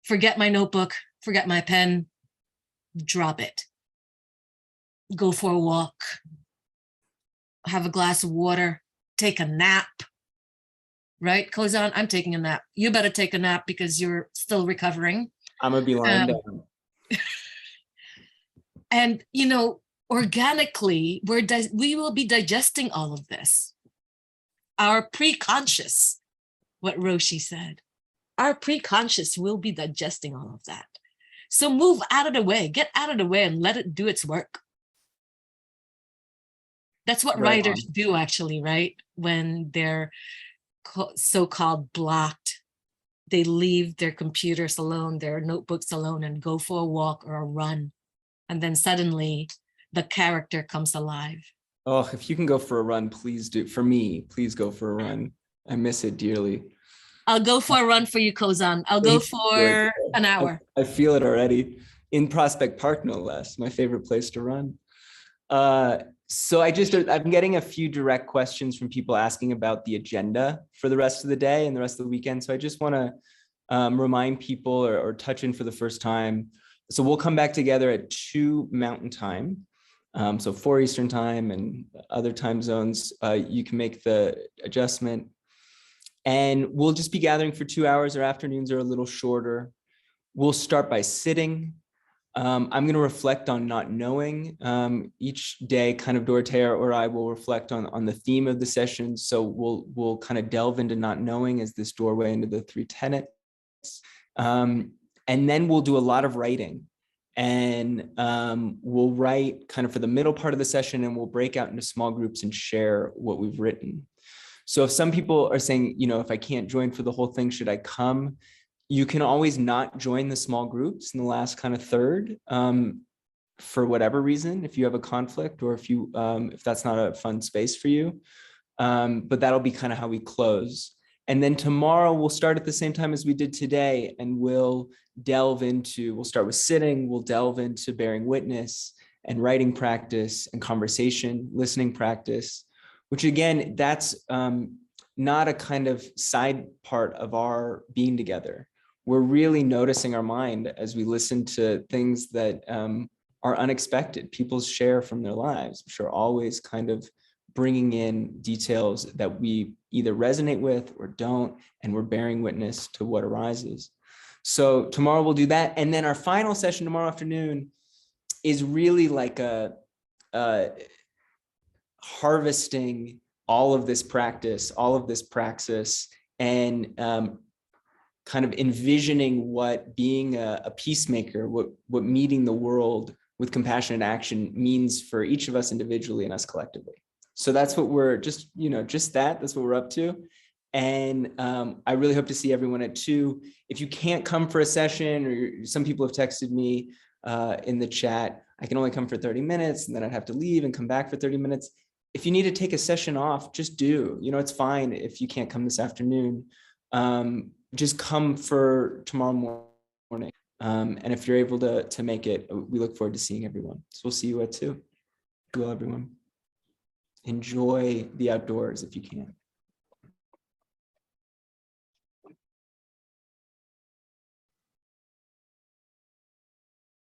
Forget my notebook, forget my pen, drop it. Go for a walk, have a glass of water, take a nap. Right, Kozan? I'm taking a nap. You better take a nap because you're still recovering. I'm gonna be lying down. And, you know, organically, we will be digesting all of this. Our pre-conscious, what Roshi said, our pre-conscious will be digesting all of that. So move out of the way, get out of the way and let it do its work. That's what writers do actually, right? When they're so-called blocked, they leave their computers alone, their notebooks alone, and go for a walk or a run. And then suddenly the character comes alive. Oh, if you can go for a run, please do. For me, please go for a run. I miss it dearly. I'll go for a run for you, Kozan. I'll go for an hour. I feel it already. In Prospect Park, no less. My favorite place to run. So I'm getting a few direct questions from people asking about the agenda for the rest of the day and the rest of the weekend. So I just want to remind people or touch in for the first time. So we'll come back together at 2 Mountain Time. So 4 Eastern Time and other time zones, you can make the adjustment. And we'll just be gathering for 2 hours. Our afternoons are a little shorter. We'll start by sitting. I'm going to reflect on not knowing. Each day, kind of Dorothea or I will reflect on the theme of the session. So we'll kind of delve into not knowing as this doorway into the 3 tenets. And then we'll do a lot of writing. And we'll write kind of for the middle part of the session, and we'll break out into small groups and share what we've written. So if some people are saying, you know, if I can't join for the whole thing, should I come? You can always not join the small groups in the last kind of third for whatever reason, if you have a conflict or if that's not a fun space for you. But that'll be kind of how we close. And then tomorrow we'll start at the same time as we did today, and we'll start with sitting, we'll delve into bearing witness and writing practice and conversation, listening practice, which again, that's not a kind of side part of our being together. We're really noticing our mind as we listen to things that are unexpected. People share from their lives, which are always kind of bringing in details that we either resonate with or don't, and we're bearing witness to what arises. So tomorrow we'll do that. And then our final session tomorrow afternoon is really like a harvesting all of this practice, all of this praxis, and kind of envisioning what being a peacemaker, what meeting the world with compassionate action means for each of us individually and us collectively. So that's what we're that's what we're up to. And I really hope to see everyone at 2. If you can't come for a session, or some people have texted me in the chat, I can only come for 30 minutes and then I'd have to leave and come back for 30 minutes. If you need to take a session off, just do. You know, it's fine if you can't come this afternoon. Just come for tomorrow morning. And if you're able to make it, we look forward to seeing everyone. So we'll see you at 2. Be well, everyone. Enjoy the outdoors if you can.